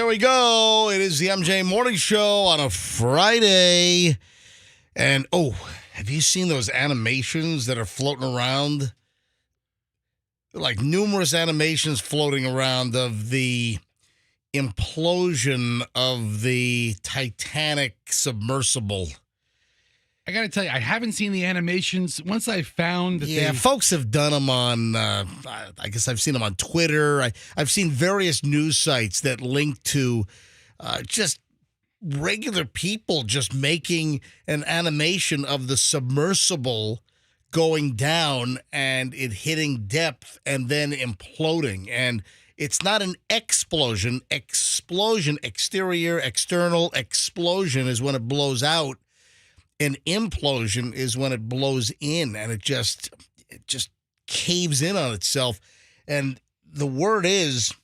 Here we go. It is the MJ Morning Show on a Friday. And, have you seen those animations that are floating around? Like numerous animations floating around of the implosion of the Titanic submersible. I got to tell you, I haven't seen the animations. Once I found that folks have done them on, I guess I've seen them on Twitter. I've seen various news sites that link to just regular people just making an animation of the submersible going down and it hitting depth and then imploding. And it's not an explosion. Explosion, exterior, external. Explosion is when it blows out. An implosion is when it blows in and it just caves in on itself. And the word is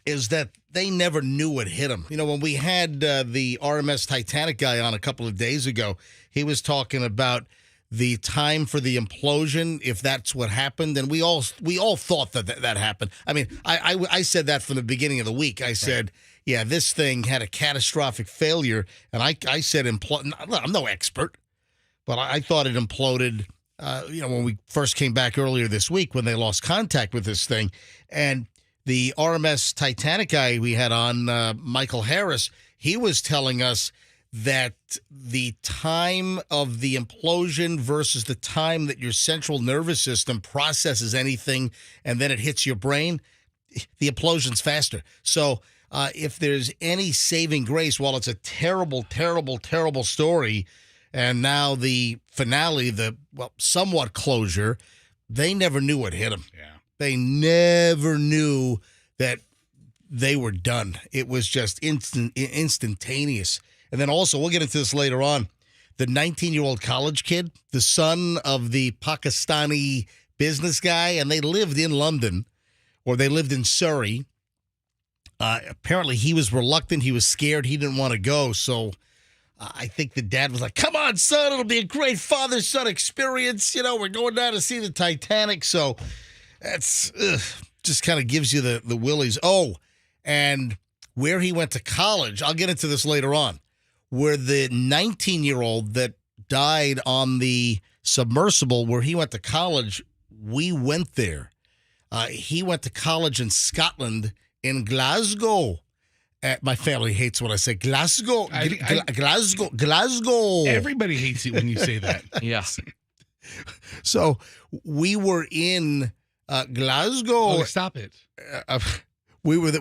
that they never knew what hit them. You know, when we had the RMS Titanic guy on a couple of days ago, he was talking about the time for the implosion, if that's what happened. And we all thought that happened. I mean, I said that from the beginning of the week. I said, yeah, this thing had a catastrophic failure. And I said, I'm no expert, but I thought it imploded, when we first came back earlier this week when they lost contact with this thing. And the RMS Titanic guy we had on, Michael Harris, he was telling us that the time of the implosion versus the time that your central nervous system processes anything and then it hits your brain, the implosion's faster. So if there's any saving grace, while it's a terrible, terrible, terrible story, and now the finale, somewhat closure, they never knew what hit them. Yeah. They never knew that they were done. It was just instantaneous. And then also, we'll get into this later on, the 19-year-old college kid, the son of the Pakistani business guy, and they lived in London, or they lived in Surrey. Apparently, he was reluctant. He was scared. He didn't want to go. So I think the dad was like, come on, son. It'll be a great father-son experience. You know, we're going down to see the Titanic. So that's just kind of gives you the willies. Oh, and where he went to college, I'll get into this later on, where the 19-year-old that died on the submersible, where he went to college, we went there. He went to college in Scotland, in Glasgow. My family hates when I say Glasgow. Glasgow. Everybody hates it when you say that. Yeah. So we were in Glasgow. Oh, stop it. We were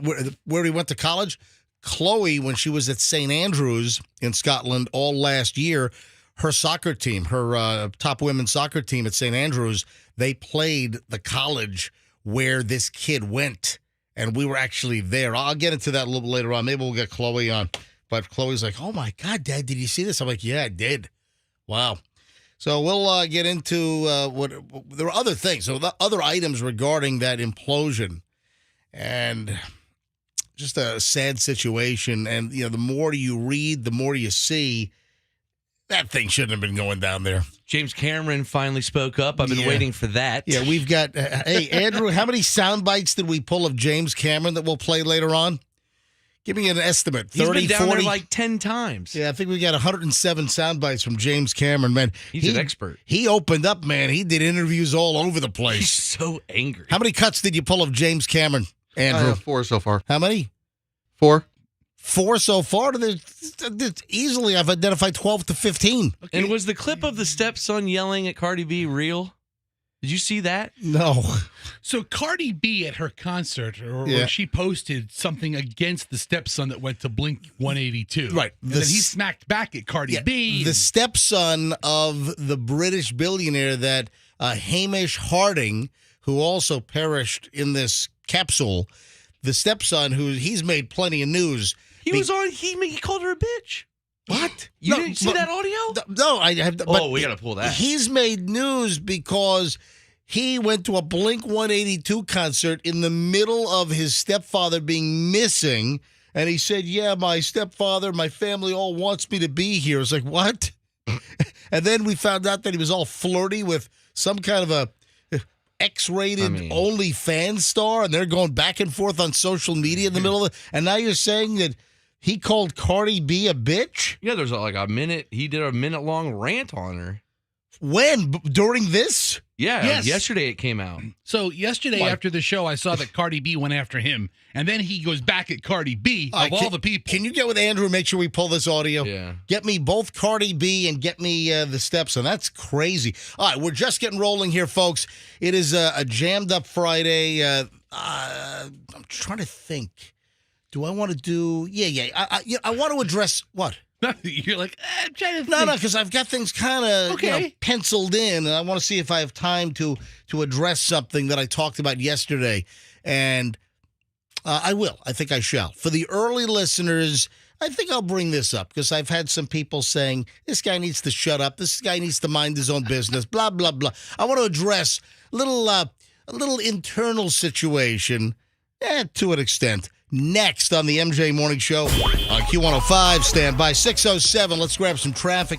where we went to college. Khloe, when she was at St. Andrews in Scotland all last year, her soccer team, her top women's soccer team at St. Andrews, they played the college where this kid went. And we were actually there. I'll get into that a little later on. Maybe we'll get Khloe on. But Chloe's like, oh, my God, Dad, did you see this? I'm like, yeah, I did. Wow. So we'll get into there are other things. So the other items regarding that implosion. And just a sad situation. And, the more you read, the more you see. That thing shouldn't have been going down there. James Cameron finally spoke up. I've been waiting for that. Yeah, we've got, hey, Andrew, how many sound bites did we pull of James Cameron that we'll play later on? Give me an estimate. 30, He's been down 40? there like 10 times. Yeah, I think we got 107 sound bites from James Cameron, man. He's an expert. He opened up, man. He did interviews all over the place. He's so angry. How many cuts did you pull of James Cameron, Andrew? 4 so far. How many? 4. 4 so far? Easily, I've identified 12 to 15. Okay. And was the clip of the stepson yelling at Cardi B real? Did you see that? No. So Cardi B at her concert, or she posted something against the stepson that went to Blink 182. Right. And then he smacked back at Cardi B. The stepson of the British billionaire that Hamish Harding, who also perished in this capsule, the stepson he's made plenty of news. He called her a bitch. What? You didn't see that audio? No, I have. But we got to pull that. He's made news because he went to a Blink 182 concert in the middle of his stepfather being missing, and he said, yeah, my stepfather, my family all wants me to be here. It's like, what? And then we found out that he was all flirty with some kind of X-rated OnlyFans star, and they're going back and forth on social media in the middle of it. And now you're saying that he called Cardi B a bitch? Yeah, there's like a minute. He did a minute-long rant on her. When? During this? Yeah, Yes. yesterday it came out. So yesterday after the show, I saw that Cardi B went after him, and then he goes back at Cardi B all the people. Can you get with Andrew and make sure we pull this audio? Yeah. Get me both Cardi B and get me the stepson. That's crazy. All right, we're just getting rolling here, folks. It is a jammed up Friday. I'm trying to think. Do I want to do? Yeah. I want to address what? You're like, I'm trying to No, think. because I've got things kind of penciled in, and I want to see if I have time to address something that I talked about yesterday. And I will. I think I shall. For the early listeners, I think I'll bring this up because I've had some people saying, this guy needs to shut up. This guy needs to mind his own business, blah, blah, blah. I want to address a little internal situation, to an extent. Next on the MJ Morning Show on Q105. Stand by 6:07. Let's grab some traffic.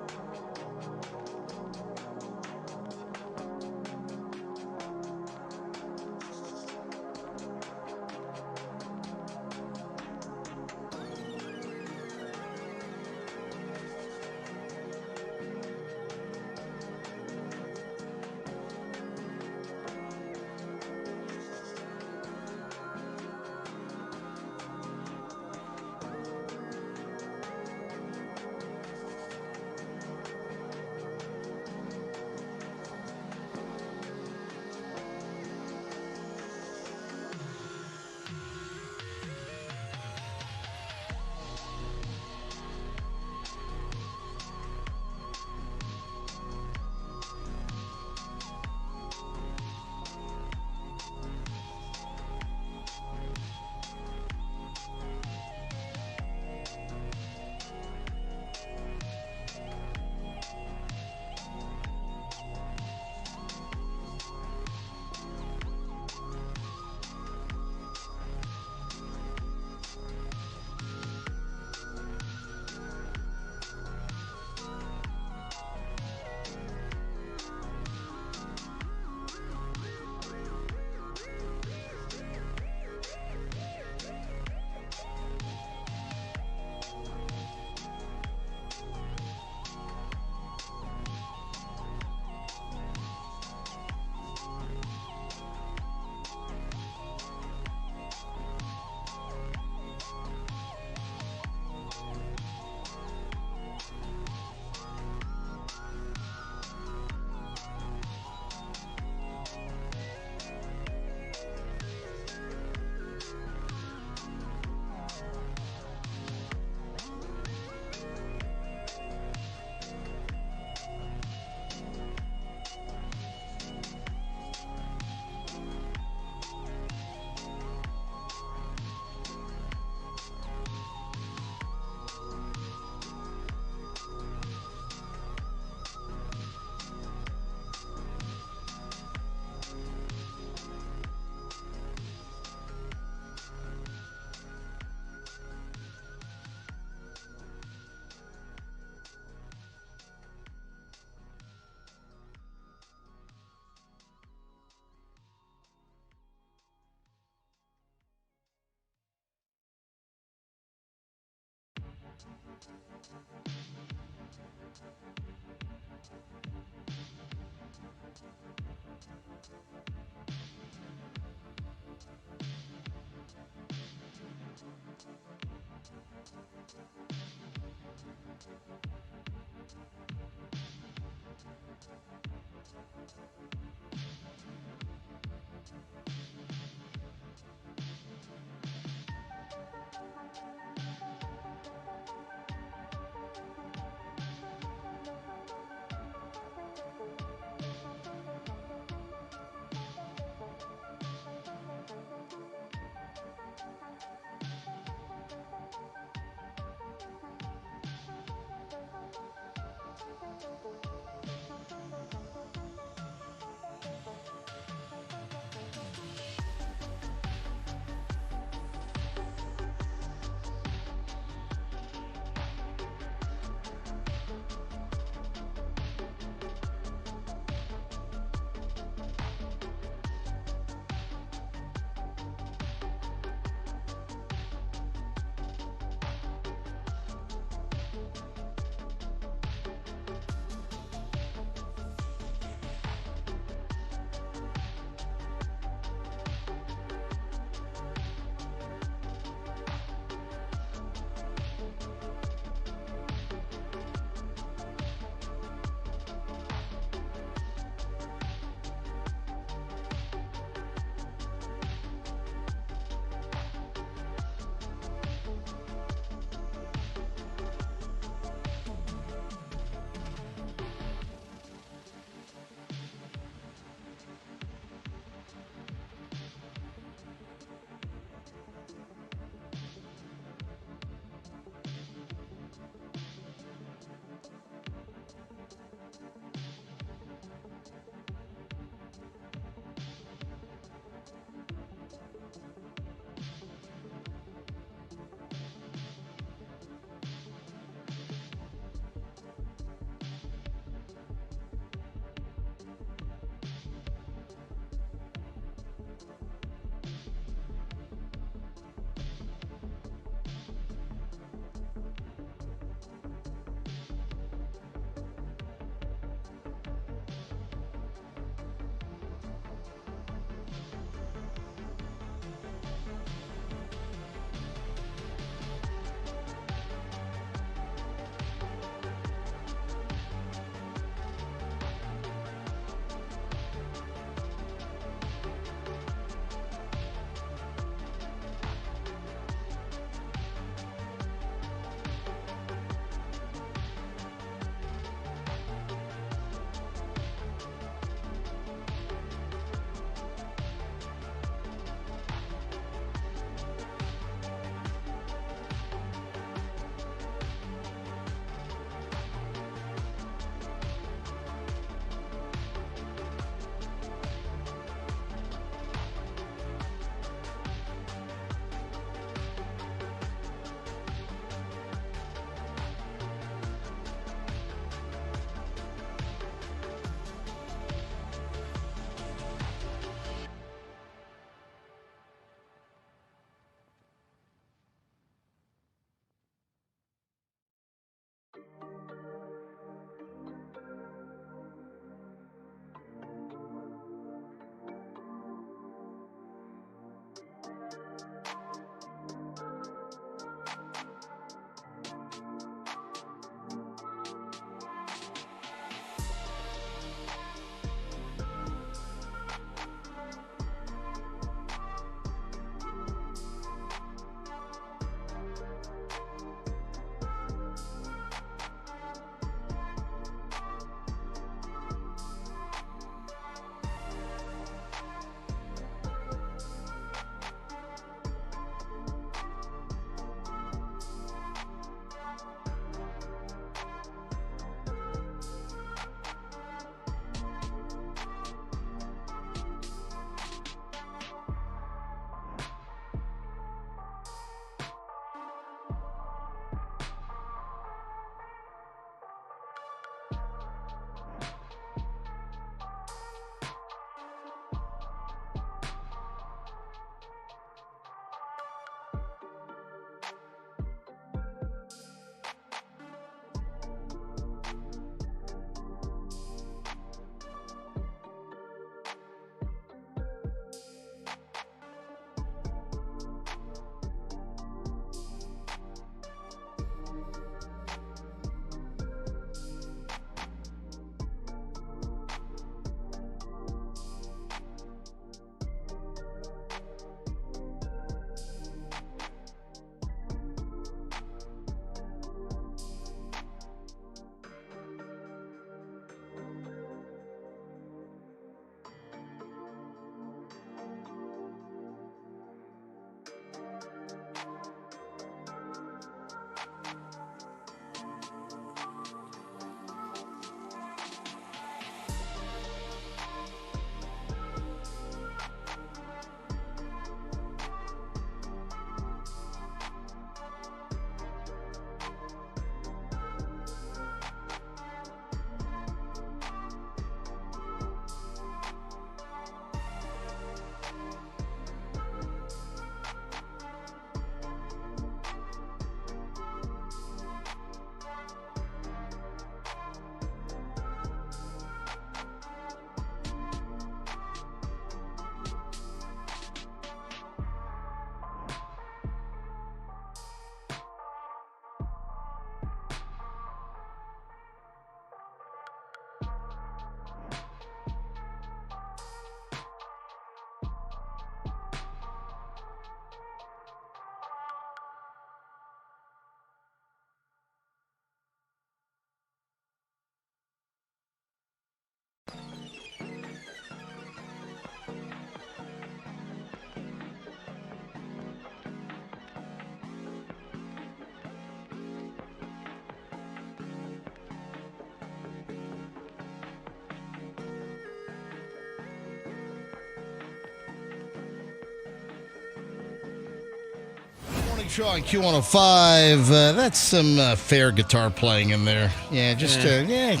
Morning show on Q105. That's some fair guitar playing in there. Yeah, just, it's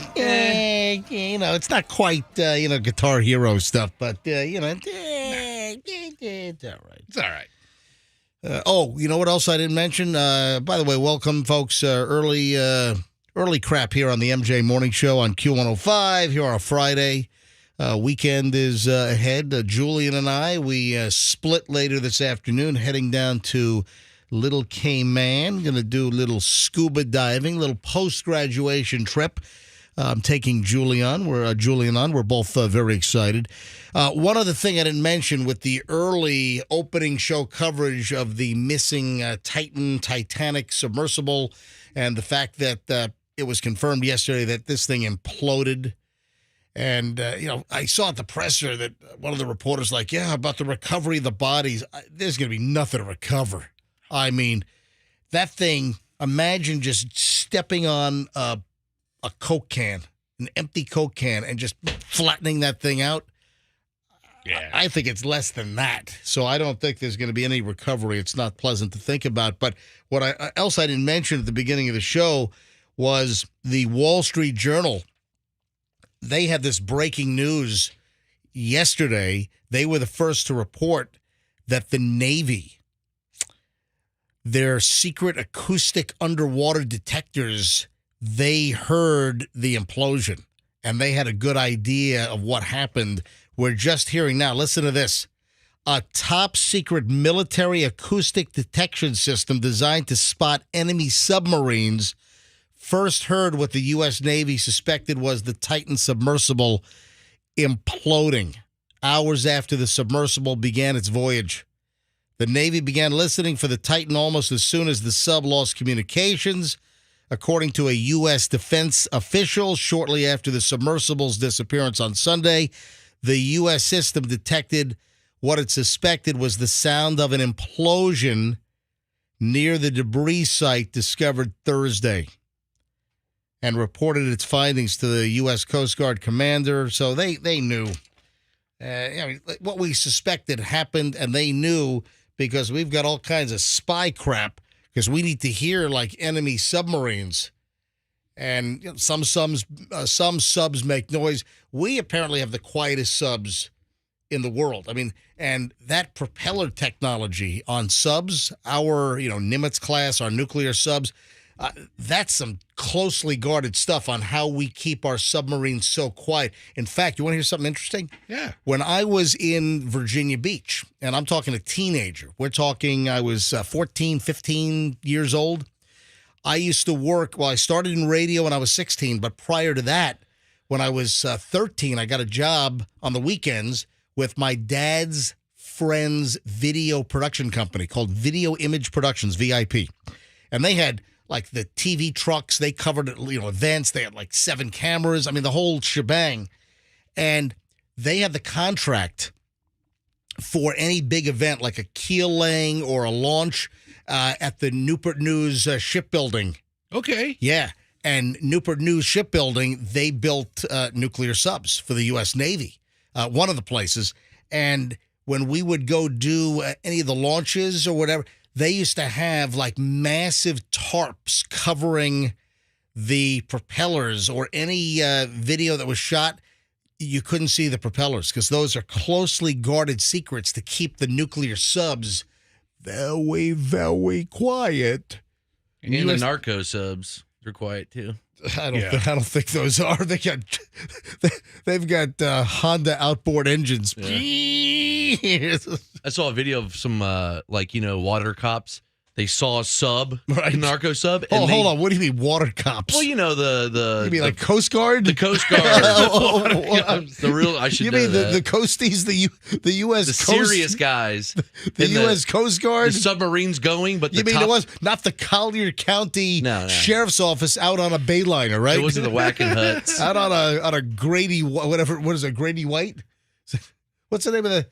not quite, Guitar Hero stuff, but, it's all right. It's all right. You know what else I didn't mention? By the way, welcome, folks. Early crap here on the MJ Morning Show on Q105 here on a Friday. Weekend is ahead. Julian and I, we split later this afternoon, heading down to Little Cayman. Going to do a little scuba diving, little post-graduation trip. I'm taking Julian. We're both very excited. One other thing I didn't mention with the early opening show coverage of the missing Titanic submersible and the fact that it was confirmed yesterday that this thing imploded. And, I saw at the presser that one of the reporters about the recovery of the bodies. There's going to be nothing to recover. I mean, that thing, imagine just stepping on a Coke can, an empty Coke can, and just flattening that thing out. Yeah. I think it's less than that. So I don't think there's going to be any recovery. It's not pleasant to think about. But what else I didn't mention at the beginning of the show was the Wall Street Journal. They had this breaking news yesterday. They were the first to report that the Navy, their secret acoustic underwater detectors, they heard the implosion, and they had a good idea of what happened. We're just hearing now. Listen to this. A top secret military acoustic detection system designed to spot enemy submarines first heard what the U.S. Navy suspected was the Titan submersible imploding hours after the submersible began its voyage. The Navy began listening for the Titan almost as soon as the sub lost communications, according to a U.S. defense official. Shortly after the submersible's disappearance on Sunday, the U.S. system detected what it suspected was the sound of an implosion near the debris site discovered Thursday, and reported its findings to the U.S. Coast Guard commander. So they knew. What we suspected happened, and they knew because we've got all kinds of spy crap because we need to hear enemy submarines. And some subs make noise. We apparently have the quietest subs in the world. I mean, and that propeller technology on subs, our, Nimitz class, our nuclear subs, that's some closely guarded stuff on how we keep our submarines so quiet. In fact, you want to hear something interesting? Yeah. When I was in Virginia Beach, and I'm talking a teenager, I was 14, 15 years old. I used to work, I started in radio when I was 16, but prior to that, when I was 13, I got a job on the weekends with my dad's friend's video production company called Video Image Productions, VIP. And they had the TV trucks, they covered events. They had 7 cameras. I mean, the whole shebang. And they had the contract for any big event, like a keel laying or a launch at the Newport News shipbuilding. Okay. Yeah. And Newport News Shipbuilding, they built nuclear subs for the U.S. Navy, one of the places. And when we would go do any of the launches or whatever, they used to have massive tarps covering the propellers, or any video that was shot, you couldn't see the propellers because those are closely guarded secrets to keep the nuclear subs very, very quiet. And the narco subs, they're quiet too. I don't think those are. They've got Honda outboard engines. Yeah. I saw a video of some water cops. They saw a sub, right. A narco sub. Oh, hold on. What do you mean water cops? Well, you mean Coast Guard? The Coast Guard. The real. I should. You know mean that. the Coasties, the U.S. The serious guys, the U.S. Coast Guard, the submarines going, but you mean it was not the Collier County Sheriff's Office out on a Bayliner, right? It wasn't the Whacking Huts out on a Grady, whatever. What is it? Grady White? What's the name of the?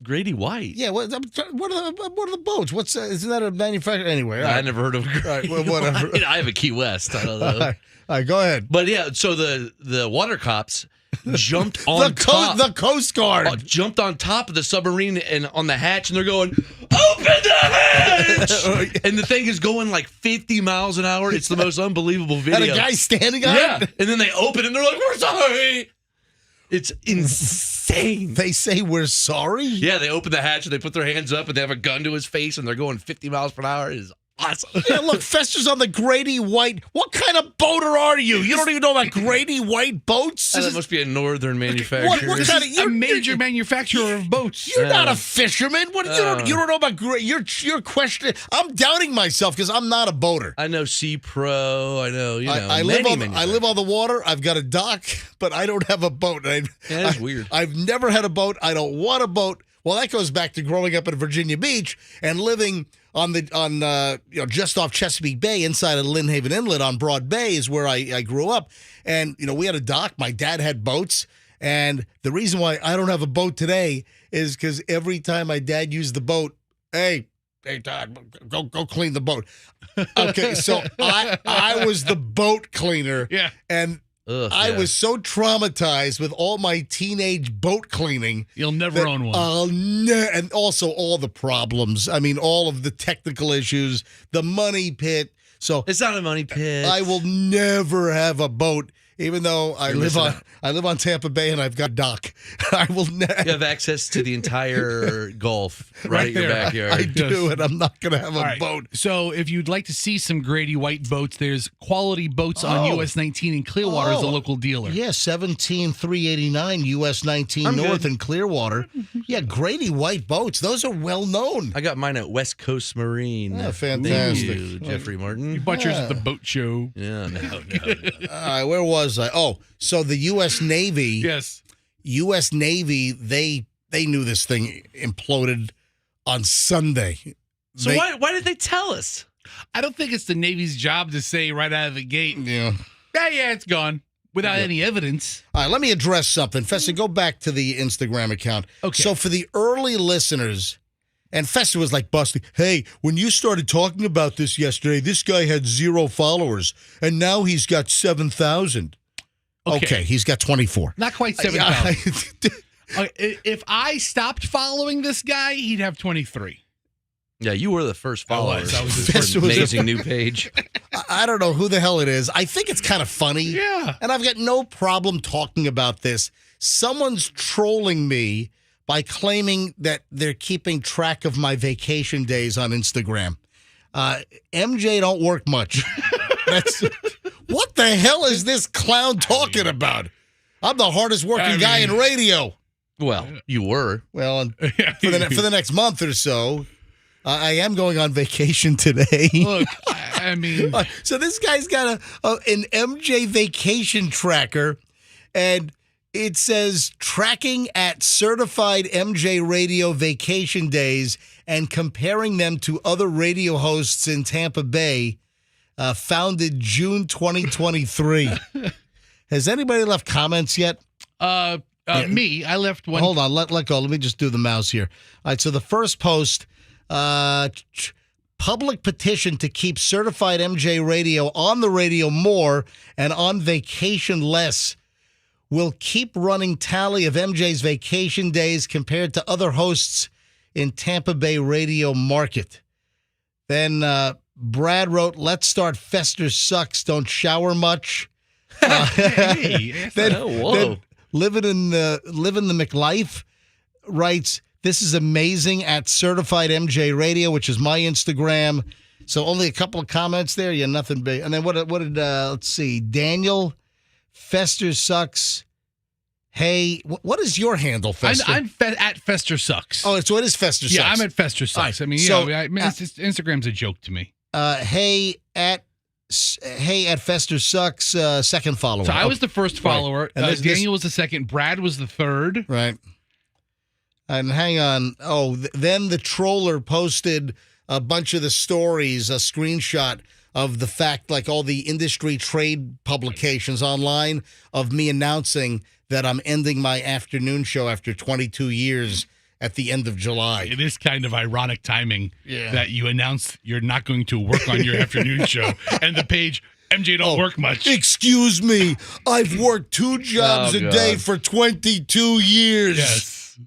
Grady White. Yeah, what are the boats? Isn't that a manufacturer? Anyway, I never heard of Grady. Right, well, whatever. I have a Key West. I don't know. All right, go ahead. But yeah, so the water cops, jumped on top. The Coast Guard. Jumped on top of the submarine and on the hatch, and they're going, open the hatch! And the thing is going like 50 miles an hour. It's the most unbelievable video. And a guy standing on it? And then they open it, and they're like, we're sorry. It's insane. They say we're sorry? Yeah, they open the hatch, and they put their hands up, and they have a gun to his face, and they're going 50 miles per hour. It is awesome. Yeah, look, Fester's on the Grady White. What kind of boater are you? You don't even know about Grady White boats? That must be a northern manufacturer. What kind of a major manufacturer of boats? You're not a fisherman. What you don't know about Grady? You're questioning. I'm doubting myself because I'm not a boater. I know Sea Pro. I know I live on the water. I've got a dock, but I don't have a boat. That's weird. I've never had a boat. I don't want a boat. Well, that goes back to growing up in Virginia Beach and living on just off Chesapeake Bay, inside of Lynn Haven Inlet on Broad Bay is where I grew up. And we had a dock. My dad had boats, and the reason why I don't have a boat today is because every time my dad used the boat, hey, Dad, go clean the boat. Okay, so I was the boat cleaner. Yeah, and I was so traumatized with all my teenage boat cleaning. You'll never own one. And also all the problems. I mean, all of the technical issues, the money pit. So it's not a money pit. I will never have a boat, even though I live on Tampa Bay and I've got a dock. I will never. You have access to the entire Gulf right in your backyard. I do, and I'm not going to have a boat. So if you'd like to see some Grady White boats, there's Quality Boats on US 19 in Clearwater as a local dealer. Yeah, 17389 US 19 North in Clearwater. Yeah, Grady White boats. Those are well known. I got mine at West Coast Marine. Yeah, fantastic. Thank you, Jeffrey Martin. You bought yours at the boat show. Yeah, no. All right, where was I? Oh, so the U.S. Navy. Yes. U.S. Navy, they knew this thing imploded on Sunday. So why did they tell us? I don't think it's the Navy's job to say right out of the gate, yeah, it's gone, without any evidence. All right, let me address something. Fester, go back to the Instagram account. Okay. So for the early listeners, and Fester was like busting, hey, when you started talking about this yesterday, this guy had 0 followers, and now he's got 7,000. Okay, he's got 24. Not quite 7,000. If I stopped following this guy, he'd have 23. Yeah, you were the first follower. That was his first amazing new page. I don't know who the hell it is. I think it's kind of funny. Yeah. And I've got no problem talking about this. Someone's trolling me by claiming that they're keeping track of my vacation days on Instagram. MJ don't work much. What the hell is this clown talking about? I'm the hardest working guy in radio. Well, you were. Well, for the next month or so, I am going on vacation today. Look, I mean, so this guy's got an MJ vacation tracker, and it says tracking at certified MJ radio vacation days and comparing them to other radio hosts in Tampa Bay. Founded June 2023. Has anybody left comments yet? Me. I left one. Hold on. Let go. Let me just do the mouse here. All right. So the first post, public petition to keep certified MJ radio on the radio more and on vacation less. Will keep running tally of MJ's vacation days compared to other hosts in Tampa Bay radio market. Then Brad wrote, let's start Fester sucks, don't shower much. Then living the McLife writes, this is amazing at Certified MJ Radio, which is my Instagram. So only a couple of comments there. Yeah, nothing big. And then what did let's see, Daniel, Fester sucks. Hey, what is your handle, Fester? I'm at Fester sucks. Oh, so it is Fester sucks. Yeah, I'm at Fester sucks. I mean, Instagram's a joke to me. Hey at Fester sucks. Second follower. So I was the first follower. Right. And Daniel was the second. Brad was the third. Right. And hang on. Oh, then the troller posted a bunch of the stories, a screenshot of the fact, like all the industry trade publications online, of me announcing that I'm ending my afternoon show after 22 years at the end of July. It is kind of ironic timing that you announce you're not going to work on your afternoon show, and the page MJ don't work much. Excuse me. I've worked 2 jobs Oh, a day God. for 22 years. Yes.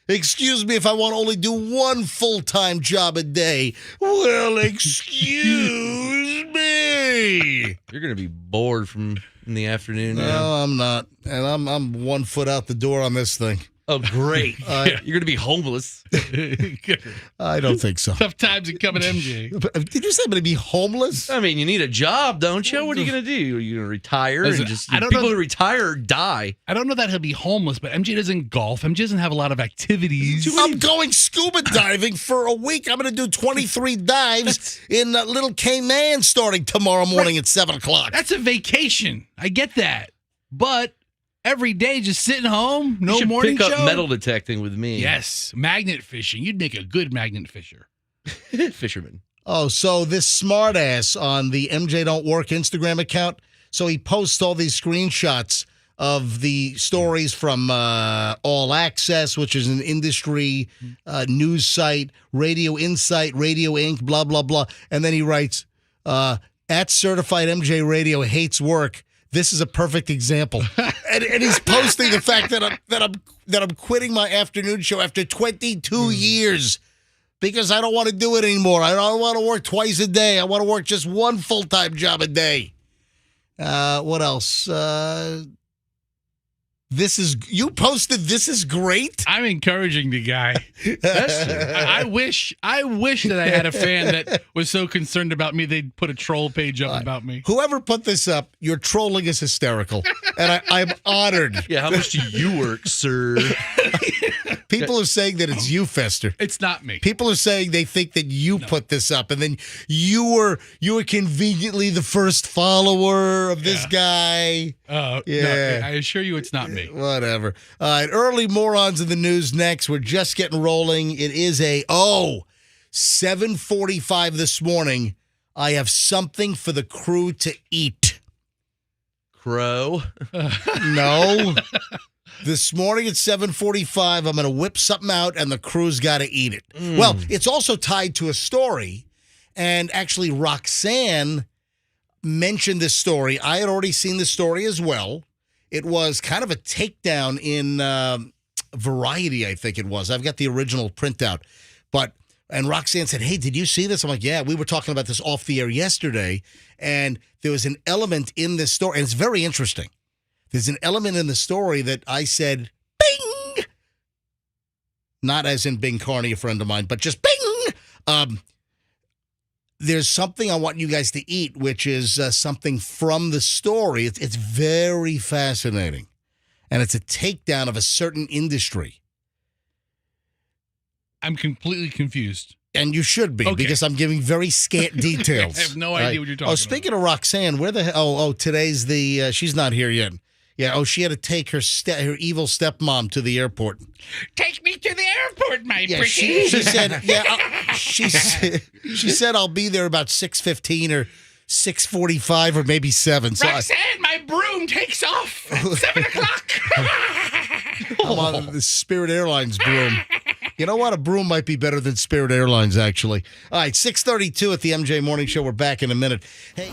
Excuse me if I want to only do 1 full-time job a day. Well, excuse me. You're going to be bored in the afternoon. No, now. I'm not. And I'm 1 foot out the door on this thing. Oh, great. You're going to be homeless. I don't think so. Tough times in coming, MJ. Did you say I'm going to be homeless? I mean, you need a job, don't you? What are you going to do? Are you going to retire? Listen, And just I don't people know- who retire die. I don't know that he'll be homeless, but MJ doesn't golf. MJ doesn't have a lot of activities. I'm going scuba diving for a week. I'm going to do 23 dives in Little Cayman starting tomorrow morning at 7 o'clock. That's a vacation. I get that. But every day just sitting home, You no should morning pick show. up metal detecting with me. Yes, magnet fishing. You'd make a good magnet fisher. Fisherman. Oh, so this smartass on the MJ Don't Work Instagram account, so he posts all these screenshots of the stories from All Access, which is an industry news site, Radio Insight, Radio Inc., blah, blah, blah. And then he writes, at Certified MJ Radio hates work. This is a perfect example. and he's posting the fact that I'm quitting my afternoon show after 22 years because I don't want to do it anymore. I don't want to work twice a day. I want to work just 1 full-time job a day. What else? You posted this is great? I'm encouraging the guy. I wish that I had a fan that was so concerned about me they'd put a troll page up about me. Whoever put this up, your trolling is hysterical. And I'm honored. Yeah, how much do you work, sir? People are saying that it's you, Fester. It's not me. People are saying they think that you put this up, and then you were conveniently the first follower of this guy. No, I assure you it's not me. Whatever. All right, early morons in the news next. We're just getting rolling. It is 7:45 this morning. I have something for the crew to eat. Crow. No. This morning at 7:45, I'm going to whip something out, and the crew's got to eat it. Well, it's also tied to a story, and actually Roxanne mentioned this story. I had already seen the story as well. It was kind of a takedown in Variety, I think it was. I've got the original printout. And Roxanne said, hey, did you see this? I'm like, yeah, we were talking about this off the air yesterday, and there was an element in this story, and it's very interesting. There's an element in the story that I said, bing! Not as in Bing Carney, a friend of mine, but just bing! There's something I want you guys to eat, which is something from the story. It's very fascinating. And it's a takedown of a certain industry. I'm completely confused. And you should be, Okay. because I'm giving very scant details. I have no idea what you're talking about. Speaking of Roxanne, where the hell? Oh, today's the, she's not here yet. Yeah, she had to take her evil stepmom to the airport. Take me to the airport, my Yeah, pretty. she said, she said I'll be there about 6:15 or 6:45 or maybe 7. So Roxanne, my broom takes off at 7 o'clock. I'm on the Spirit Airlines broom. You know what? A broom might be better than Spirit Airlines, actually. All right, 6:32 at the MJ Morning Show. We're back in a minute. Hey.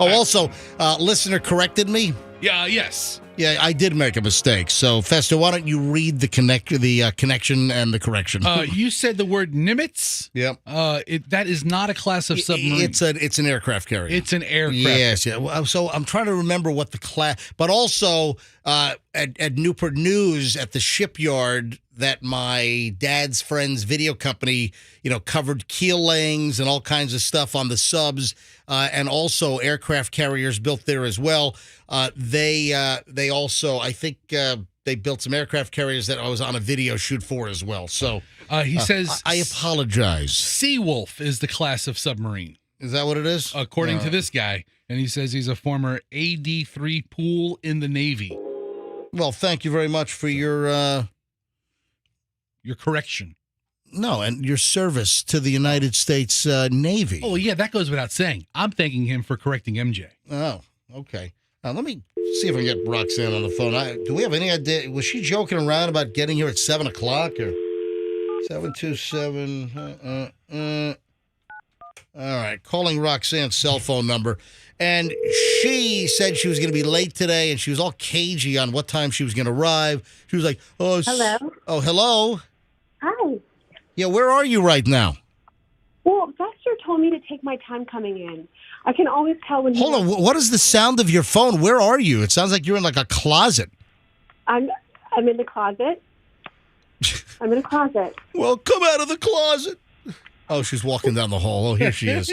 Oh, also, listener corrected me. Yeah, yes. Yeah, I did make a mistake. So, Festa, why don't you read the connection and the correction? You said the word Nimitz. Yep. That is not a class of submarine. It's an aircraft carrier. It's an aircraft. Yes, yeah. Well, so I'm trying to remember what the class, but also at Newport News at the shipyard that my dad's friend's video company, covered keel layings and all kinds of stuff on the subs, and also aircraft carriers built there as well. They also, I think, they built some aircraft carriers that I was on a video shoot for as well. So he says, I apologize. Seawolf is the class of submarine. Is that what it is? According to this guy. And he says he's a former AD-3 pool in the Navy. Well, thank you very much for your correction. No, and your service to the United States Navy. Oh, yeah, that goes without saying. I'm thanking him for correcting MJ. Oh, okay. Now, let me see if I can get Roxanne on the phone. Do we have any idea? Was she joking around about getting here at 7 o'clock or 727? All right, calling Roxanne's cell phone number. And she said she was going to be late today, and she was all cagey on what time she was going to arrive. She was like, Hello? Oh, hello? Hi. Yeah, where are you right now? Well, Fester told me to take my time coming in. I can always tell when. Hold on. What is the sound of your phone? Where are you? It sounds like you're in like a closet. I'm in the closet. I'm in a closet. Well, come out of the closet. Oh, she's walking down the hall. Oh, here she is.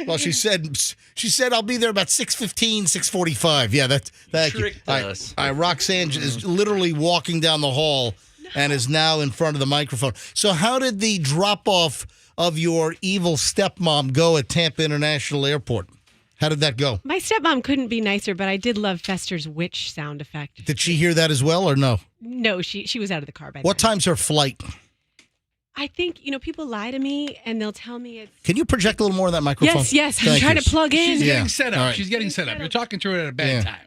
Well, she said I'll be there about 6:15, 6:45. Yeah, that Tricked us. Roxanne is literally walking down the hall and is now in front of the microphone. So how did the drop-off of your evil stepmom go at Tampa International Airport? How did that go? My stepmom couldn't be nicer, but I did love Fester's witch sound effect. Did she hear that as well or no? No, she was out of the car by What then. time's her flight? I think, people lie to me and they'll tell me it's... Can you project a little more of that microphone? Yes, I'm Thank trying you. to plug in. She's Yeah. getting set up. All right. She's getting set up. You're talking to her at a bad Yeah. time.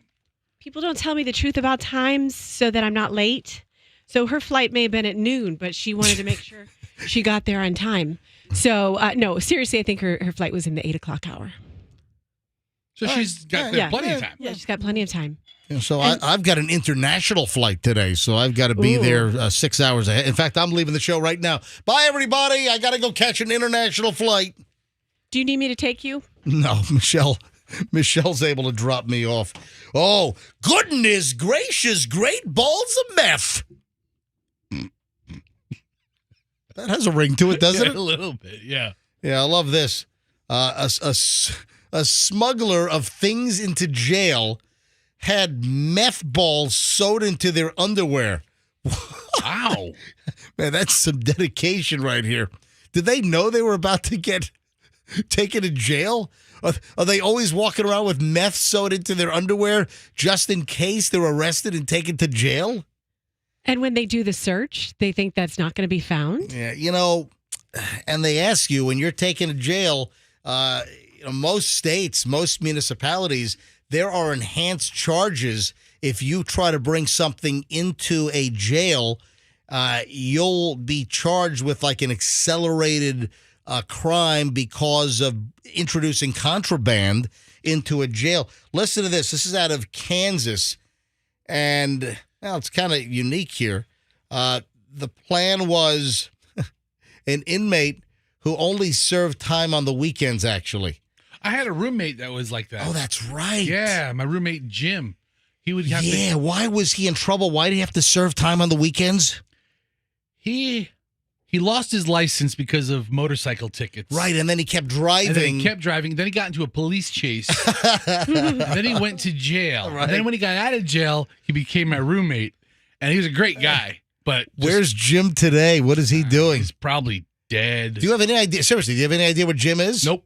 People don't tell me the truth about times so that I'm not late. So her flight may have been at noon, but she wanted to make sure she got there on time. So, no, seriously, I think her flight was in the 8 o'clock hour. So she's got Yeah. plenty of time. Yeah, she's got plenty of time. Yeah, so I've got an international flight today, so I've got to be there 6 hours ahead. In fact, I'm leaving the show right now. Bye, everybody. I got to go catch an international flight. Do you need me to take you? No, Michelle's able to drop me off. Oh, goodness gracious, great balls of meth. That has a ring to it, doesn't Yeah, it? a little bit, yeah. Yeah, I love this. A smuggler of things into jail had meth balls sewed into their underwear. Wow. Man, that's some dedication right here. Did they know they were about to get taken to jail? Are they always walking around with meth sewed into their underwear just in case they're arrested and taken to jail? And when they do the search, they think that's not going to be found? Yeah, and they ask you when you're taken to jail, most states, most municipalities, there are enhanced charges. If you try to bring something into a jail, you'll be charged with like an accelerated crime because of introducing contraband into a jail. Listen to this. This is out of Kansas, and it's kind of unique here. The plan was an inmate who only served time on the weekends, actually. I had a roommate that was like that. Oh, that's right. Yeah, my roommate Jim. He would have Yeah, why was he in trouble? Why did he have to serve time on the weekends? He lost his license because of motorcycle tickets. Right, and then he kept driving. And then he kept driving. Then he got into a police chase. Then he went to jail. Right. And then when he got out of jail, he became my roommate. And he was a great guy. But Where's Jim today? What is he doing? he's probably dead. Do you have any idea? Seriously, do you have any idea what Jim is? Nope.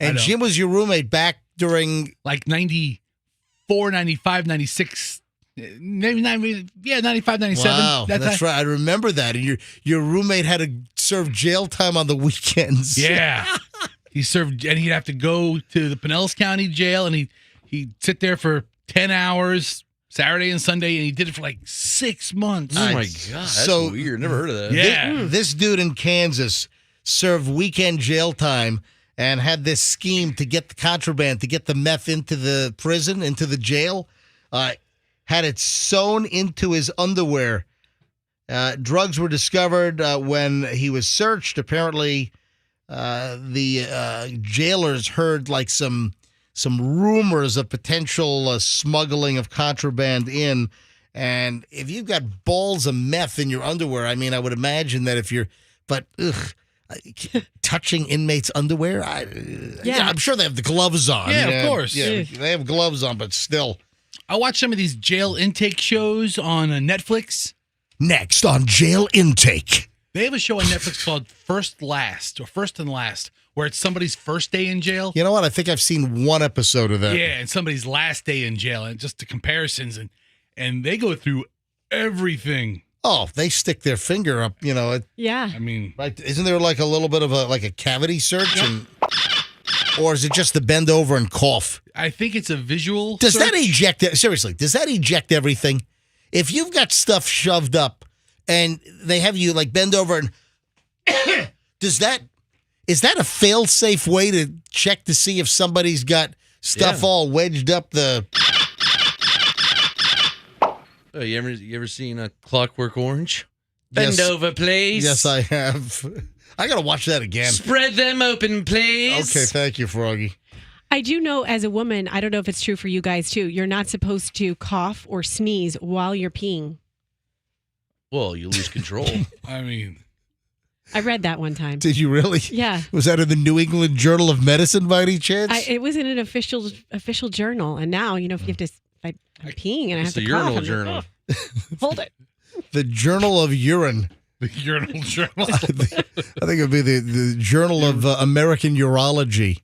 I And don't. Jim was your roommate back during... Like 94, 95, 96. Maybe 95, 97. Wow, That that's time. right. I remember that. And your roommate had to serve jail time on the weekends. Yeah. He served, and he'd have to go to the Pinellas County jail, and he'd sit there for 10 hours, Saturday and Sunday, and he did it for like 6 months. Oh my god, that's So- weird. Never heard of that. Yeah. This dude in Kansas served weekend jail time and had this scheme to get the contraband, to get the meth into the prison, into the jail. Had it sewn into his underwear. Drugs were discovered when he was searched. Apparently, the jailers heard like some rumors of potential smuggling of contraband in. And if you've got balls of meth in your underwear, I mean, I would imagine that if you're, but touching inmates' underwear, I'm sure they have the gloves on. Yeah, of course. Yeah, they have gloves on, but still. I watched some of these jail intake shows on Netflix. Next on Jail Intake. They have a show on Netflix called First and Last, where it's somebody's first day in jail. You know what? I think I've seen one episode of that. Yeah, and somebody's last day in jail, and just the comparisons, and they go through everything. Oh, they stick their finger up, Yeah. I mean, right? Isn't there like a little bit of a cavity search? Or is it just the bend over and cough? I think it's a visual. Does search. that eject it? Seriously, does that eject everything? If you've got stuff shoved up and they have you like bend over and is that a fail-safe way to check to see if somebody's got stuff all wedged up the... Oh, you ever seen a Clockwork Orange? Bend Yes. over, please. Yes, I have. I got to watch that again. Spread them open, please. Okay, thank you, Froggy. I do know as a woman, I don't know if it's true for you guys too, you're not supposed to cough or sneeze while you're peeing. Well, you lose control. I mean, I read that one time. Did you really? Yeah. Was that in the New England Journal of Medicine by any chance? It was in an official journal. And now, if you have to, I'm peeing and I have It's to the cough. urinal I'm like, journal. "Oh, hold it. The Journal of Urine. the urinal journal. I think it would be the Journal of American Urology.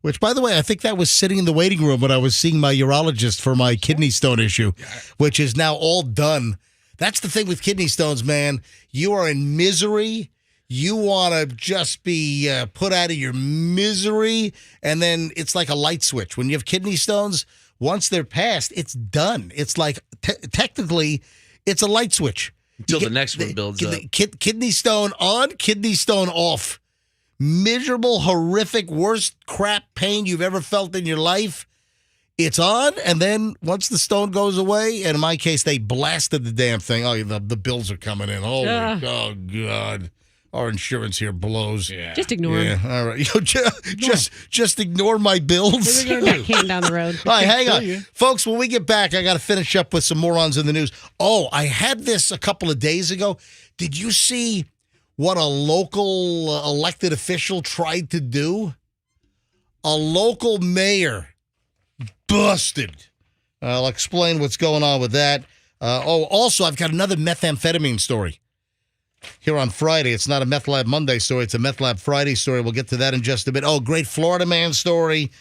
Which, by the way, I think that was sitting in the waiting room when I was seeing my urologist for my kidney stone issue, which is now all done. That's the thing with kidney stones, man. You are in misery. You want to just be put out of your misery. And then it's like a light switch. When you have kidney stones, once they're passed, it's done. It's like, technically, it's a light switch. Until the next one builds up. Kidney stone on, kidney stone off. Miserable, horrific, worst crap pain you've ever felt in your life. It's on, and then once the stone goes away, and in my case, they blasted the damn thing. Oh, the bills are coming in. Oh, oh God. Our insurance here blows. Yeah. Just ignore Yeah, them. all right. Just ignore my bills. They're that can down the road. All right, hang on. Folks, when we get back, I got to finish up with some morons in the news. Oh, I had this a couple of days ago. Did you see what a local elected official tried to do? A local mayor busted. I'll explain what's going on with that. Also, I've got another methamphetamine story here on Friday. It's not a Meth Lab Monday story. It's a Meth Lab Friday story. We'll get to that in just a bit. Oh, great Florida man story.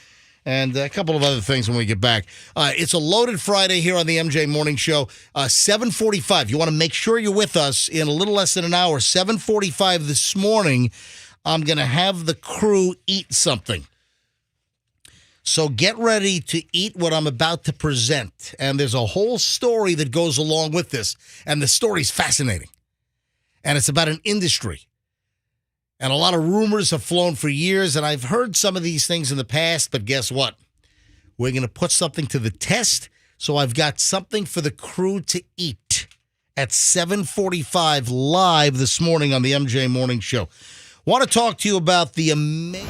And a couple of other things when we get back. It's a loaded Friday here on the MJ Morning Show. 7:45. You want to make sure you're with us in a little less than an hour. 7:45 this morning. I'm going to have the crew eat something. So get ready to eat what I'm about to present. And there's a whole story that goes along with this. And the story's fascinating. And it's about an industry. And a lot of rumors have flown for years, and I've heard some of these things in the past, but guess what? We're going to put something to the test, so I've got something for the crew to eat at 7:45 live this morning on the MJ Morning Show. Want to talk to you about the amazing...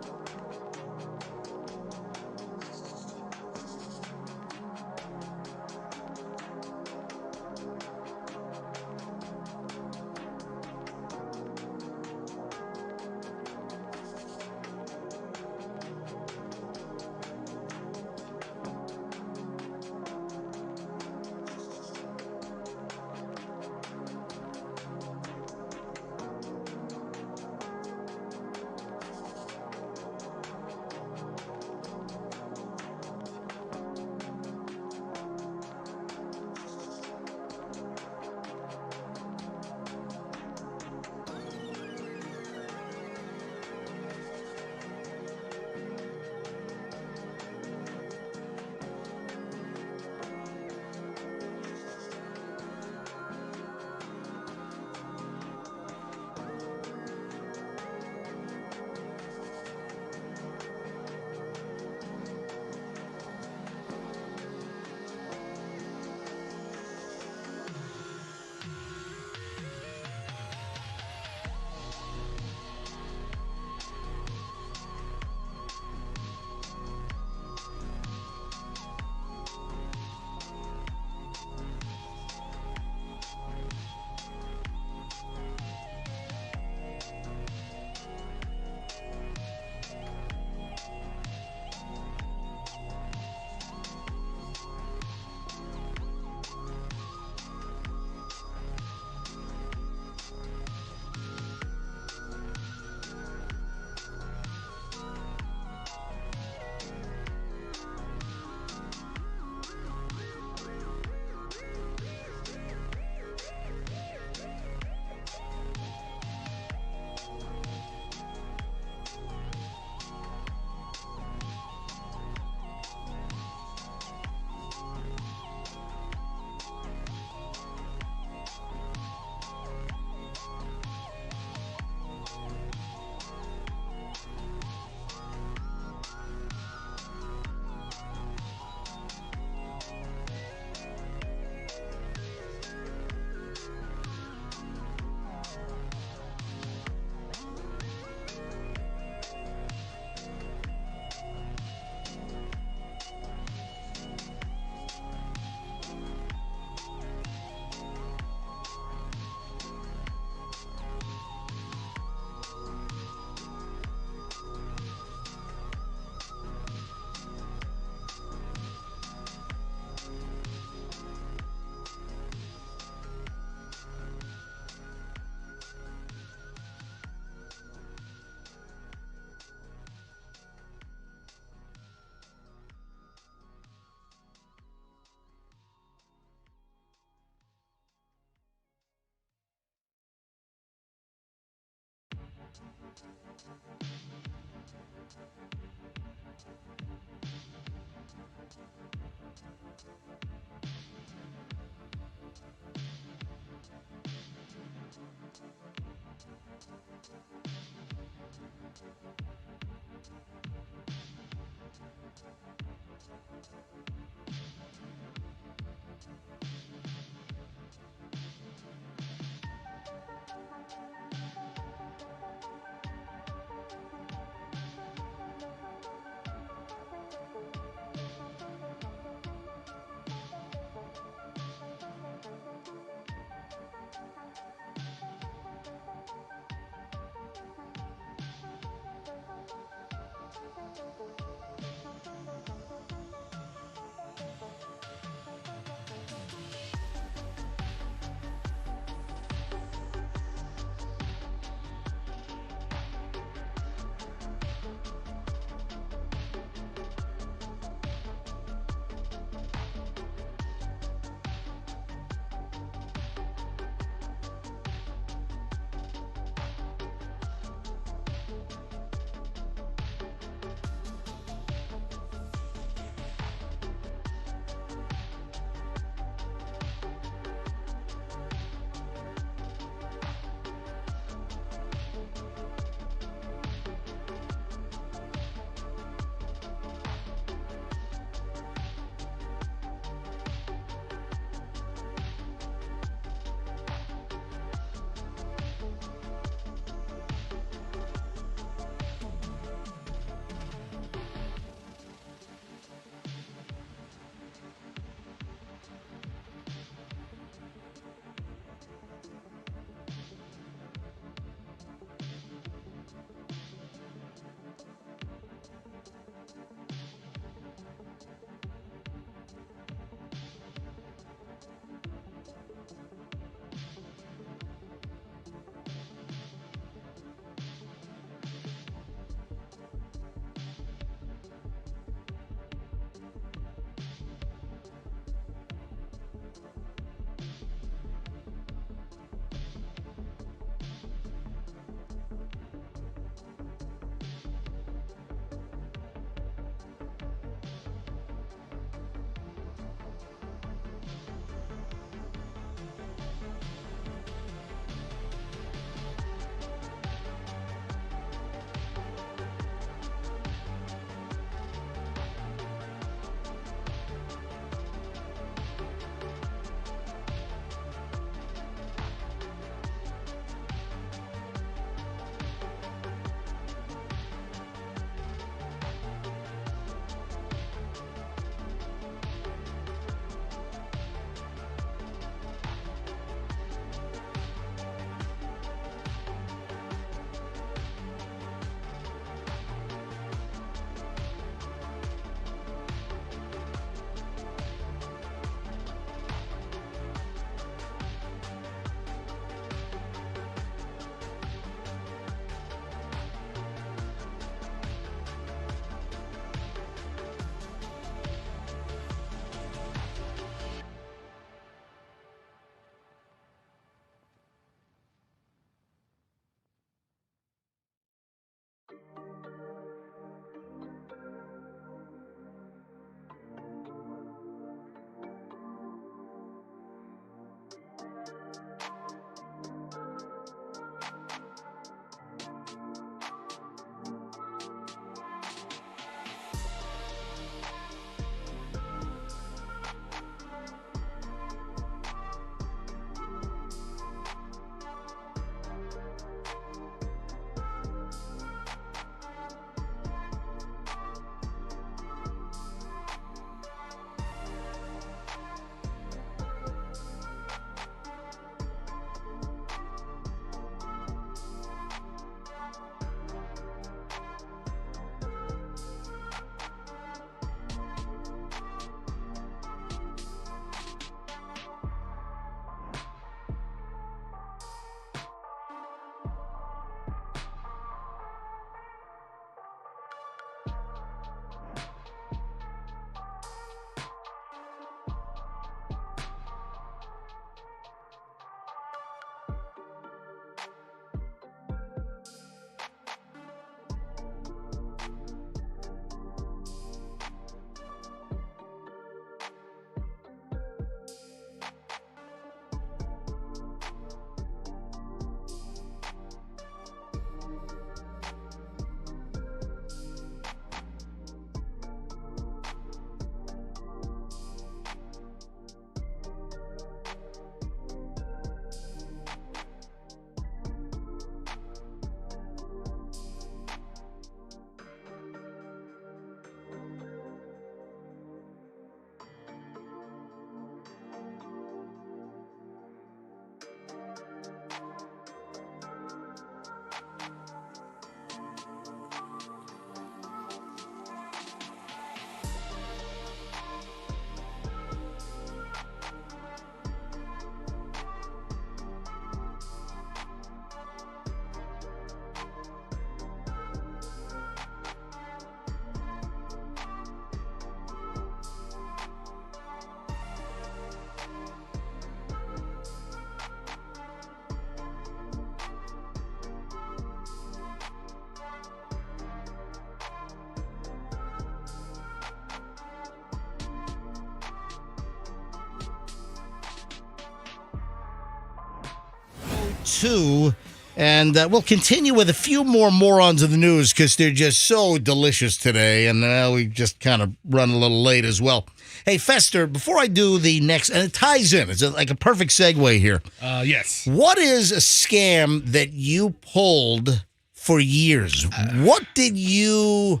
2. And we'll continue with a few more morons of the news because they're just so delicious today. And we just kind of run a little late as well. Hey, Fester, before I do the next, and it ties in, it's like a perfect segue here. Yes. What is a scam that you pulled for years? What did you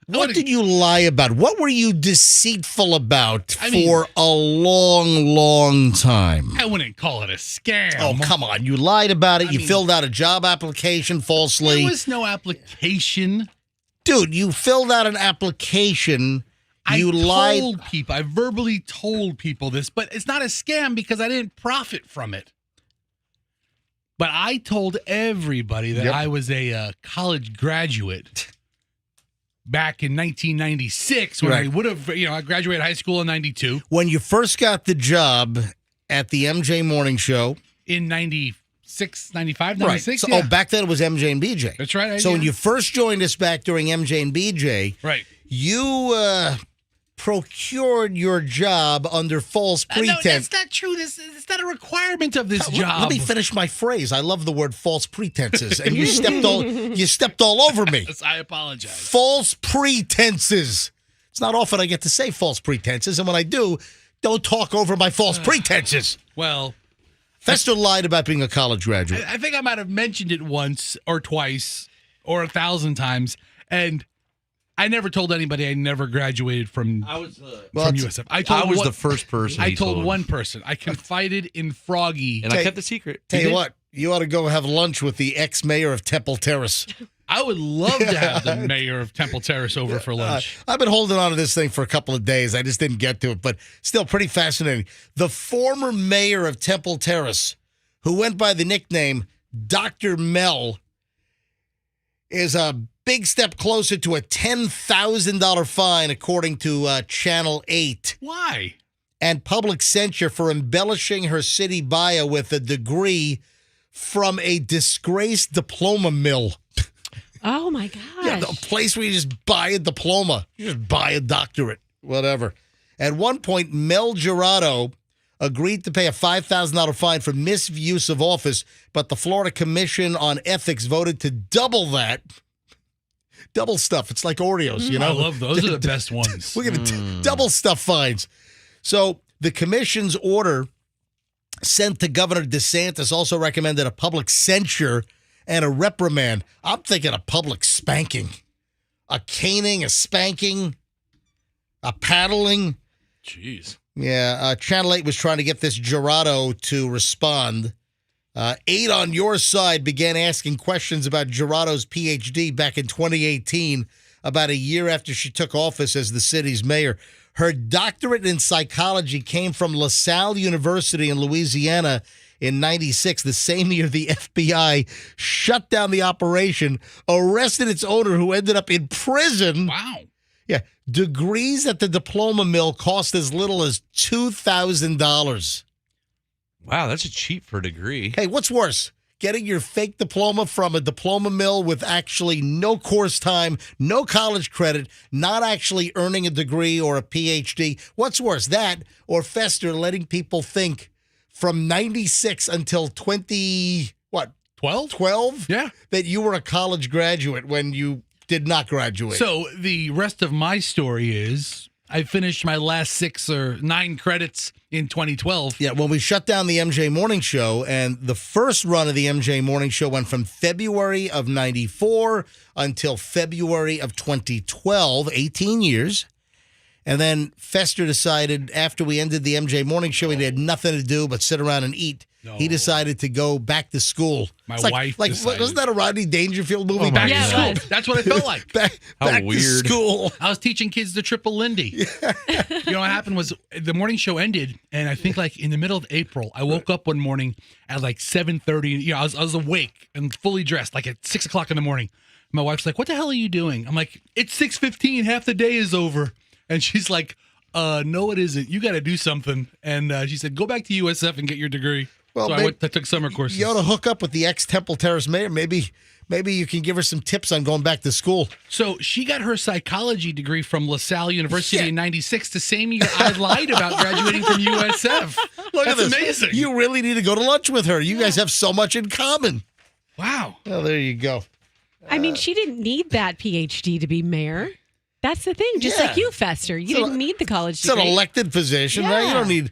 lie about? What were you deceitful about for a long, long time? I wouldn't call it a scam. Oh, come on. You lied about it. You filled out a job application falsely. There was no application. Dude, you filled out an application. You lied. I verbally told people this, but it's not a scam because I didn't profit from it. But I told everybody that I was a college graduate back in 1996 when I would have, I graduated high school in 92. When you first got the job at the MJ Morning Show. In 96, 95, 96? Right. So, yeah. Oh, back then it was MJ and BJ. That's right. So when you first joined us back during MJ and BJ, right, you procured your job under false pretense. No, that's not true. It's not a requirement of this job. Let me finish my phrase. I love the word false pretenses, and you stepped all over me. I apologize. False pretenses. It's not often I get to say false pretenses, and when I do, don't talk over my false pretenses. Well, Fester lied about being a college graduate. I think I might have mentioned it once or twice or 1,000 times, and I never told anybody I never graduated from USF. I was the first person. I told one person. I confided in Froggy. And I kept the secret. Tell you what, you ought to go have lunch with the ex-mayor of Temple Terrace. I would love to have the mayor of Temple Terrace over for lunch. I've been holding on to this thing for a couple of days. I just didn't get to it, but still pretty fascinating. The former mayor of Temple Terrace, who went by the nickname Dr. Mel, is a big step closer to a $10,000 fine, according to Channel 8. Why? And public censure for embellishing her city bio with a degree from a disgraced diploma mill. Oh, my gosh. Yeah, the place where you just buy a diploma. You just buy a doctorate, whatever. At one point, Mel Gerardo agreed to pay a $5,000 fine for misuse of office, but the Florida Commission on Ethics voted to double that. Double stuff. It's like Oreos, you know? I love those. Those are the best ones. We're going to double stuff fines. So the commission's order sent to Governor DeSantis also recommended a public censure and a reprimand. I'm thinking a public spanking. A caning, a spanking, a paddling. Jeez. Yeah, Channel 8 was trying to get this Gerardo to respond. 8 on your side began asking questions about Gerardo's PhD back in 2018, about a year after she took office as the city's mayor. Her doctorate in psychology came from LaSalle University in Louisiana in 96, the same year the FBI shut down the operation, arrested its owner, who ended up in prison. Wow. Yeah, degrees at the diploma mill cost as little as $2,000. Wow, that's cheap for a degree. Hey, what's worse? Getting your fake diploma from a diploma mill with actually no course time, no college credit, not actually earning a degree or a PhD. What's worse, that or Fester letting people think from 96 until 12? 12? Yeah. That you were a college graduate when you did not graduate. So the rest of my story is I finished my last 6 or 9 credits in 2012. Yeah, when we shut down the MJ Morning Show, and the first run of the MJ Morning Show went from February of 94 until February of 2012, 18 years. And then Fester decided after we ended the MJ Morning Show, he had nothing to do but sit around and eat. No. He decided to go back to school. My It's wife decided. Wasn't that a Rodney Dangerfield movie? Oh, my Back God. to school. That's what it felt like. back to weird. school. I was teaching kids the triple Lindy. You know what happened was the morning show ended, and I think like in the middle of April, I woke up one morning at like 7:30. You know, I was awake and fully dressed, like at 6 o'clock in the morning. My wife's like, "What the hell are you doing?" I'm like, "It's 6:15. Half the day is over." And she's like, "No, it isn't. You got to do something." And she said, "Go back to USF and get your degree." Well, So I took summer courses. You ought to hook up with the ex-Temple Terrace mayor. Maybe you can give her some tips on going back to school. So she got her psychology degree from LaSalle University Yeah. in 96, the same year I lied about graduating from USF. Look at That's this. amazing. You really need to go to lunch with her. You guys have so much in common. Wow. Oh, there you go. I mean, she didn't need that PhD to be mayor. That's the thing. Just Yeah. like you, Fester. You didn't need the college It's an degree. elected position, right? You Yeah. don't need.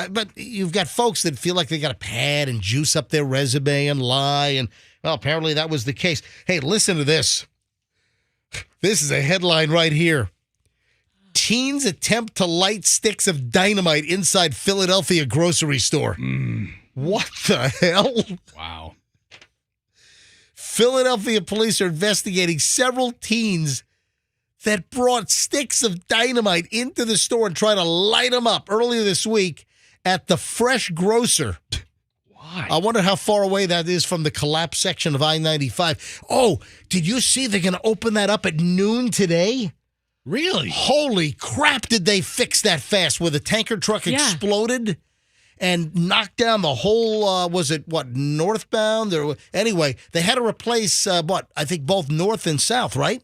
But you've got folks that feel like they got to pad and juice up their resume and lie. And, well, apparently that was the case. Hey, listen to this. This is a headline right here. Teens attempt to light sticks of dynamite inside Philadelphia grocery store. What the hell? Wow. Philadelphia police are investigating several teens that brought sticks of dynamite into the store and tried to light them up earlier this week at the Fresh Grocer. Why? I wonder how far away that is from the collapsed section of I-95. Oh, did you see they're going to open that up at noon today? Really? Holy crap, did they fix that fast where the tanker truck Yeah. exploded and knocked down the whole, northbound? Anyway, they had to replace, I think both north and south, right?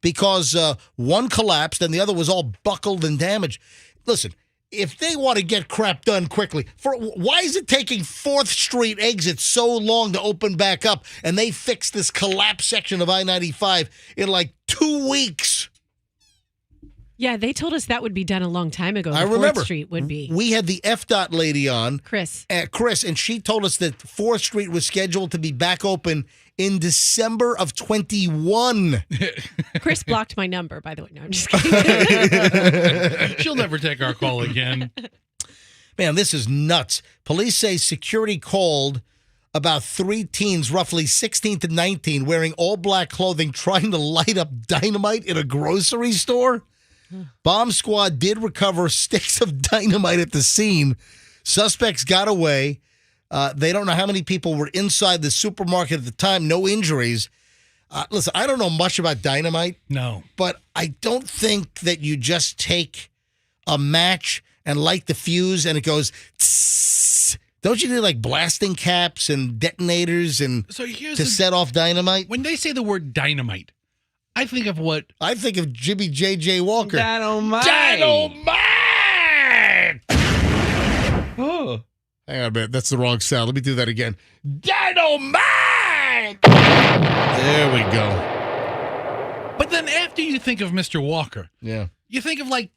Because one collapsed and the other was all buckled and damaged. Listen, if they want to get crap done quickly, why is it taking 4th Street exit so long to open back up and they fixed this collapsed section of I-95 in like 2 weeks? Yeah, they told us that would be done a long time ago. I The remember. 4th Street would be. We had the FDOT lady on, Chris. Chris, and she told us that 4th Street was scheduled to be back open in December of 21. Chris blocked my number, by the way. No, I'm just kidding. She'll never take our call again. Man, this is nuts. Police say security called about 3 teens, roughly 16 to 19, wearing all black clothing, trying to light up dynamite in a grocery store. Bomb squad did recover sticks of dynamite at the scene. Suspects got away. They don't know how many people were inside the supermarket at the time. No injuries. Listen, I don't know much about dynamite, No. but I don't think that you just take a match and light the fuse and it goes tss. Don't you need like blasting caps and detonators and So here's to set off dynamite? when they say the word dynamite, I think of what I think of Jimmy J.J. Walker. Dynamite. Dynamite! Oh. Hang on a minute. That's the wrong sound. Let me do that again. Dynamite! There we go. But then after you think of Mr. Walker, Yeah. you think of like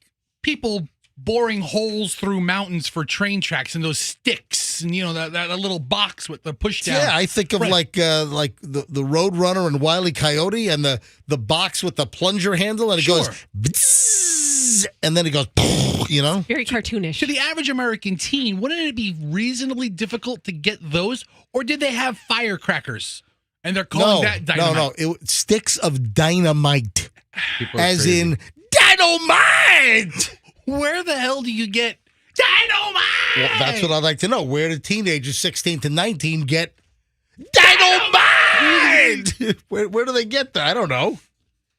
people boring holes through mountains for train tracks and those sticks and that little box with the push down. Yeah, I think of Right. like the Road Runner and Wile E. Coyote and the box with the plunger handle and it Sure. goes bzzz, and then it goes Very cartoonish. To the average American teen, wouldn't it be reasonably difficult to get those? Or did they have firecrackers and they're calling that dynamite? No. Sticks of dynamite. People are As crazy. in dynamite! Where the hell do you get dynamite? Well, that's what I'd like to know. Where do teenagers 16 to 19 get dynamite? Where do they get that? I don't know.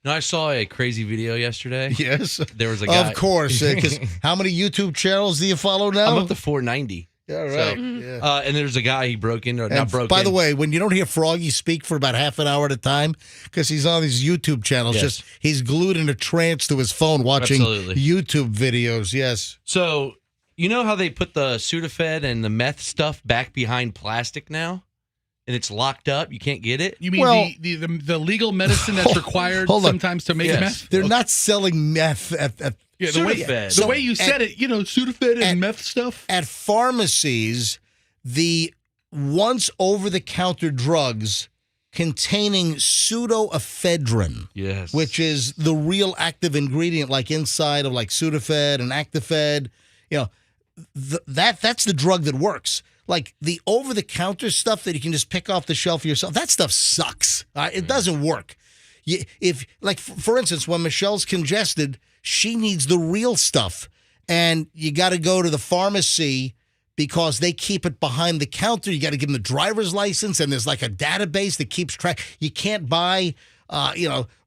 No, I saw a crazy video yesterday. Yes. There was a guy. Of course. Because how many YouTube channels do you follow now? I'm up to 490. Yeah, right. So, Yeah. and there's a guy he broke in, or And not broke by in. the way, when you don't hear Froggy speak for about half an hour at a time, because he's on these YouTube channels, Yes. just he's glued in a trance to his phone watching Absolutely. YouTube videos. Yes. So, you know how they put the Sudafed and the meth stuff back behind plastic now? And it's locked up? You can't get it? You mean Well- the legal medicine that's required hold on. sometimes to make Yes. meth? They're not selling meth at Yeah, the way, Sudafed. the way you said it, Sudafed and meth stuff. at pharmacies. The once over-the-counter drugs containing pseudoephedrine, Yes. which is the real active ingredient, like inside of like Sudafed and Actifed. That's the drug that works. Like the over-the-counter stuff that you can just pick off the shelf yourself, that stuff sucks. It doesn't work. For instance, when Michelle's congested, she needs the real stuff, and you got to go to the pharmacy because they keep it behind the counter. You got to give them the driver's license, and there's like a database that keeps track. You can't buy,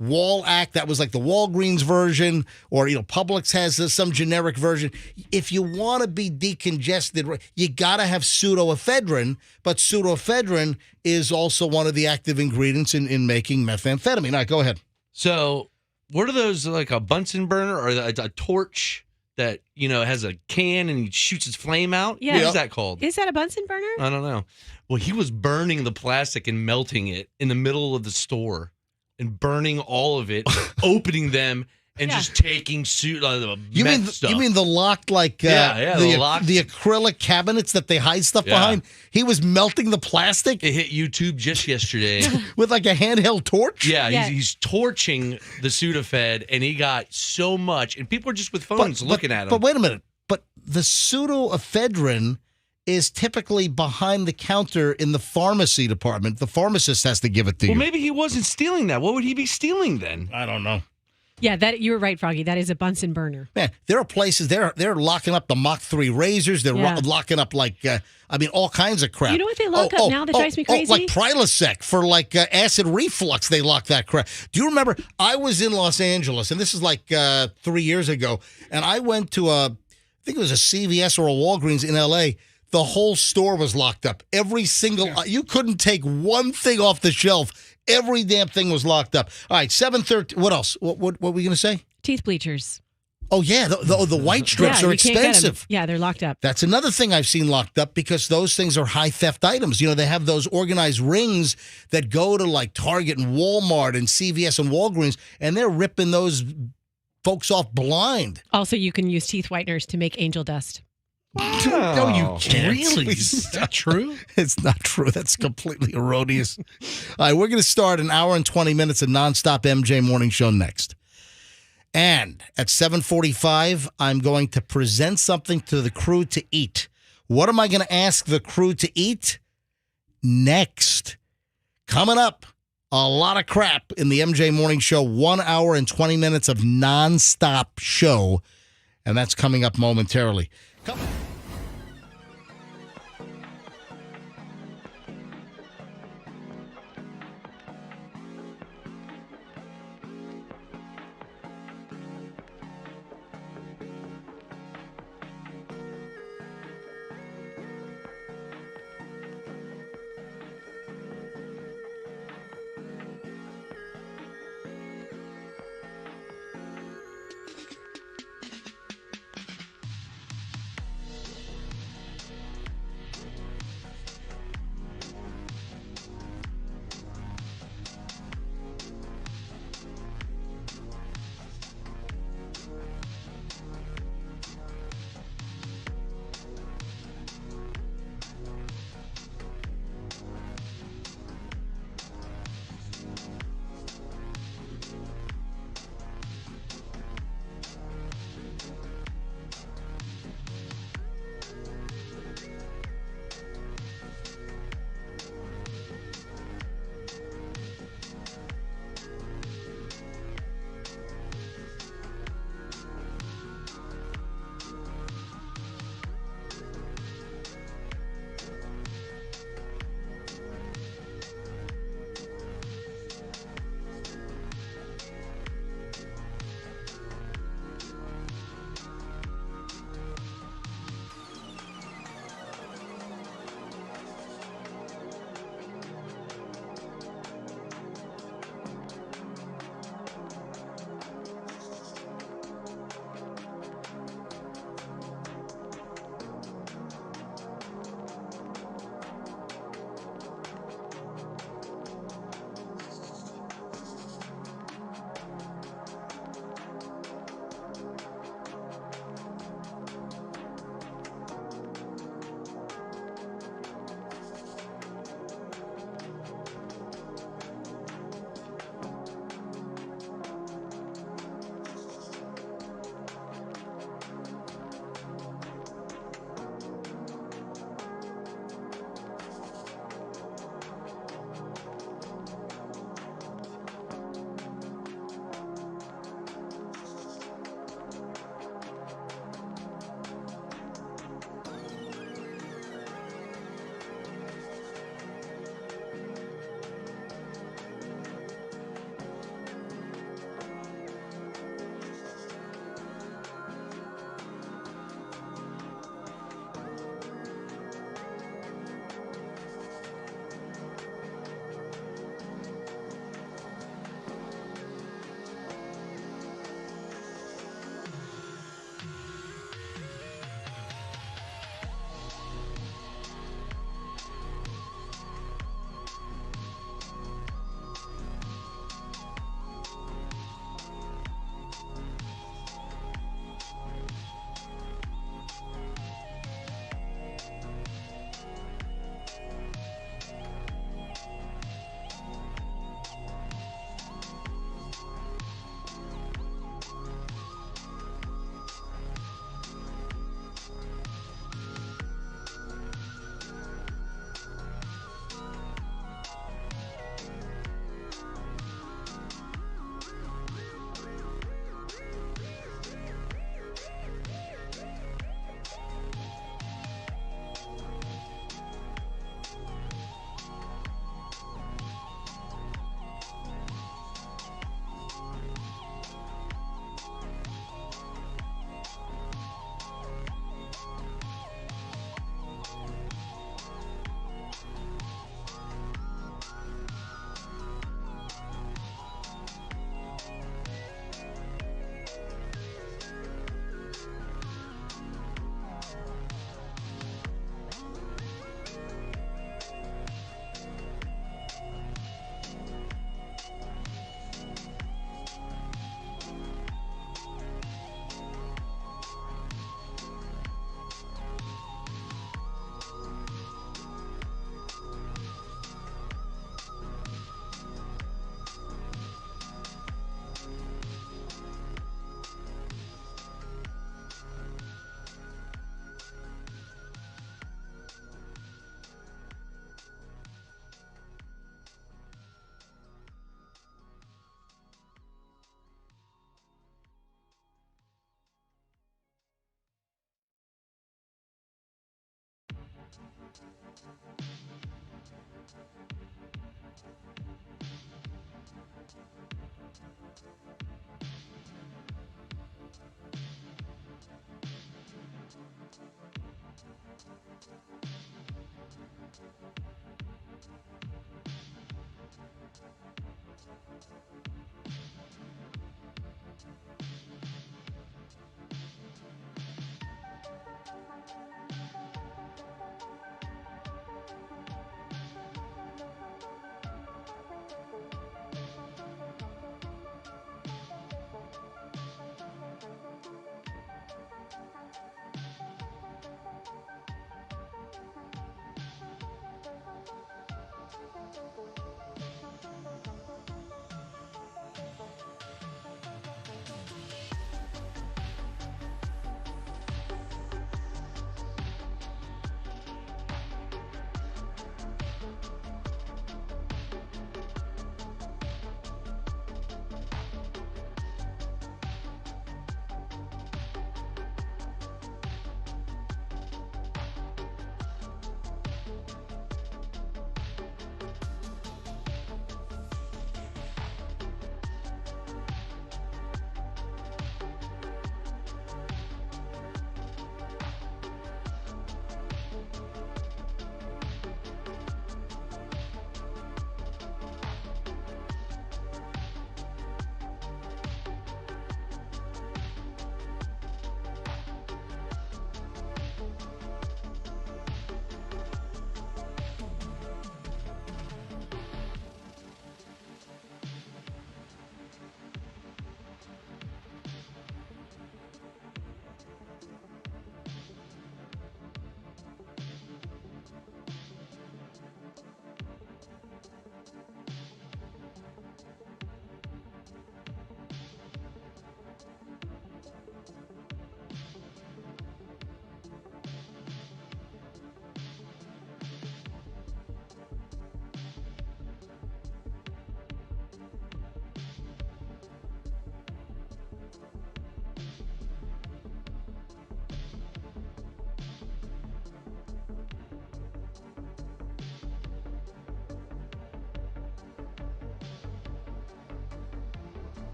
Wall Act. That was like the Walgreens version, or Publix has some generic version. If you want to be decongested, you got to have pseudoephedrine. But pseudoephedrine is also one of the active ingredients in making methamphetamine. All right, go ahead. So, what are those, like a Bunsen burner or a torch that has a can and he shoots his flame out. Yeah. What is that called? Is that a Bunsen burner? I don't know. Well, he was burning the plastic and melting it in the middle of the store and burning all of it, opening them. And just taking You mean stuff. you mean the locked the locked- the acrylic cabinets that they hide stuff behind? He was melting the plastic. It hit YouTube just yesterday. With like a handheld torch. Yeah, Yeah. He's torching the Sudafed, and he got so much, and people are just with phones looking at him. But wait a minute. But the pseudoephedrine is typically behind the counter in the pharmacy department. The pharmacist has to give it to you. Well, maybe he wasn't stealing that. What would he be stealing then? I don't know. Yeah, that you were right, Froggy. That is a Bunsen burner. Man, there are places they're locking up the Mach 3 razors. They're Yeah. locking up all kinds of crap. You know what they lock up now that drives me crazy? like Prilosec for acid reflux. They lock that crap. Do you remember? I was in Los Angeles, and this is 3 years ago, and I went to I think it was a CVS or a Walgreens in L.A. The whole store was locked up. Every single you couldn't take one thing off the shelf. Every damn thing was locked up. All right, 7:13. What else? What were we going to say? Teeth bleachers. Oh, yeah. The white strips are you can't get 'em. expensive. Yeah, they're locked up. That's another thing I've seen locked up because those things are high theft items. They have those organized rings that go to Target and Walmart and CVS and Walgreens, and they're ripping those folks off blind. Also, you can use teeth whiteners to make angel dust. No, you can't. Really? Please Is that true? It's not true. That's completely erroneous. All right, we're going to start an hour and 20 minutes of nonstop MJ Morning Show next. And at 7:45, I'm going to present something to the crew to eat. What am I going to ask the crew to eat? Next. Coming up, a lot of crap in the MJ Morning Show. 1 hour and 20 minutes of nonstop show. And that's coming up momentarily. Come.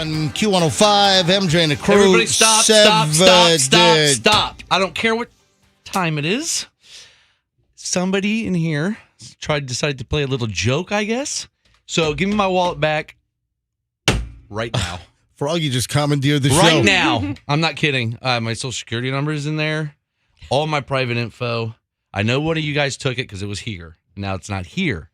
on Q105, MJ and the crew. Everybody stop. I don't care what time it is. Somebody in here decided to play a little joke, I guess. So give me my wallet back right now. Froggy just commandeered the show. Right now. I'm not kidding. My social security number is in there. All my private info. I know one of you guys took it because it was here. Now it's not here.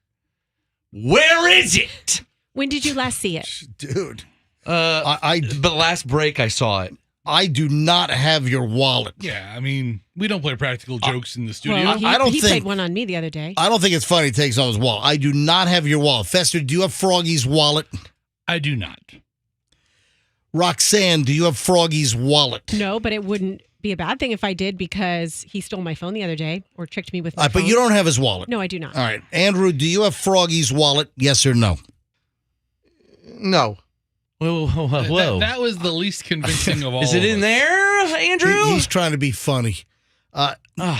Where is it? When did you last see it? Dude. But last break I saw it. I do not have your wallet. Yeah, I mean, we don't play practical jokes in the studio. Well, I don't he think- played one on me the other day. I don't think it's funny he takes on his wallet. I do not have your wallet. Fester, do you have Froggy's wallet? I do not. Roxanne, do you have Froggy's wallet? No, but it wouldn't be a bad thing if I did because he stole my phone the other day or tricked me with my phone. But you don't have his wallet. No, I do not. All right. Andrew, do you have Froggy's wallet? Yes or no? No. Whoa. That was the least convincing of all. Is it in there, Andrew? He's trying to be funny.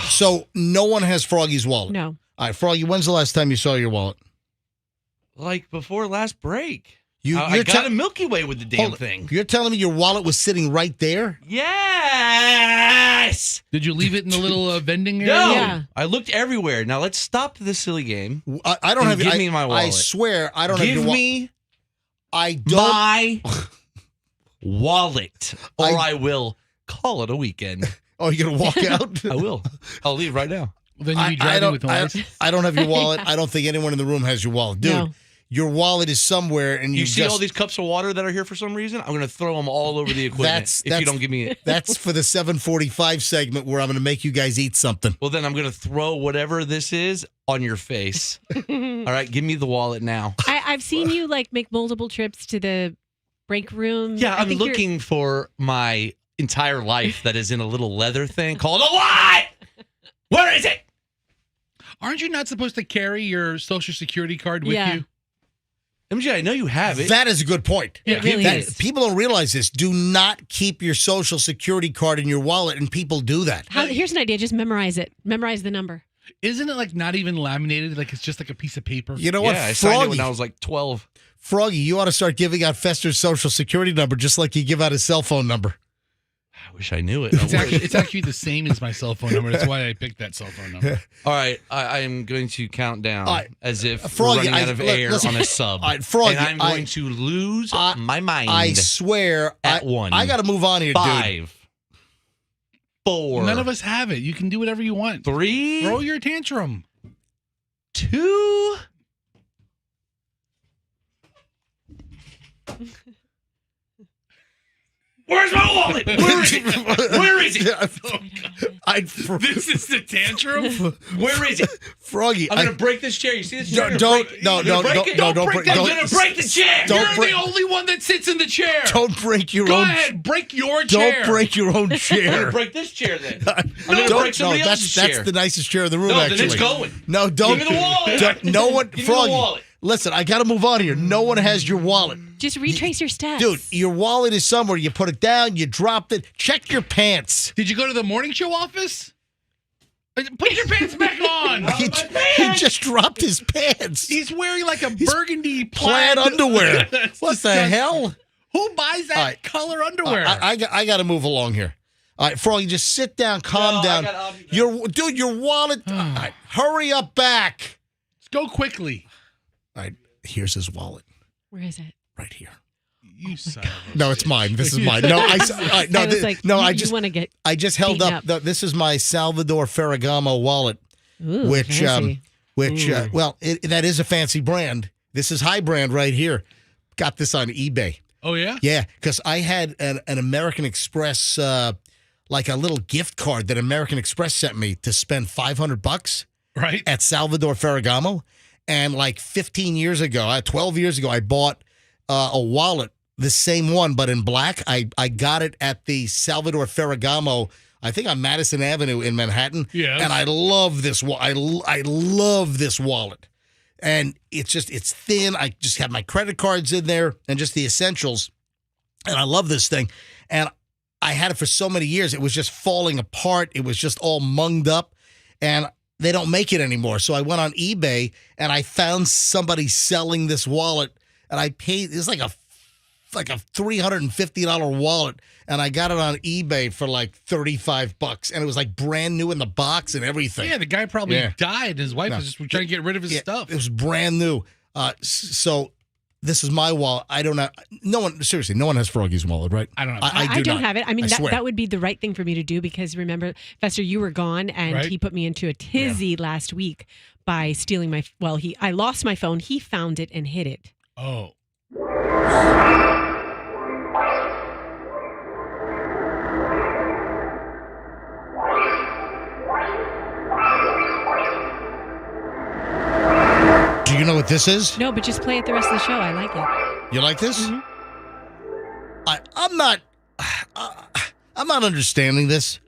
So no one has Froggy's wallet? No. All right, Froggy, when's the last time you saw your wallet? Like before last break. You, I you're got te- a Milky Way with the damn Hold on. thing. You're telling me your wallet was sitting right there? Yes. Did you leave it in the little vending area? No. Yeah. I looked everywhere. Now let's stop this silly game. I don't And have. give I, me my I wallet. swear, I don't have Give your wallet. me I don't. my wallet, or I- I will call it a weekend. Oh, you're gonna walk out? I will. I'll leave right now. Then you'd be driving with no license? I don't have your wallet. I don't think anyone in the room has your wallet, dude. No. Your wallet is somewhere, and You see just, all these cups of water that are here for some reason? I'm going to throw them all over the equipment if you don't give me it. That's for the 7:45 segment where I'm going to make you guys eat something. Well, then I'm going to throw whatever this is on your face. All right, give me the wallet now. I've seen you like make multiple trips to the break room. Yeah, I I'm think you're- looking for my entire life that is in a little leather thing called a wallet. Where is it? Aren't you not supposed to carry your social security card with Yeah. you? MJ, I know you have it. That is a good point. It really is. People don't realize this. Do not keep your social security card in your wallet, and people do that. Here's an idea. Just memorize it. Memorize the number. Isn't it like not even laminated? Like it's just like a piece of paper? You know what, Yeah, I signed it Froggy? when I was like 12. Froggy, you ought to start giving out Fester's social security number just like you give out his cell phone number. I wish I knew it. It's actually the same as my cell phone number. That's why I picked that cell phone number. All right, I am going to count down All right. as if Froggy, we're running out of air listen. on a sub. All right, Froggy, and I'm going to lose my mind. I swear, At one. I got to move on here, dude. 5, 4. None of us have it. You can do whatever you want. 3, Throw your tantrum. 2. Where's my wallet? Where is it? Where is it? This is the tantrum? Where is it? Froggy, I'm gonna break this chair. You see this chair? Don't I'm break gonna break the chair. Don't You're break- the only one that sits in the chair. don't break your Go own. ahead, break your chair. Don't break your own I'm chair. gonna break this chair then. I'm gonna Don't- break somebody else's that's chair. the nicest chair in the room. No, actually, then it's going. No, don't. Give me the wallet. No one, Give me the Froggy. wallet. Listen, I got to move on here. No one has your wallet. Just retrace your steps. Dude, your wallet is somewhere. You put it down, you dropped it. Check your pants. Did you go to the morning show office? Put your pants back on. He just dropped his pants. He's wearing like a burgundy Plaid underwear. That's What the disgusting. hell? Who buys that All right. color underwear? I got to move along here. All right, Froggy, just sit down, calm down. I'll be back. Your wallet. All right, hurry up back. Go quickly. All right, here's his wallet Where is it? right here. You son of a No, it's mine. This is mine. No, all right, no, I was like, no. you, I you just want to get. I just held beaten up. up. This is my Salvador Ferragamo wallet, Ooh, which fancy. that is a fancy brand. This is high brand right here. Got this on eBay. Oh, yeah? Yeah, because I had an American Express, like a little gift card that American Express sent me to spend $500 Right? at Salvador Ferragamo. And like 15 years ago, 12 years ago, I bought a wallet, the same one, but in black. I got it at the Salvador Ferragamo, I think on Madison Avenue in Manhattan. Yes. And I love this. I love this wallet. And it's thin. I just have my credit cards in there and just the essentials. And I love this thing. And I had it for so many years. It was just falling apart. It was just all munged up. And they don't make it anymore. So I went on eBay and I found somebody selling this wallet. And I paid, it was like a like a $350 wallet, and I got it on eBay for like $35, and it was like brand new in the box and everything. Yeah, the guy probably Yeah. died, and his wife was just trying to get rid of his stuff. It was brand new. So this is my wallet. I don't know. No one has Froggy's wallet, right? I don't know. I don't not. have it. I mean, I swear. that would be the right thing for me to do because remember, Fester, you were gone and Right. he put me into a tizzy last week by stealing I lost my phone. He found it and hid it. Oh. Do you know what this is? No, but just play it the rest of the show. I like it. You like this? Mhm. I'm not understanding this.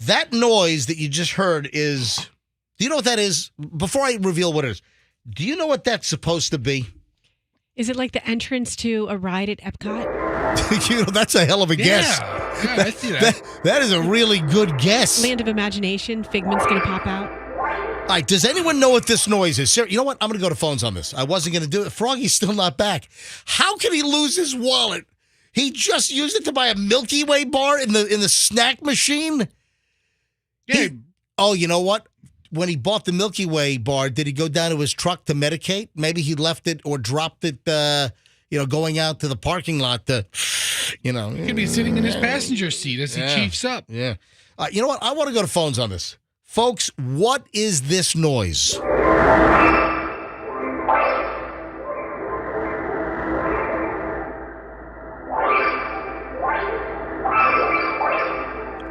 That noise that you just heard is. Do you know what that is? Before I reveal what it is, do you know what that's supposed to be? Is it like the entrance to a ride at Epcot? You know, that's a hell of a guess. Yeah, I see that. That is a really good guess. Land of Imagination. Figment's going to pop out. All right, does anyone know what this noise is? You know what? I'm going to go to phones on this. I wasn't going to do it. Froggy's still not back. How can he lose his wallet? He just used it to buy a Milky Way bar in the snack machine. Yeah. Oh, you know what? When he bought the Milky Way bar, did he go down to his truck to medicate? Maybe he left it or dropped it, going out to the parking lot to, He could be sitting in his passenger seat as he chiefs up. Yeah. You know what? I want to go to phones on this. Folks, what is this noise?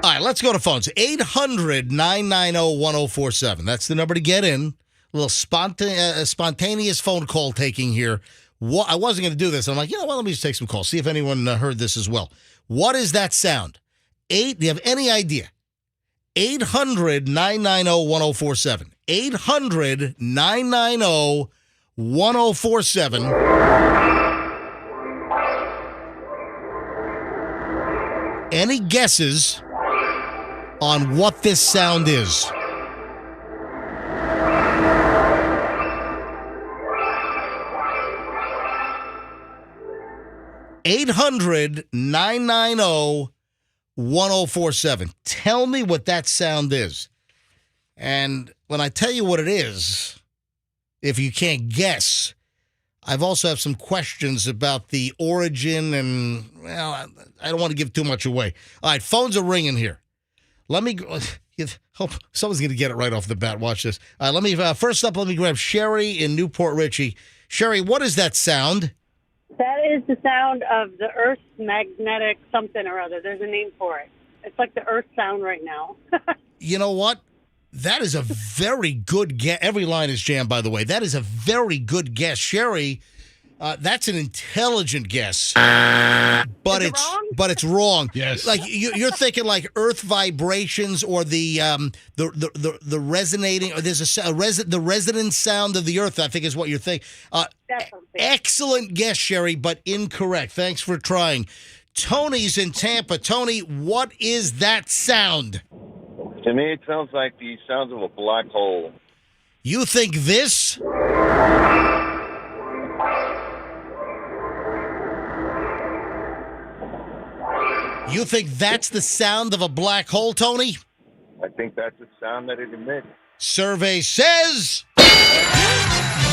All right, let's go to phones. 800-990-1047. That's the number to get in. A little spontaneous phone call taking here. I wasn't going to do this. I'm like, let me just take some calls. See if anyone heard this as well. What is that sound? Do you have any idea? 800-990-1047. 800-990-1047. Any guesses on what this sound is? $800-990-1047. Tell me what that sound is. And when I tell you what it is, if you can't guess, I've also have some questions about the origin and, I don't want to give too much away. All right, phones are ringing here. Let me hope someone's going to get it right off the bat. Watch this. First up, let me grab Sherry in Newport Richie. Sherry, what is that sound? That is the sound of the Earth's magnetic something or other. There's a name for it. It's like the Earth sound right now. You know what? That is a very good guess. Every line is jammed, by the way. That is a very good guess. Sherry, that's an intelligent guess. But it's wrong. Yes. Like you're thinking like earth vibrations or the resonating, or there's the resonant sound of the earth, I think is what you're thinking. Excellent guess, Sherry, but incorrect. Thanks for trying. Tony's in Tampa. Tony, what is that sound? To me, it sounds like the sounds of a black hole. You think this? You think that's the sound of a black hole, Tony? I think that's the sound that it emits. Survey says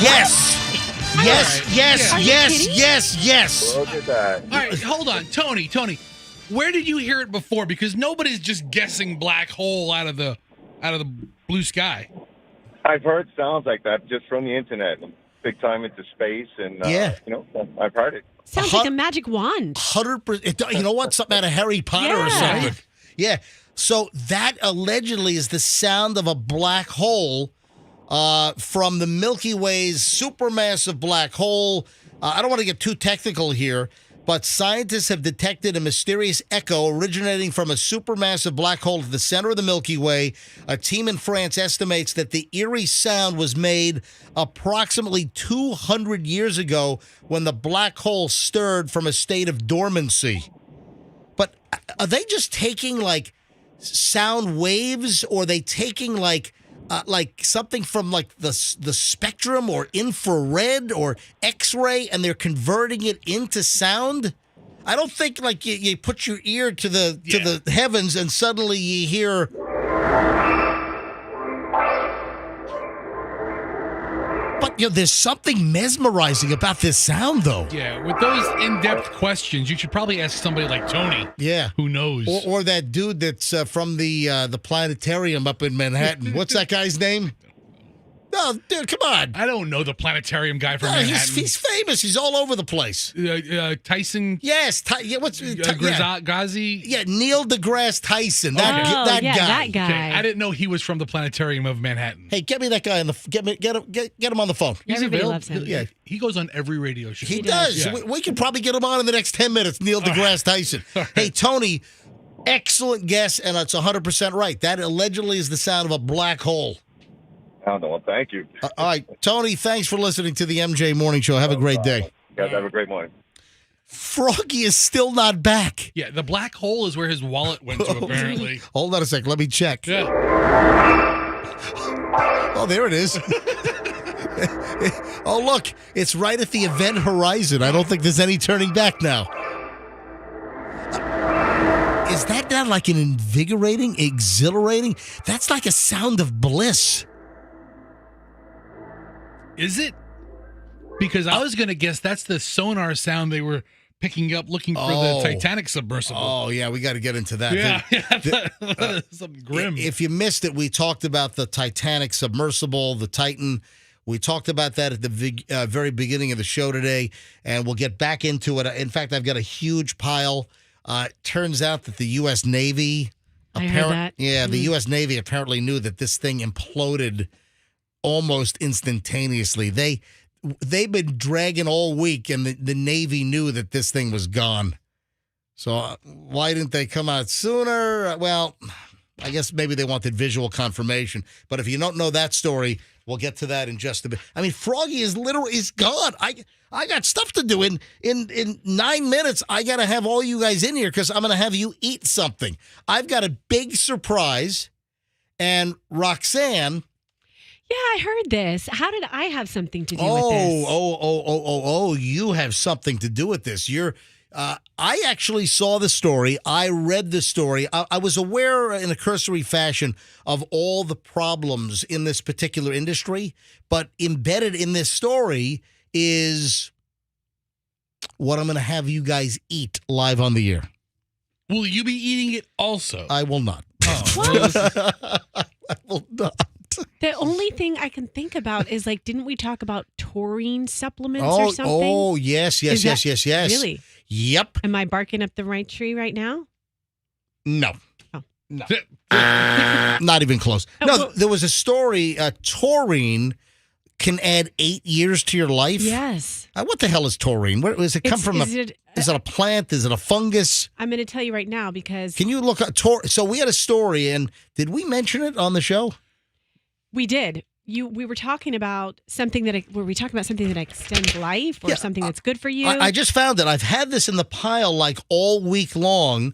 yes. Yes, yes, Are you yes, kidding? yes. Look at that. All right, hold on. Tony, where did you hear it before? Because nobody's just guessing black hole out of the blue sky. I've heard sounds like that just from the internet. Big time into space, and I've heard it. Sounds like a magic wand. 100%. You know what? Something out of Harry Potter or Yeah. something. Yeah. So that allegedly is the sound of a black hole from the Milky Way's supermassive black hole. I don't want to get too technical here, but scientists have detected a mysterious echo originating from a supermassive black hole at the center of the Milky Way. A team in France estimates that the eerie sound was made approximately 200 years ago when the black hole stirred from a state of dormancy. But are they just taking like sound waves, or are they taking like something from like the spectrum or infrared or X-ray, and they're converting it into sound? I don't think like you put your ear to the heavens and suddenly you hear. But there's something mesmerizing about this sound, though. Yeah, with those in-depth questions, you should probably ask somebody like Tony. Yeah, who knows? Or that dude that's from the planetarium up in Manhattan. What's that guy's name? No, dude, come on. I don't know the planetarium guy from Manhattan. He's famous. He's all over the place. Tyson. Yes. Ghazi. Yeah, Neil deGrasse Tyson. That guy. That guy. Okay, I didn't know he was from the planetarium of Manhattan. Hey, get me that guy on the get him on the phone. He's Everybody available. loves him. Yeah, he goes on every radio show. He does. Yeah. We can probably get him on in the next 10 minutes. Neil deGrasse Tyson. Hey, Tony. Excellent guess, and it's 100% right. That allegedly is the sound of a black hole. Oh, no, well, thank you. All right, Tony, thanks for listening to the MJ Morning Show. Have a great day. You guys have a great morning. Froggy is still not back. Yeah, the black hole is where his wallet went to, apparently. Hold on a second. Let me check. Yeah. Oh, there it is. Oh, look. It's right at the event horizon. I don't think there's any turning back now. Is that not like an invigorating, exhilarating? That's like a sound of bliss. Is it? Because I was going to guess that's the sonar sound they were picking up looking for the Titanic submersible. Oh, yeah, we got to get into that. Yeah, something grim. If you missed it, we talked about the Titanic submersible, the Titan. We talked about that at the very beginning of the show today, and we'll get back into it. In fact, I've got a huge pile. Turns out that the U.S. Navy, I heard that. Yeah, the U.S. Navy apparently knew that this thing imploded almost instantaneously. They've been dragging all week, and the Navy knew that this thing was gone. So why didn't they come out sooner? Well, I guess maybe they wanted visual confirmation. But if you don't know that story, we'll get to that in just a bit. I mean, Froggy is gone. I got stuff to do. In 9 minutes, I got to have all you guys in here because I'm going to have you eat something. I've got a big surprise, and Roxanne. Yeah, I heard this. How did I have something to do with this? Oh, you have something to do with this. I actually saw the story. I read the story. I was aware in a cursory fashion of all the problems in this particular industry, but embedded in this story is what I'm going to have you guys eat live on the air. Will you be eating it also? I will not. Oh, I will not. The only thing I can think about is didn't we talk about taurine supplements or something? Oh, yes. Really? Yep. Am I barking up the right tree right now? No. Oh. No. Not even close. No, there was a story, taurine can add 8 years to your life. Yes. What the hell is taurine? Where does it come from? Is it a plant? Is it a fungus? I'm going to tell you right now because... Can you look at So we had a story, and did we mention it on the show? We did. We were talking about something that extends life or something that's good for you. I just found it. I've had this in the pile all week long,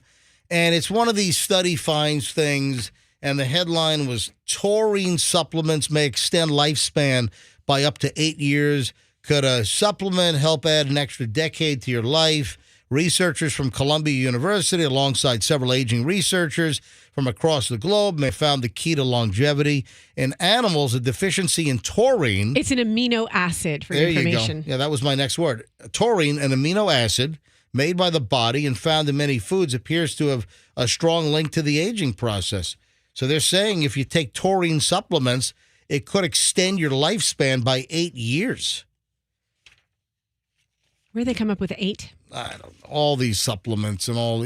and it's one of these study finds things, and the headline was taurine supplements may extend lifespan by up to 8 years. Could a supplement help add an extra decade to your life? Researchers from Columbia University, alongside several aging researchers from across the globe, may have found the key to longevity. In animals, a deficiency in taurine. It's an amino acid for your information. There you go. Yeah, that was my next word. Taurine, an amino acid made by the body and found in many foods, appears to have a strong link to the aging process. So they're saying if you take taurine supplements, it could extend your lifespan by 8 years. Where do they come up with 8? I don't know. All these supplements and all,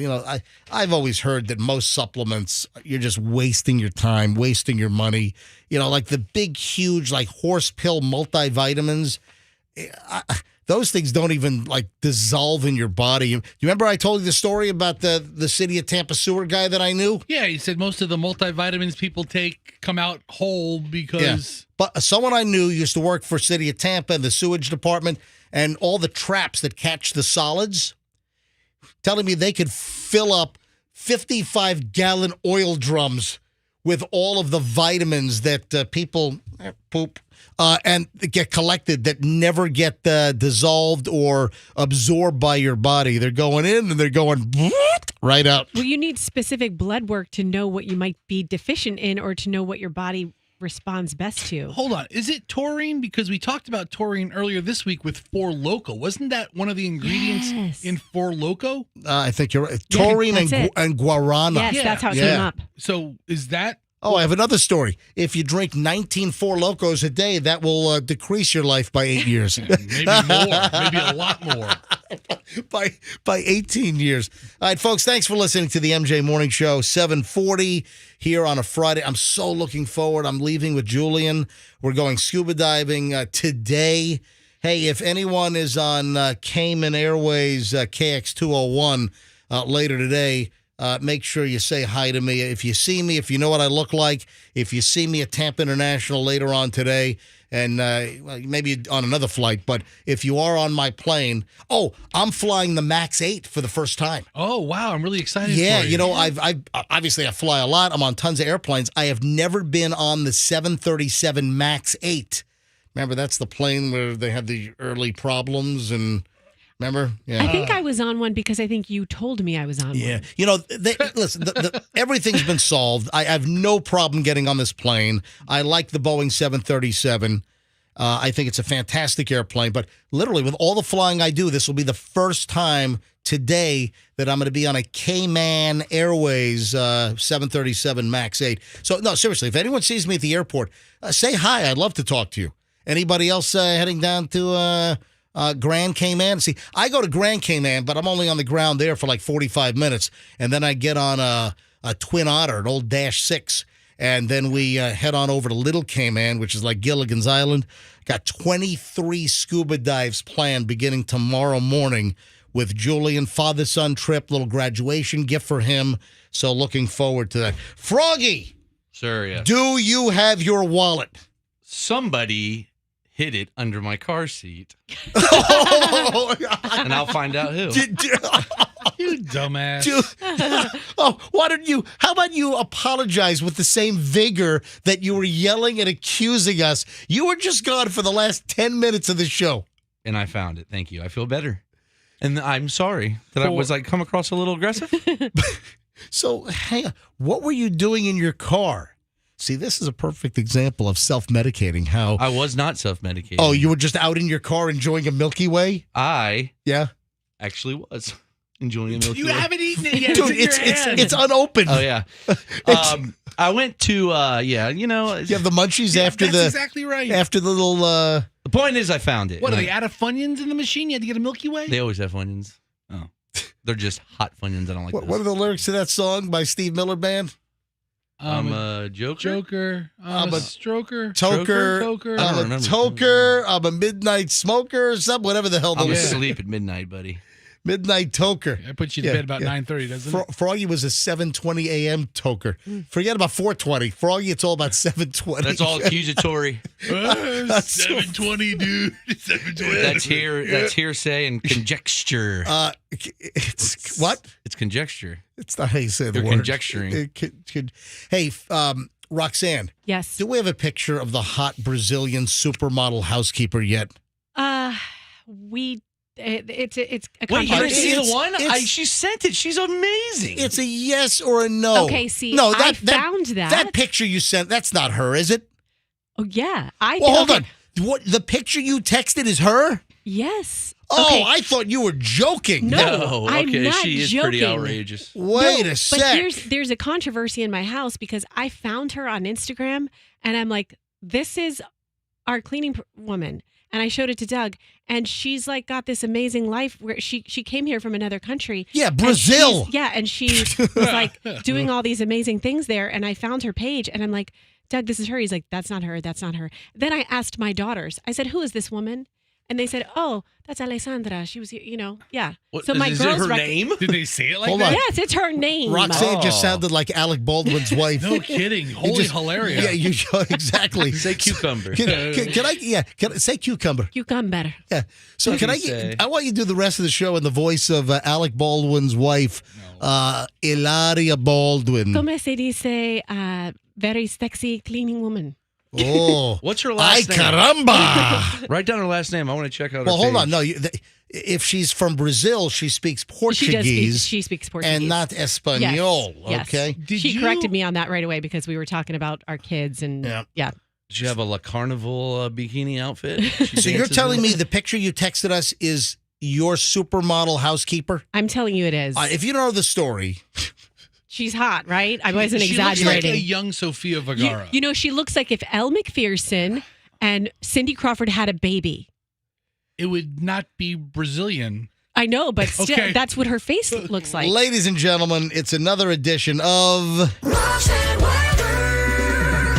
I've always heard that most supplements, you're just wasting your time, wasting your money. Like the big, huge, horse pill multivitamins. Those things don't even dissolve in your body. You remember I told you the story about the city of Tampa sewer guy that I knew? Yeah, he said most of the multivitamins people take come out whole because... Yeah. But someone I knew used to work for city of Tampa in the sewage department, and all the traps that catch the solids, telling me they could fill up 55-gallon oil drums with all of the vitamins that people poop. and get collected that never get dissolved or absorbed by your body. They're going in and they're going right out. Well, you need specific blood work to know what you might be deficient in or to know what your body responds best to. Hold on. Is it taurine? Because we talked about taurine earlier this week with Four Loko. Wasn't that one of the ingredients in Four Loko? I think you're right. Taurine and guarana. Yes, that's how it came up. So is that... Oh, I have another story. If you drink 19 Four Locos a day, that will decrease your life by 8 years. Maybe more. Maybe a lot more. by 18 years. All right, folks, thanks for listening to the MJ Morning Show, 7:40 here on a Friday. I'm so looking forward. I'm leaving with Julian. We're going scuba diving today. Hey, if anyone is on Cayman Airways KX201 later today, make sure you say hi to me. If you see me, if you know what I look like, if you see me at Tampa International later on today, and maybe on another flight, but if you are on my plane, I'm flying the MAX 8 for the first time. Oh, wow. I'm really excited for you know, I've obviously I fly a lot. I'm on tons of airplanes. I have never been on the 737 MAX 8. Remember, that's the plane where they had the early problems and... Remember? Yeah. I think I was on one because I think you told me I was on one. Yeah. You know, listen, everything's been solved. I have no problem getting on this plane. I like the Boeing 737. I think it's a fantastic airplane. But literally, with all the flying I do, this will be the first time today that I'm going to be on a Cayman Airways 737 MAX 8. So, no, seriously, if anyone sees me at the airport, say hi. I'd love to talk to you. Anybody else heading down to... Grand Cayman. See, I go to Grand Cayman, but I'm only on the ground there for like 45 minutes. And then I get on a Twin Otter, an old Dash 6. And then we head on over to Little Cayman, which is like Gilligan's Island. Got 23 scuba dives planned beginning tomorrow morning with Julian. Father-son trip, little graduation gift for him. So looking forward to that. Froggy! Sure, yeah. Do you have your wallet? Somebody hid it under my car seat. And I'll find out who. You dumbass. How about you apologize with the same vigor that you were yelling and accusing us? You were just gone for the last 10 minutes of the show. And I found it. Thank you. I feel better. And I'm sorry that I was come across a little aggressive. So, hang on. What were you doing in your car? See, this is a perfect example of self-medicating. How I was not self-medicating. Oh, you were just out in your car enjoying a Milky Way? I actually was enjoying a Milky Way. You haven't eaten it yet. Dude, it's unopened. Oh, yeah. I went to, you have the munchies after that's exactly right. After the little... The point is I found it. What, are they out of Funyuns in the machine? You had to get a Milky Way? They always have Funyuns. Oh. They're just hot Funyuns. I don't like those. What are the lyrics to that song by Steve Miller Band? I'm a joker. I'm a stroker. Toker. I'm a toker. I'm a midnight smoker or something. Whatever the hell. I'm asleep at midnight, buddy. Midnight toker. I put you to bed about 9:30, doesn't it? Froggy was a 7:20 a.m. toker. Forget about 4:20. Froggy, it's all about 7:20. That's all accusatory. 7:20, dude. 7:20. That's hearsay and conjecture. It's what? It's conjecture. It's not how you say the You're word. Conjecturing. Hey, Roxanne. Yes. Do we have a picture of the hot Brazilian supermodel housekeeper yet? It's a Wait, you controversy. didn't see the one? She sent it. She's amazing. It's a yes or a no. Okay, see, no, I found that. That picture you sent, that's not her, is it? Oh, yeah. Hold on. What, the picture you texted is her? Yes. Oh, okay. I thought you were joking. No, I'm not she is joking. pretty outrageous. Wait a sec. But there's a controversy in my house because I found her on Instagram and I'm like, this is our cleaning woman. And I showed it to Doug, and she's like got this amazing life where she came here from another country. Yeah, Brazil. And she was like doing all these amazing things there. And I found her page, and I'm like, Doug, this is her. He's like, that's not her. That's not her. Then I asked my daughters. I said, who is this woman? And they said, oh, that's Alessandra. She was here, yeah. What, so my is girls it her name? Did they say it like Hold that? on. Yes, it's her name. Roxanne just sounded like Alec Baldwin's wife. No kidding. Holy hilarious. Yeah, you exactly. Say cucumber. Can I say cucumber? Cucumber. Yeah. So What can did he say? I want you to do the rest of the show in the voice of Alec Baldwin's wife, Hilaria Baldwin. Como se dice, very sexy cleaning woman. Oh, What's her ay last name? caramba! Write down her last name. I want to check out her Well, hold page. on. No, if she's from Brazil, she speaks She does. Portuguese She speaks Portuguese and not Espanol. Yes. Okay. She corrected me on that right away because we were talking about our kids and Yeah. Does she have a La Carnival bikini outfit? So you're telling me the picture you texted us is your supermodel housekeeper? I'm telling you it is. If you don't know the story, She's hot, right? I wasn't She looks exaggerating. like a young Sofia Vergara. You know, she looks like if Elle McPherson and Cindy Crawford had a baby. It would not be Brazilian. I know, but still, Okay. that's what her face looks like. ladies and gentlemen, it's another edition of Roxanne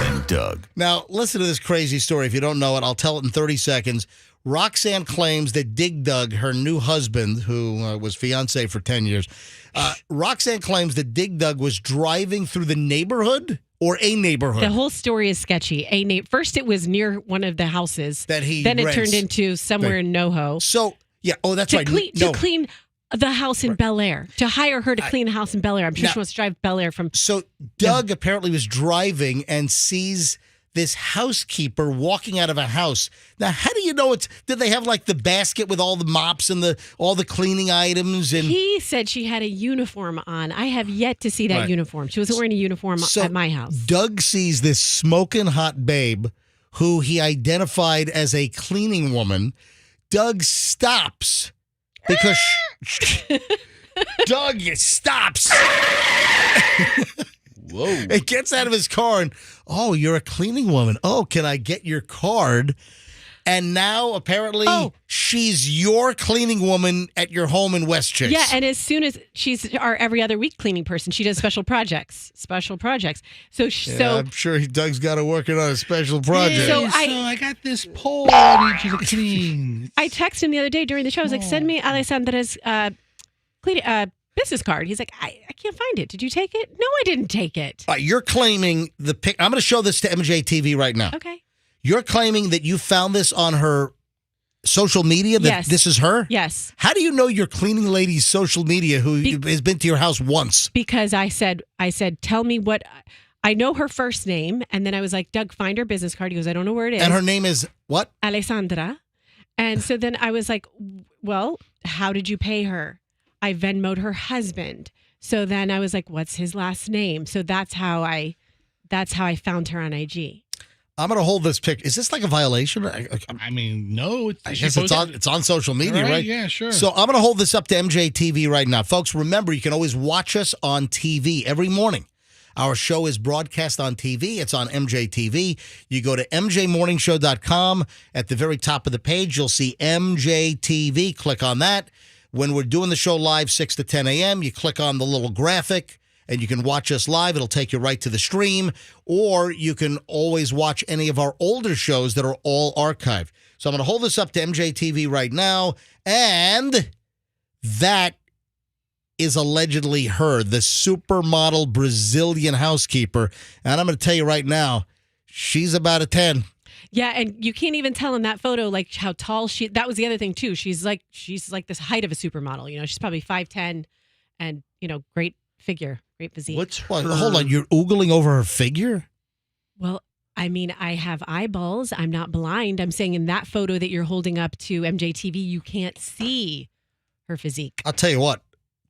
and Doug. Now, listen to this crazy story. If you don't know it, I'll tell it in 30 seconds. Roxanne claims that Dig Dug, her new husband, who was fiance for 10 years, Roxanne claims that Dig Dug was driving through the neighborhood or a neighborhood. The whole story is sketchy. First, it was near one of the houses. That he Then it rents. turned into somewhere in NoHo. So, yeah. Oh, that's To right. clean the house in Bel Air. To hire her to clean a house in Bel Air. I'm sure Now- she wants to drive Bel Air from. So Doug apparently was driving and sees this housekeeper walking out of a house. Now, how do you know it's? Did they have like the basket with all the mops and all the cleaning items? And He said she had a uniform on. I have yet to see that Right. uniform. She wasn't wearing a uniform So at my house. Doug sees this smoking hot babe who he identified as a cleaning woman. Doug stops because Doug stops. Whoa. It gets out of his car and, oh, you're a cleaning woman. Oh, can I get your card? And now apparently she's your cleaning woman at your home in West Chase. Yeah, and as soon as she's our every other week cleaning person, she does special projects. So I'm sure Doug's got to work it on a special project. So I got this pole I need you to clean. I texted him the other day during the show. I was like, send me Alessandra's business card. He's like, I can't find it. Did you take it? No, I didn't take it. All right, you're claiming the pic. I'm going to show this to MJTV right now. Okay. You're claiming that you found this on her social media, that Yes. this is her? Yes. How do you know your cleaning lady's social media who has been to your house once? Because I said, tell me what I know her first name. And then I was like, Doug, find her business card. He goes, I don't know where it is. And her name is what? Alessandra. And so then I was like, well, how did you pay her? I Venmo'd her husband. So then I was like, what's his last name? So that's how I found her on IG. I'm going to hold this pic. Is this like a violation? I mean, no. I guess it's on social media, right? Yeah, sure. So I'm going to hold this up to MJTV right now. Folks, remember, you can always watch us on TV every morning. Our show is broadcast on TV. It's on MJTV. You go to mjmorningshow.com. At the very top of the page, you'll see MJTV. Click on that. When we're doing the show live 6 to 10 a.m., you click on the little graphic, and you can watch us live. It'll take you right to the stream, or you can always watch any of our older shows that are all archived. So I'm going to hold this up to MJTV right now, and that is allegedly her, the supermodel Brazilian housekeeper. And I'm going to tell you right now, she's about a 10. Yeah, and you can't even tell in that photo like how tall she. That was the other thing too. She's like this height of a supermodel. You know, she's probably 5'10", and great figure, great physique. Hold on, you're oogling over her figure? Well, I mean, I have eyeballs. I'm not blind. I'm saying in that photo that you're holding up to MJTV, you can't see her physique. I'll tell you what,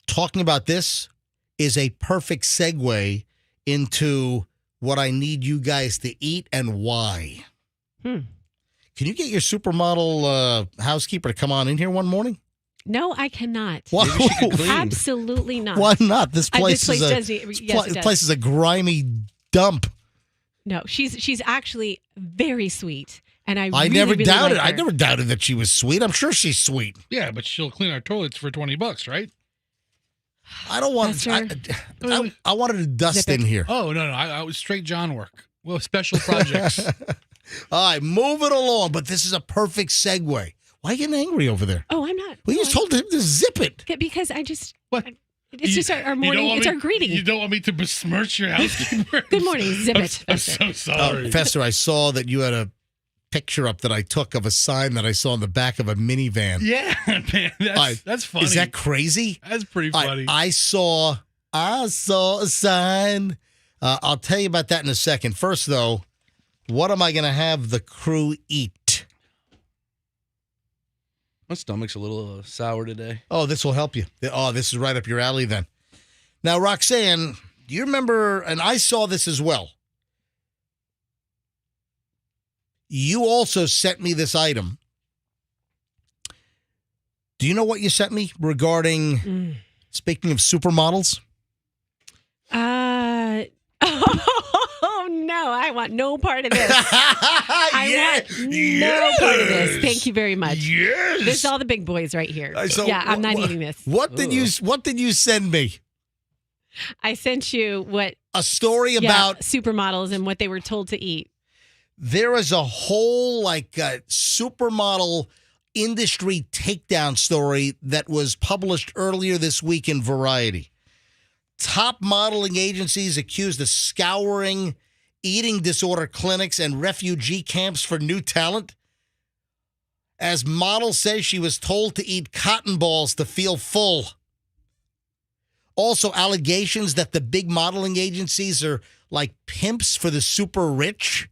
talking about this is a perfect segue into what I need you guys to eat and why. Can you get your supermodel housekeeper to come on in here one morning? No, I cannot. Why? Maybe she could clean. Absolutely not. Why not? This place, this place is a place is a grimy dump. No, she's actually very sweet, and I I really, never really doubted. like I her. never doubted that she was sweet. I'm sure she's sweet. Yeah, but she'll clean our toilets for $20, right? I don't want. I wanted to dust in here. Oh no, I was straight John work. Well, special projects. All right, move it along. But this is a perfect segue. Why are you getting angry over there? Oh, I'm not. We just told him to zip it. Because I just. What? It's just our morning. It's our greeting. You don't want me to besmirch your housekeeper? Good morning, zip it. I'm so sorry. Fester, I saw that you had a picture up that I took of a sign that I saw on the back of a minivan. Yeah, man, that's funny. Is that crazy? That's pretty funny. I saw a sign. I'll tell you about that in a second. First, though, What am I going to have the crew eat? My stomach's a little sour today. Oh, this will help you. Oh, this is right up your alley then. Now, Roxanne, do you remember, and I saw this as well. You also sent me this item. Do you know what you sent me regarding, speaking of supermodels? Oh, no, I want no part of this. I want no part of this. Thank you very much. Yes. This is all the big boys right here. I'm not eating this. What did you send me? I sent you a story about supermodels and what they were told to eat. There is a whole supermodel industry takedown story that was published earlier this week in Variety. Top modeling agencies accused of scouring eating disorder clinics and refugee camps for new talent. As model says she was told to eat cotton balls to feel full. Also, allegations that the big modeling agencies are like pimps for the super rich.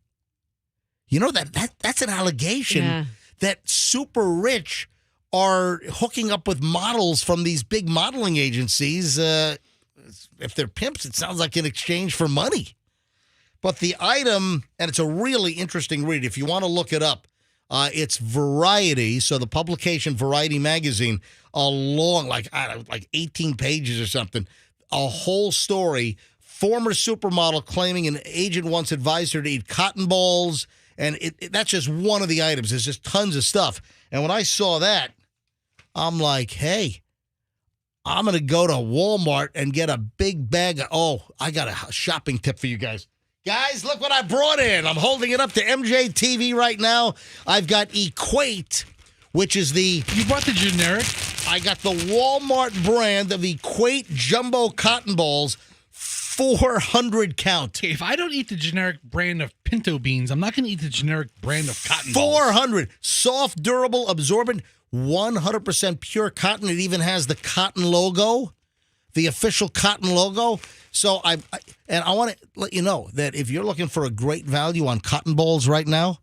You know, that's an allegation that super rich are hooking up with models from these big modeling agencies. If they're pimps, it sounds like in exchange for money. But the item, and it's a really interesting read. If you want to look it up, it's Variety. So the publication Variety magazine, a long, like 18 pages or something, a whole story. Former supermodel claiming an agent once advised her to eat cotton balls. And that's just one of the items. There's just tons of stuff. And when I saw that, I'm like, hey, I'm going to go to Walmart and get a big bag of, I got a shopping tip for you guys. Guys, look what I brought in. I'm holding it up to MJTV right now. I've got Equate, which is You brought the generic? I got the Walmart brand of Equate Jumbo Cotton Balls, 400 count. Okay, if I don't eat the generic brand of pinto beans, I'm not going to eat the generic brand of cotton balls. 400. Soft, durable, absorbent, 100% pure cotton. It even has the cotton logo, the official cotton logo. So I want to let you know that if you're looking for a great value on cotton balls right now,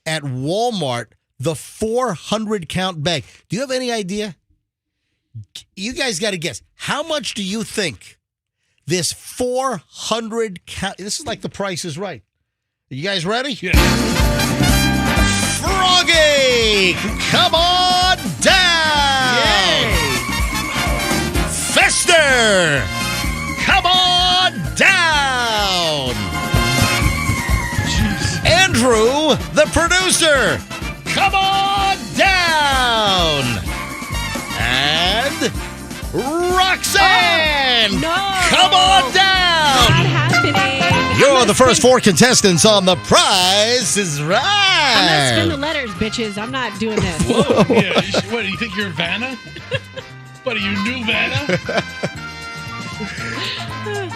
at Walmart, the 400 count bag. Do you have any idea? You guys got to guess. How much do you think this 400 count? This is like The Price is Right. Are you guys ready? Yeah. Froggy, come on down. Yay. Fester, come on down. Jeez. Andrew, the producer, come on down. And Roxanne, come on down. Not happening. You're the first four contestants on The Price is Right. I'm not spin the letters, bitches. I'm not doing this. Whoa. Yeah, what, do you think you're Vanna? What, are you new Vanna?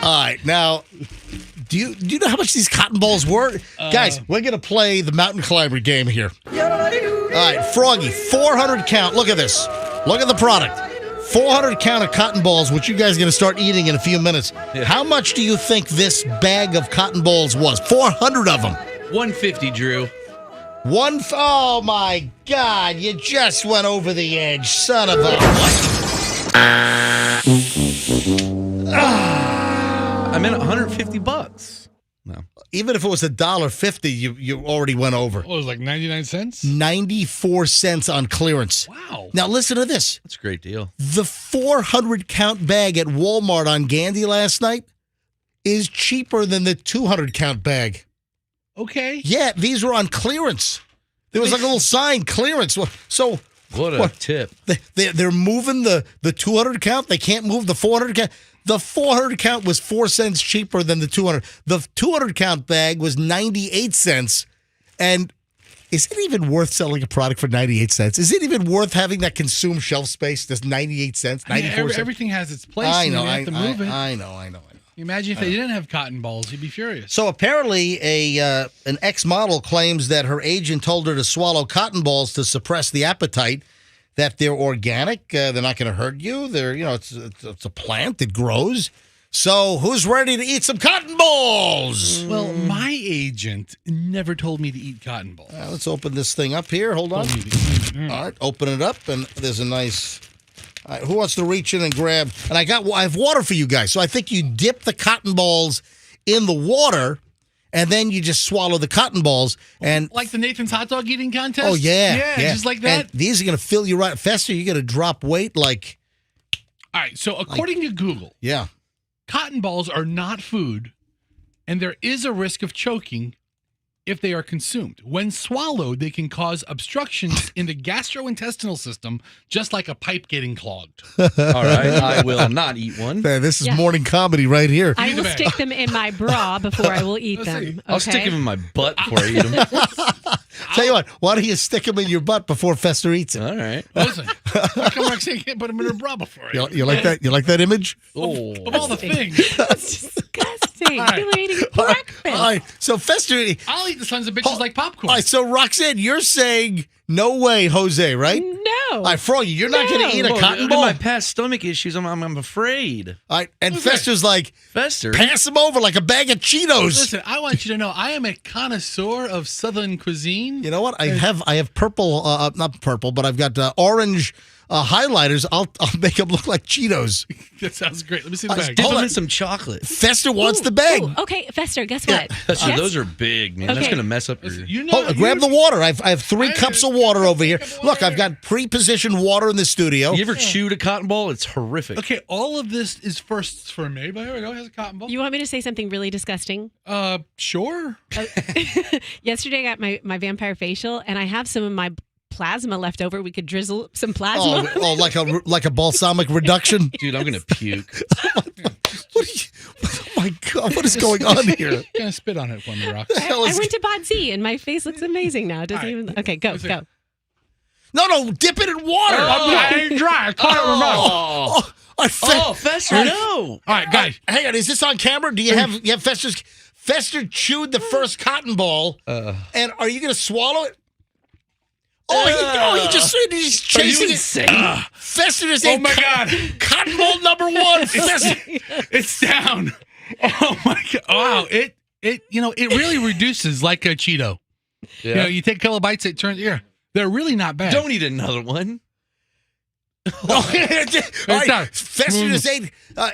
All right, now, do you know how much these cotton balls were? Guys, we're going to play the mountain climber game here. All right, Froggy, 400 count. Look at this. Look at the product. 400 count of cotton balls, which you guys are going to start eating in a few minutes. Yeah. How much do you think this bag of cotton balls was? 400 of them. 150, Drew. Oh, my God. You just went over the edge. Son of a... I meant $150. No. Even if it was $1.50, you already went over. What was it, like 99 cents? 94 cents on clearance. Wow. Now, listen to this. That's a great deal. The 400 count bag at Walmart on Gandhi last night is cheaper than the 200 count bag. Okay. Yeah, these were on clearance. There was like a little sign, clearance. So What a tip. they're moving the 200 count. They can't move the 400 count. The 400 count was 4 cents cheaper than the 200. The 200 count bag was 98 cents. And is it even worth selling a product for 98 cents? Is it even worth having that consume shelf space? That's 98 cents, 94 cents? Everything has its place. I know. And you have to move it. I know. Imagine if they didn't have cotton balls. You'd be furious. So apparently an ex-model claims that her agent told her to swallow cotton balls to suppress the appetite, that they're organic, they're not going to hurt you. They're, it's a plant that grows. So, who's ready to eat some cotton balls? Well, my agent never told me to eat cotton balls. Let's open this thing up here. Hold on. All right, open it up, and there's a nice. All right, who wants to reach in and grab? And I have water for you guys. So I think you dip the cotton balls in the water, and then you just swallow the cotton balls. And like the Nathan's hot dog eating contest. Oh yeah, just like that. And these are gonna fill you right. Fester, you're gonna drop weight like. All right. So according to Google, yeah. Cotton balls are not food, and there is a risk of choking if they are consumed. When swallowed, they can cause obstructions in the gastrointestinal system, just like a pipe getting clogged. All right, I will not eat one. Man, this is morning comedy right here. I will stick them in my bra before I will eat them. Okay? I'll stick them in my butt before I eat them. Tell you what, why don't you stick them in your butt before Fester eats it? All right. Listen, how come Roxanne can't put them in her bra before I eat You like that? You like that image? Of all the things. That's disgusting. All right. You're eating breakfast. All right, so Fester. I'll eat the sons of bitches like popcorn. All right, so Roxanne, you're saying no way, Jose, right? No. All right, Froggy, you're not going to eat a cotton ball? My past stomach issues, I'm afraid. All right, and Fester's like, Fester? pass him over like a bag of Cheetos. Listen, I want you to know I am a connoisseur of Southern cuisine. You know what? I have purple, not purple, but I've got orange highlighters. I'll make them look like Cheetos. That sounds great. Let me see the bag. Dip them in some chocolate. Fester wants the bag. Okay, Fester, guess what? Fester, Yes. those are big, man. That's Okay. going to mess up your... You know, Grab the water. I have 3 cups of water over here. Look, I've got pre-positioned water in the studio. You ever chewed a cotton ball? It's horrific. Okay, all of this is firsts for me, but here we go. Here's a cotton ball. You want me to say something really disgusting? Sure. Yesterday I got my vampire facial, and I have some of my plasma left over. We could drizzle some plasma. Oh, like a balsamic reduction. Dude, I'm going to puke. Oh my God, what is going on here? Gonna spit on it for me, Rox. I went to Bod Z, and my face looks amazing now. It doesn't even. Okay, go. No, dip it in water. I ain't dry. I caught it in my mouth. Fester, no. All right, guys. Hang on, is this on camera? Do you have Fester's? Fester chewed the first cotton ball, and are you going to swallow it? He's chasing it. Fester just ate God. cotton ball number 1. Fester. It's down. Oh my God. Wow. It really reduces like a Cheeto. Yeah. You know, you take a couple of bites, it turns they're really not bad. Don't eat another one. All right, Fester just ate.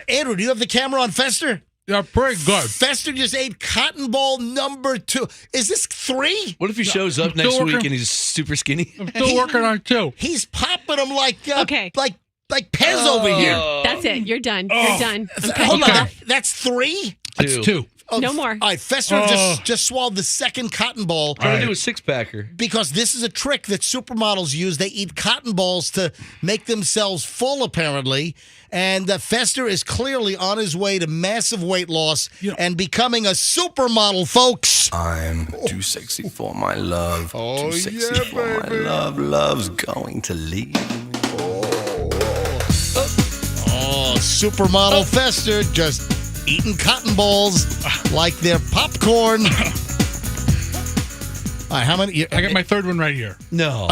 Andrew, do you have the camera on Fester? They're pretty good. Fester just ate cotton ball number 2. Is this 3? What if he shows up next week and he's super skinny? I'm still working on 2. He's popping them like Okay. like Pez over here. That's it. You're done. You're done. Okay. Hold on, Okay. that's 3. That's 2. No more. All right, Fester just swallowed the second cotton ball. Trying to do a 6-packer. Because this is a trick that supermodels use. They eat cotton balls to make themselves full, apparently. And Fester is clearly on his way to massive weight loss and becoming a supermodel, folks. I'm too sexy for my love. Oh, too sexy for my love. Love's going to leave me. Oh, supermodel Fester just eating cotton balls like they're popcorn. All right, how many? I got my third one right here. No.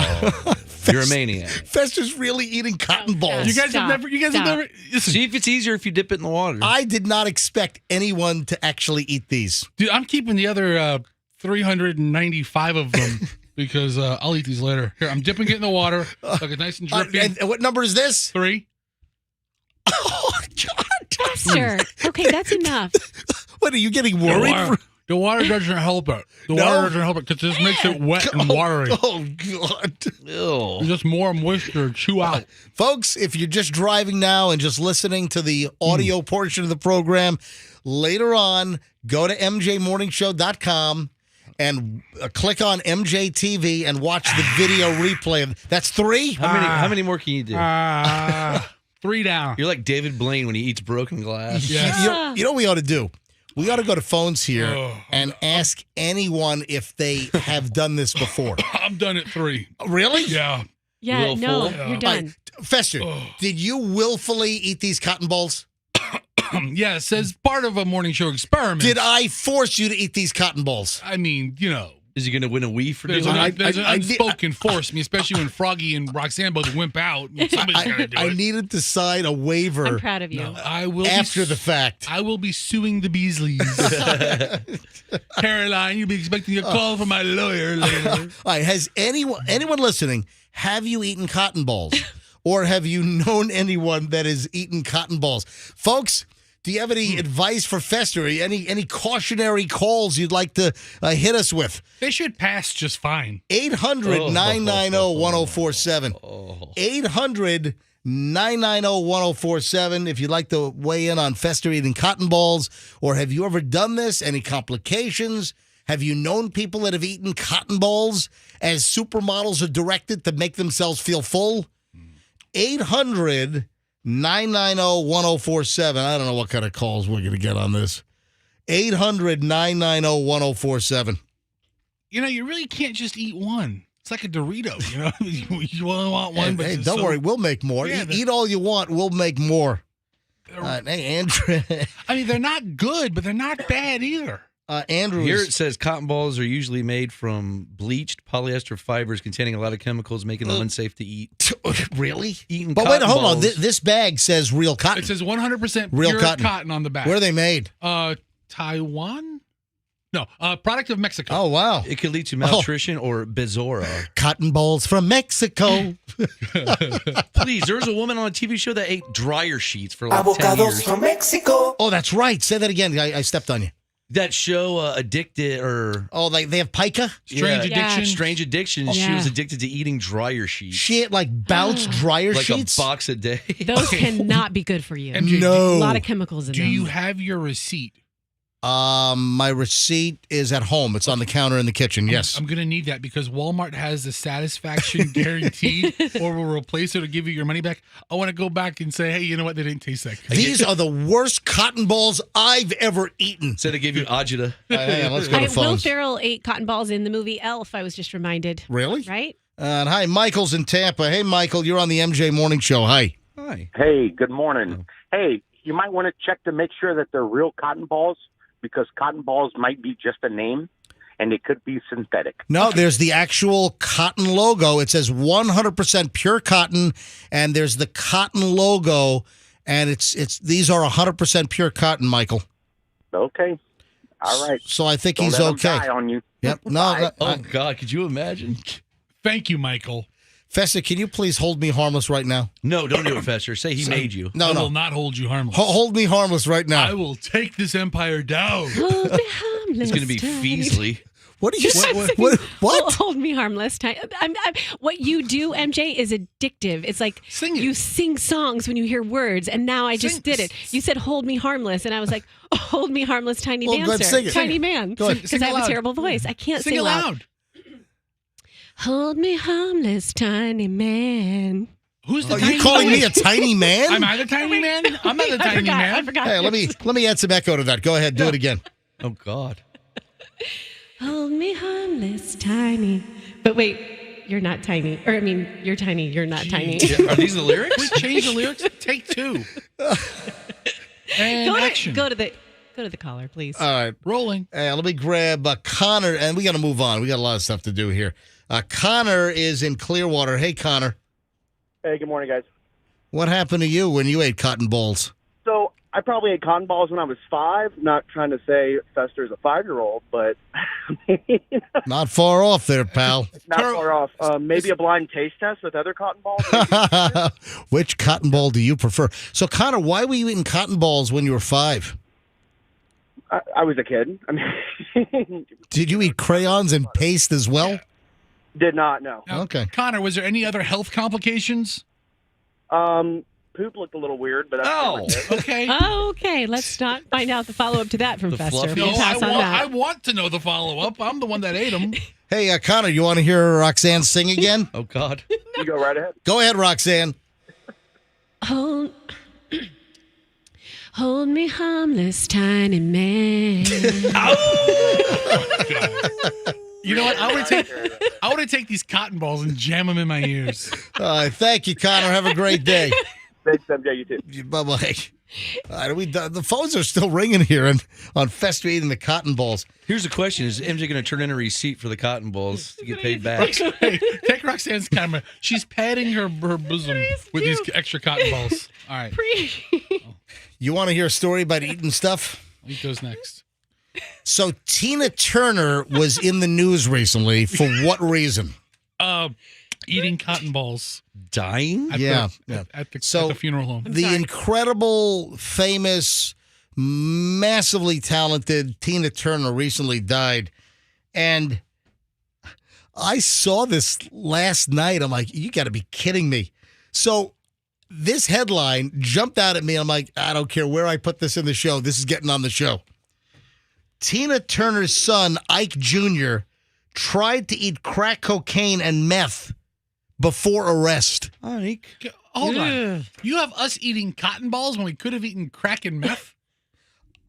You're a maniac. Fester's really eating cotton balls. You guys have never. Listen, See if it's easier if you dip it in the water. I did not expect anyone to actually eat these. dude, I'm keeping the other 395 of them because I'll eat these later. Here, I'm dipping it in the water. Like it's nice and drippy. And what number is this? 3. Oh, God. Fester. Okay, that's enough. What, are you getting worried? The water doesn't help it. The water doesn't help it because this makes it wet and watery. Oh, God. Ew. There's just more moisture to chew out. Folks, if you're just driving now and just listening to the audio portion of the program, later on, go to mjmorningshow.com and click on MJTV and watch the video replay. That's 3? How many more can you do? 3 down. You're like David Blaine when he eats broken glass. Yes. You know what we ought to do? We ought to go to phones here and ask anyone if they have done this before. I'm done at 3. Really? Yeah. Yeah, no, fool? you're done. Fester, did you willfully eat these cotton balls? Yeah, it says part of a morning show experiment. Did I force you to eat these cotton balls? I mean, Is he going to win a Wii for There's doing an, it? there's an unspoken force, especially when Froggy and Roxanne both wimp out. Somebody's got to do I it. needed to sign a waiver. I'm proud of you. No, I will after the fact. I will be suing the Beasleys. Caroline, you'll be expecting a call from my lawyer later. All right, has anyone listening, have you eaten cotton balls? Or have you known anyone that has eaten cotton balls? Folks, do you have any advice for Fester? Any cautionary calls you'd like to hit us with? They should pass just fine. 800-990-1047. 800-990-1047 if you'd like to weigh in on Fester eating cotton balls. Or have you ever done this? Any complications? Have you known people that have eaten cotton balls as supermodels are directed to make themselves feel full? 800-990-1047. I don't know what kind of calls we're going to get on this. 800-990-1047. You know, you really can't just eat one. It's like a Dorito, you know? You only want one, but Hey, it's don't so- worry. We'll make more. Yeah, Eat all you want. We'll make more. Hey, Andrew. I mean, they're not good, but they're not bad either. Andrew. Here it says cotton balls are usually made from bleached polyester fibers containing a lot of chemicals, making them unsafe to eat. Really? Eating But wait, cotton hold on. balls- This bag says real cotton. It says 100% Real pure cotton. cotton on the back. Where are they made? Taiwan? No, product of Mexico. Oh, wow. It could lead to malnutrition or bezora. Cotton balls from Mexico. Please, there was a woman on a TV show that ate dryer sheets for like 10 years. from Mexico. Oh, that's right. Say that again. I stepped on you. That show, Addicted, or Oh, they have pica? Strange Yeah. addiction. Strange Addiction. She Yeah. was addicted to eating dryer sheets. Shit, like bounce dryer like sheets? a box a day. Those cannot be good for you. MJ, No. A lot of chemicals in Do them. you have your receipt? My receipt is at home. It's on the counter in the kitchen. Yes. I'm going to need that because Walmart has the satisfaction guaranteed or will replace it or give you your money back. I want to go back and say, hey, you know what? They didn't taste that good. These are the worst cotton balls I've ever eaten. Said they gave you agita. Hang on, let's go to Will phones. Ferrell ate cotton balls in the movie Elf, I was just reminded. Really? Right? And hi, Michael's in Tampa. Hey, Michael, you're on the MJ Morning Show. Hi. Hi. Hey, good morning. Hey, you might want to check to make sure that they're real cotton balls because cotton balls might be just a name and they could be synthetic. No, there's the actual cotton logo. It says 100% pure cotton, and there's the cotton logo, and it's these are 100% pure cotton, Michael. Okay. All right. So I think Don't he's let 'em okay. die on you. Yep. No, Oh, God. Could you imagine? Thank you, Michael. Festa, can you please hold me harmless right now? No, don't do it, Fester. Say he made you. No, I no. will not hold you harmless. Hold me harmless right now. I will take this empire down. Hold me harmless. It's going to be tiny- Feasley. What are you saying? What? Hold me harmless. What you do, MJ, is addictive. It's like Sing it. you sing songs when you hear words, and now I just Sing- did it. You said "hold me harmless," and I was like, oh, "Hold me harmless, tiny Well, go ahead, dancer, sing it. tiny man," Go ahead. because Sing I have aloud. a terrible voice. I can't Sing sing it loud. loud. Hold me harmless, tiny man. Who's the Are tiny you calling man? me a tiny man? Am I the tiny man? I'm not the I tiny forgot. man. I forgot. Hey, let me add some echo to that. Go ahead, do it again. Oh, God. Hold me harmless, tiny. But wait, you're not tiny. Or I mean, you're tiny. You're not tiny. Yeah, are these the lyrics? Please change the lyrics. Take two. And action. Go to the caller, please. All right. Rolling. Let me grab Connor, and we got to move on. We got a lot of stuff to do here. Connor is in Clearwater. Hey, Connor. Hey, good morning, guys. What happened to you when you ate cotton balls? So I probably ate cotton balls when I was 5. Not trying to say Fester's a 5-year-old, but Not far off there, pal. not far off. Maybe a blind taste test with other cotton balls. Which cotton ball do you prefer? So, Connor, why were you eating cotton balls when you were 5? I was a kid. I mean, Did you eat crayons and paste as well? did not know. Now, Okay. Connor, was there any other health complications? Poop looked a little weird, but that's Okay. Okay, let's not find out the follow up to that from The Fester. fluffy- We'll No, pass on I that. want to know the follow up. I'm the one that ate them. Hey, Connor, you want to hear Roxanne sing again? Oh, God. You go right ahead. Go ahead, Roxanne. Hold me harmless, tiny man. You know what? I would take these cotton balls and jam them in my ears. Thank you, Connor. Have a great day. Thanks, MJ. You too. Bye-bye. The phones are still ringing here on Fester eating the cotton balls. Here's the question: is MJ going to turn in a receipt for the cotton balls to get paid back? Take Roxanne's camera. She's patting her bosom with these extra cotton balls. All right. You want to hear a story about eating stuff? I'll eat those next. So Tina Turner was in the news recently. For what reason? Eating cotton balls. Dying? At the funeral home. The incredible, famous, massively talented Tina Turner recently died. And I saw this last night. I'm like, you got to be kidding me. So this headline jumped out at me. I'm like, I don't care where I put this in the show. This is getting on the show. Tina Turner's son, Ike Jr., tried to eat crack cocaine and meth before arrest. Ike. Hold on. You have us eating cotton balls when we could have eaten crack and meth?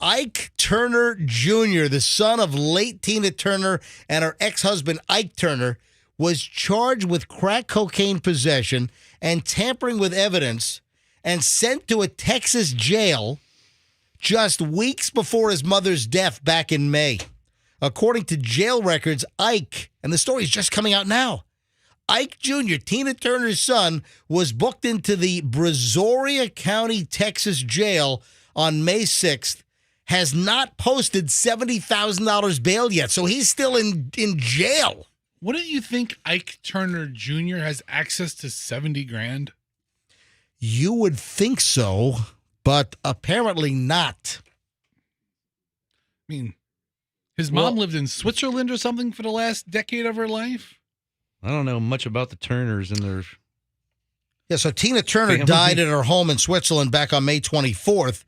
Ike Turner Jr., the son of late Tina Turner and her ex-husband Ike Turner, was charged with crack cocaine possession and tampering with evidence and sent to a Texas jail just weeks before his mother's death back in May. According to jail records, Ike, and the story is just coming out now, Ike Jr., Tina Turner's son, was booked into the Brazoria County, Texas jail on May 6th, has not posted $70,000 bail yet, so he's still in jail. Wouldn't you think Ike Turner Jr. has access to 70 grand? You would think so, but apparently not. I mean, his mom lived in Switzerland or something for the last decade of her life? I don't know much about the Turners and their... Yeah, so Tina Turner died at her home in Switzerland back on May 24th.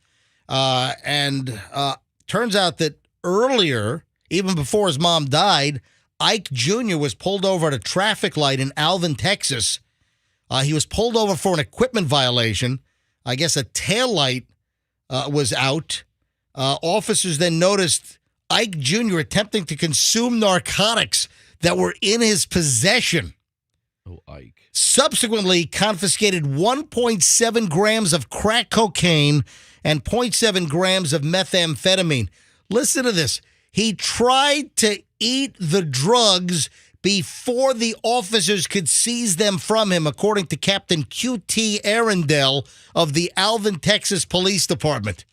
And turns out that earlier, even before his mom died, Ike Jr. was pulled over at a traffic light in Alvin, Texas. He was pulled over for an equipment violation. I guess a taillight was out. Officers then noticed Ike Jr. attempting to consume narcotics that were in his possession. Oh, Ike. Subsequently confiscated 1.7 grams of crack cocaine and 0.7 grams of methamphetamine. Listen to this. He tried to eat the drugs before the officers could seize them from him, according to Captain Q.T. Arundel of the Alvin, Texas Police Department.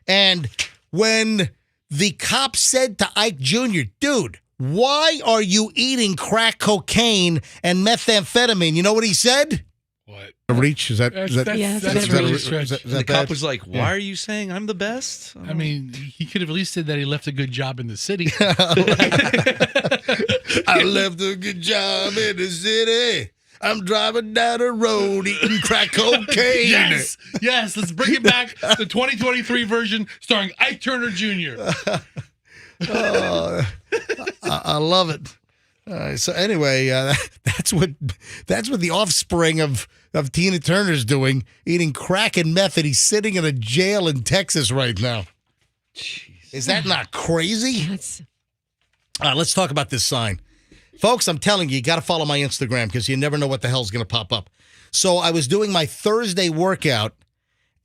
And when the cop said to Ike Jr., dude, why are you eating crack cocaine and methamphetamine? You know what he said? What? Reach? Is that the cop was like, why are you saying I'm the best? I mean, he could have at least said that he left a good job in the city. I left a good job in the city. I'm driving down the road eating crack cocaine. Yes, let's bring it back. The 2023 version starring Ike Turner Jr. I love it. So anyway, that's what the offspring of Tina Turner's doing, eating crack and meth, and he's sitting in a jail in Texas right now. Jeez. Is that not crazy? Let's talk about this sign. Folks, I'm telling you, you got to follow my Instagram because you never know what the hell's going to pop up. So I was doing my Thursday workout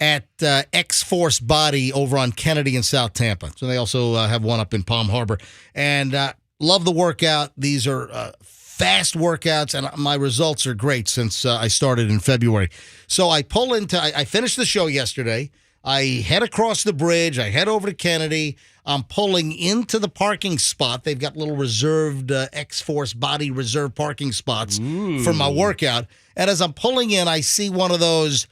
at X-Force Body over on Kennedy in South Tampa. So they also have one up in Palm Harbor. And love the workout. These are fast workouts, and my results are great since I started in February. So I pull into, I finished the show yesterday. I head across the bridge. I head over to Kennedy. I'm pulling into the parking spot. They've got little reserved X-Force Body reserve parking spots for my workout. And as I'm pulling in, I see one of those,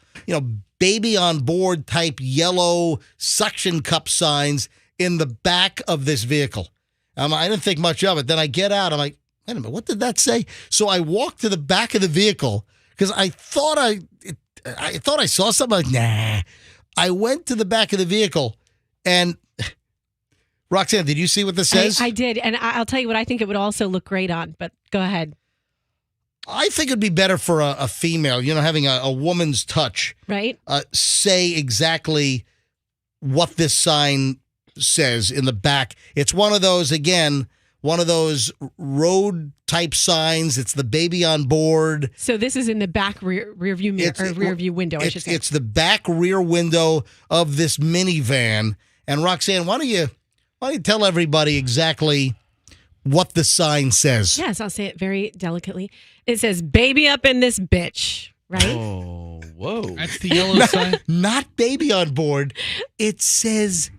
baby on board type yellow suction cup signs in the back of this vehicle. I didn't think much of it. Then I get out. I'm like, wait a minute, what did that say? So I walk to the back of the vehicle because I thought I saw something. Like, nah. I went to the back of the vehicle, and Roxanne, did you see what this says? I did, and I'll tell you what I think it would also look great on, but go ahead. I think it'd be better for a female, having a woman's touch. Right. Say exactly what this sign says in the back. It's one of those, again, one of those road type signs. It's the baby on board. So this is in the back rear view mirror, or rear view window, I should say. It's the back rear window of this minivan. And Roxanne, why don't you tell everybody exactly what the sign says? Yes, I'll say it very delicately. It says, "Baby up in this bitch," right? Oh, whoa. That's the yellow sign. Not baby on board. It says,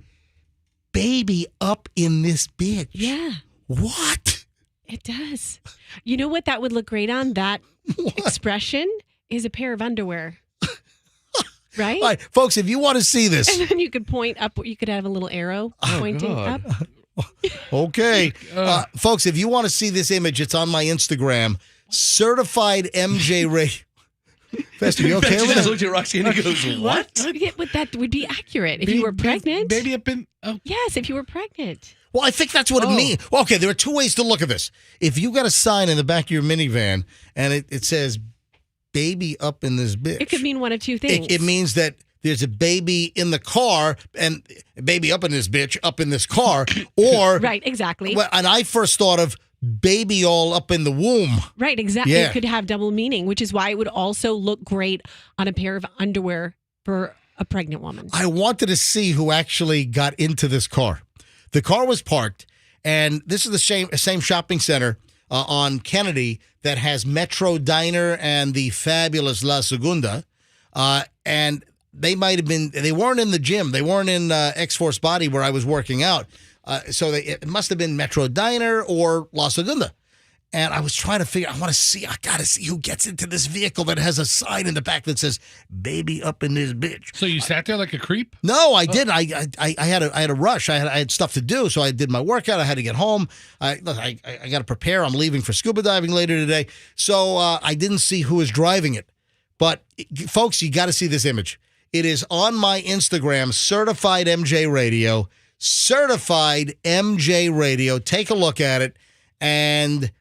"Baby up in this bitch." Yeah. What? It does. You know what that would look great on? That expression is a pair of underwear. Right? All right, folks, if you want to see this. And then you could point up, you could have a little arrow pointing up. Okay. Folks, if you want to see this image, it's on my Instagram. Certified MJ Ray. Fester, you okay with just that? looked at Roxanne and goes, what? Yeah, but that would be accurate. If you were pregnant. Baby up in. Oh. Yes, if you were pregnant. Well, I think that's what it means. Well, okay, there are two ways to look at this. If you got a sign in the back of your minivan and it says, "Baby up in this bitch," It could mean one of two things. It means that there's a baby in the car and baby up in this bitch, up in this car. Or right, exactly. Well, and I first thought of baby all up in the womb. Right, exactly. Yeah. It could have double meaning, which is why it would also look great on a pair of underwear for a pregnant woman. I wanted to see who actually got into this car. The car was parked, and this is the same shopping center on Kennedy that has Metro Diner and the fabulous La Segunda. And they might have been, they weren't in the gym. They weren't in X-Force Body where I was working out. So it must have been Metro Diner or La Segunda. And I was trying to figure, I got to see who gets into this vehicle that has a sign in the back that says, "Baby up in this bitch." So you sat there like a creep? No, I didn't. I had a rush. I had stuff to do, so I did my workout. I had to get home. I got to prepare. I'm leaving for scuba diving later today. So I didn't see who was driving it. But, folks, you got to see this image. It is on my Instagram, Certified MJ Radio. Certified MJ Radio. Take a look at it. And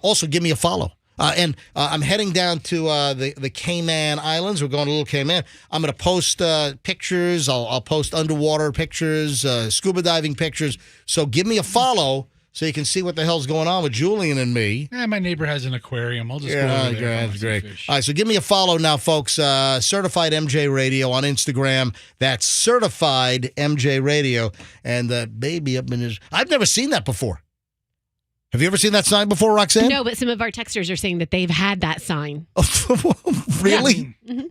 also give me a follow. And I'm heading down to the Cayman Islands. We're going to Little Cayman. I'm going to post pictures. I'll post underwater pictures, scuba diving pictures. So give me a follow so you can see what the hell's going on with Julian and me. Yeah, my neighbor has an aquarium. I'll just go over there. That's great. All right, so give me a follow now, folks. Certified MJ Radio on Instagram. That's Certified MJ Radio. And baby up in his... I've never seen that before. Have you ever seen that sign before, Roxanne? No, but some of our texters are saying that they've had that sign. Really? Yeah. Mm-hmm.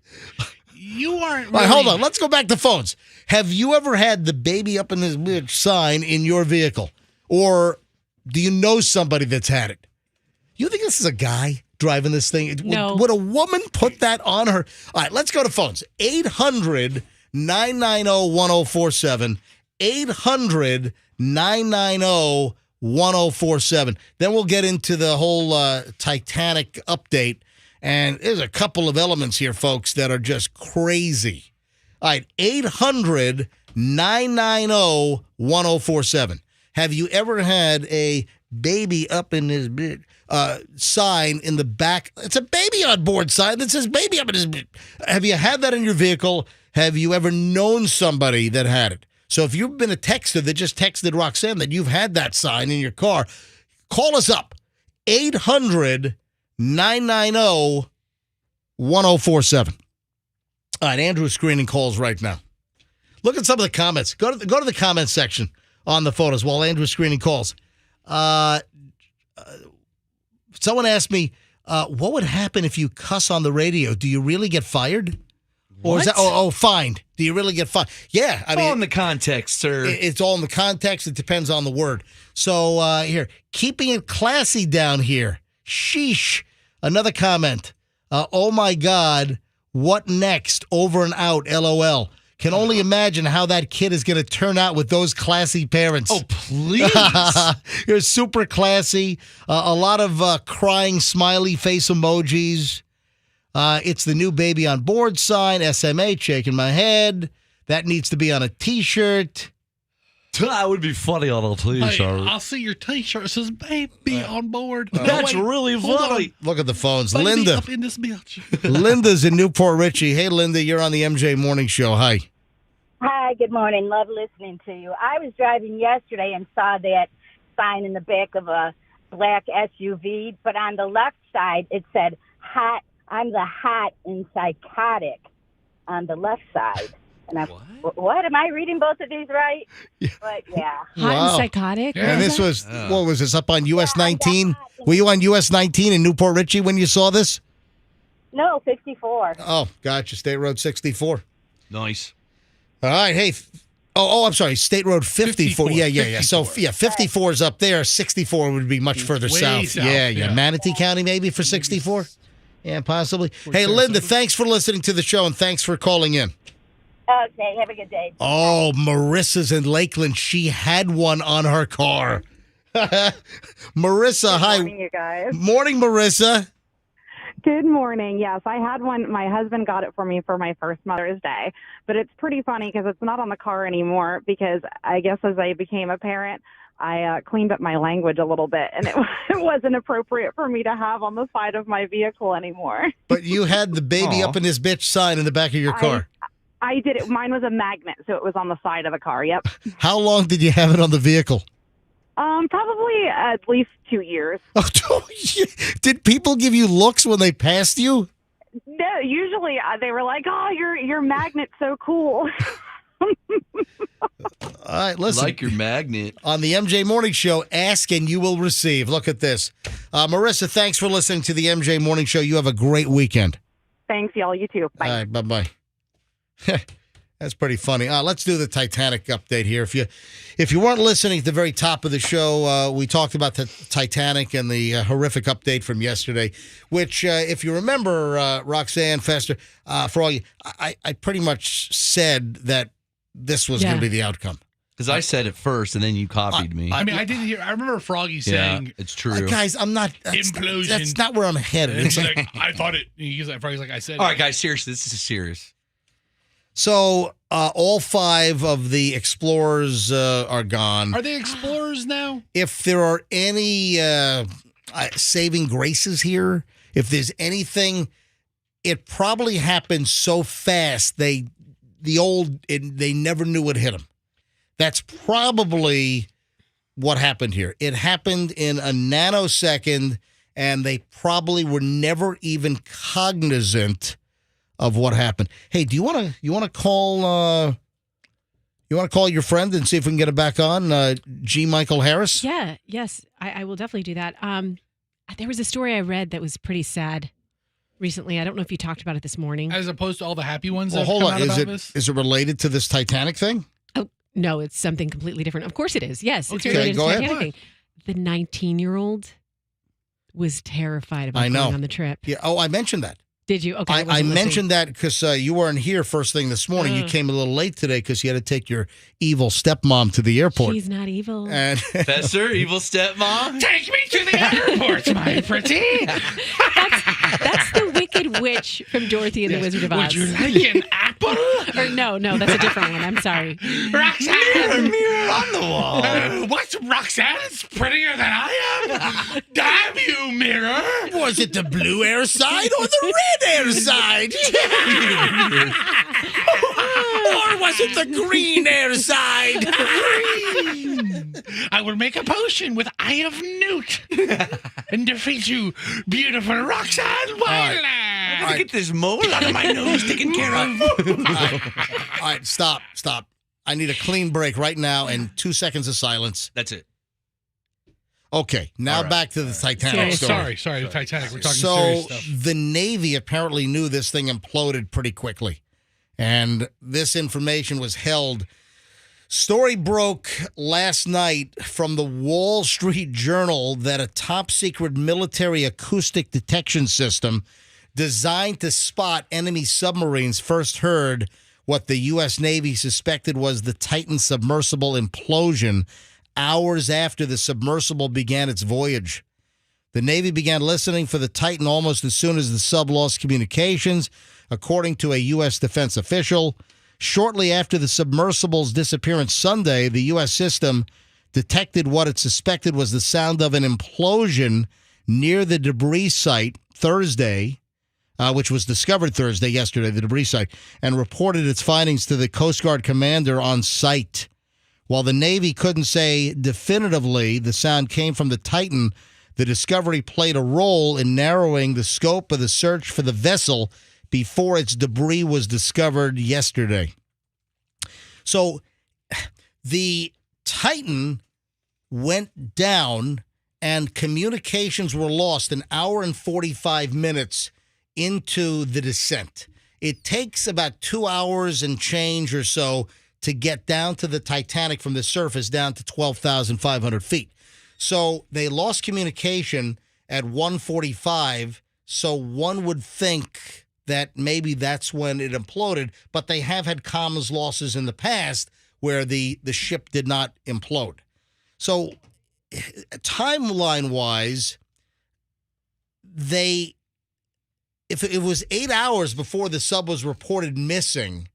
You aren't All right, hold on. Let's go back to phones. Have you ever had the "baby up in this bitch" sign in your vehicle? Or do you know somebody that's had it? You think this is a guy driving this thing? No. Would a woman put that on her? All right, let's go to phones. 800-990-1047. 800-990-1047. Then we'll get into the whole Titanic update. And there's a couple of elements here, folks, that are just crazy. All right, 800-990-1047. Have you ever had a "baby up in this bitch" sign in the back? It's a baby on board sign that says "baby up in this bitch." Have you had that in your vehicle? Have you ever known somebody that had it? So if you've been a texter that just texted Roxanne that you've had that sign in your car, call us up. 800-990-1047. All right, Andrew's screening calls right now. Look at some of the comments. Go to the comment section on the photos while Andrew's screening calls. Someone asked me, what would happen if you cuss on the radio? Do you really get fired? Or is that fined? Do you really get fined? Yeah, I mean, all in the context, sir. It's all in the context. It depends on the word. So here, keeping it classy down here. Sheesh. Another comment. Oh my God, what next? Over and out. LOL. Can only imagine how that kid is going to turn out with those classy parents. Oh, please. You're super classy. A lot of crying smiley face emojis. It's the new "baby on board" sign. SMH, shaking my head. That needs to be on a T-shirt. That would be funny on a T-shirt. Hey, I'll see your T-shirt. It says "baby on board." That's really funny. Look at the phones. Baby Linda. up in this bitch. Linda's in Newport Richie. Hey, Linda, you're on the MJ Morning Show. Hi. Hi, good morning. Love listening to you. I was driving yesterday and saw that sign in the back of a black SUV, but on the left side it said hot. I'm the hot and psychotic on the left side. And what? Am I reading both of these right? Yeah. But yeah. Hot and psychotic? Yeah. And this was, what was this, up on US 19? Were you on US 19 in Newport Richie when you saw this? No, 54. Oh, gotcha. State Road 64. Nice. All right. Hey. I'm sorry. State Road 54. Yeah. So, 54 is up there. 64 would be much further south. Yeah. Manatee County maybe for 64? Yeah, possibly. Hey, Linda, thanks for listening to the show, and thanks for calling in. Okay, have a good day. Oh, Marissa's in Lakeland. She had one on her car. Marissa, hi. Good morning, you guys. Morning, Marissa. Good morning. Yes, I had one. My husband got it for me for my first Mother's Day. But it's pretty funny because it's not on the car anymore because I guess as I became a parent, I cleaned up my language a little bit, and it wasn't appropriate for me to have on the side of my vehicle anymore. But you had the baby up in this bitch sign in the back of your car. I did it. Mine was a magnet, so it was on the side of the car. Yep. How long did you have it on the vehicle? Probably at least 2 years. Oh, 2 years. Did people give you looks when they passed you? No, usually they were like, "Oh, your magnet's so cool." All right, listen. Like your magnet. On the MJ Morning Show, ask and you will receive. Look at this. Marissa, thanks for listening to the MJ Morning Show. You have a great weekend. Thanks, y'all. You too. Bye. All right, bye-bye. That's pretty funny. Let's do the Titanic update here. If you weren't listening at the very top of the show, we talked about the Titanic and the horrific update from yesterday, which, if you remember, Roxanne, Fester, Froggy, I pretty much said that this was going to be the outcome. Because I said it first, and then you copied me. I mean, I didn't hear. I remember Froggy saying, it's true. Guys, I'm not. Implosion. That's not where I'm headed. He's like, I thought it. Froggy's like, I said. All right, guys, seriously, this is serious. So all 5 of the explorers are gone. Are they explorers now? If there are any saving graces here, if there's anything, it probably happened so fast they never knew it hit them. That's probably what happened here. It happened in a nanosecond, and they probably were never even cognizant of what happened. Hey, do you want to call your friend and see if we can get it back on? G. Michael Harris? Yeah, yes, I will definitely do that. There was a story I read that was pretty sad recently. I don't know if you talked about it this morning. As opposed to all the happy ones Well, that have hold come on. out about this? Is it related to this Titanic thing? Oh, no, it's something completely different. Of course it is. Yes, it's Okay, related to go the ahead. Titanic thing. The 19-year-old was terrified about going on the trip. Yeah. Oh, I mentioned that. Did you? Okay. I mentioned that because you weren't here first thing this morning. You came a little late today because you had to take your evil stepmom to the airport. She's not evil. And Fester, evil stepmom? Take me to the airport, my pretty. That's the Wicked Witch from Dorothy and the Wizard of Oz. Would you like an apple? Or no, that's a different one. I'm sorry. Roxanne! Mirror on the wall. What? Roxanne's prettier than I am? Damn you, mirror! was it the blue air side or the red air side? Or was it the green air side? Green. I will make a potion with Eye of Newt and defeat you, beautiful Roxanne Wilder. I gotta get this mole out of my nose taken care of. All right, stop. I need a clean break right now and 2 seconds of silence. That's it. Okay, now back to the Titanic story. Sorry, the Titanic. We're talking So serious stuff. the Navy apparently knew this thing imploded pretty quickly, and this information was held. Story broke last night from the Wall Street Journal that a top-secret military acoustic detection system designed to spot enemy submarines first heard what the U.S. Navy suspected was the Titan submersible implosion hours after the submersible began its voyage. The Navy began listening for the Titan almost as soon as the sub lost communications, according to a U.S. defense official. Shortly after the submersible's disappearance Sunday, the U.S. system detected what it suspected was the sound of an implosion near the debris site Thursday, which was discovered Thursday, yesterday, the debris site, and reported its findings to the Coast Guard commander on site. While the Navy couldn't say definitively the sound came from the Titan, the discovery played a role in narrowing the scope of the search for the vessel before its debris was discovered yesterday. So the Titan went down and communications were lost an hour and 45 minutes into the descent. It takes about 2 hours and change or so to get down to the Titanic from the surface down to 12,500 feet. So they lost communication at 1:45, so one would think that maybe that's when it imploded, but they have had comms losses in the past where the ship did not implode. So timeline-wise, if it was 8 hours before the sub was reported missing,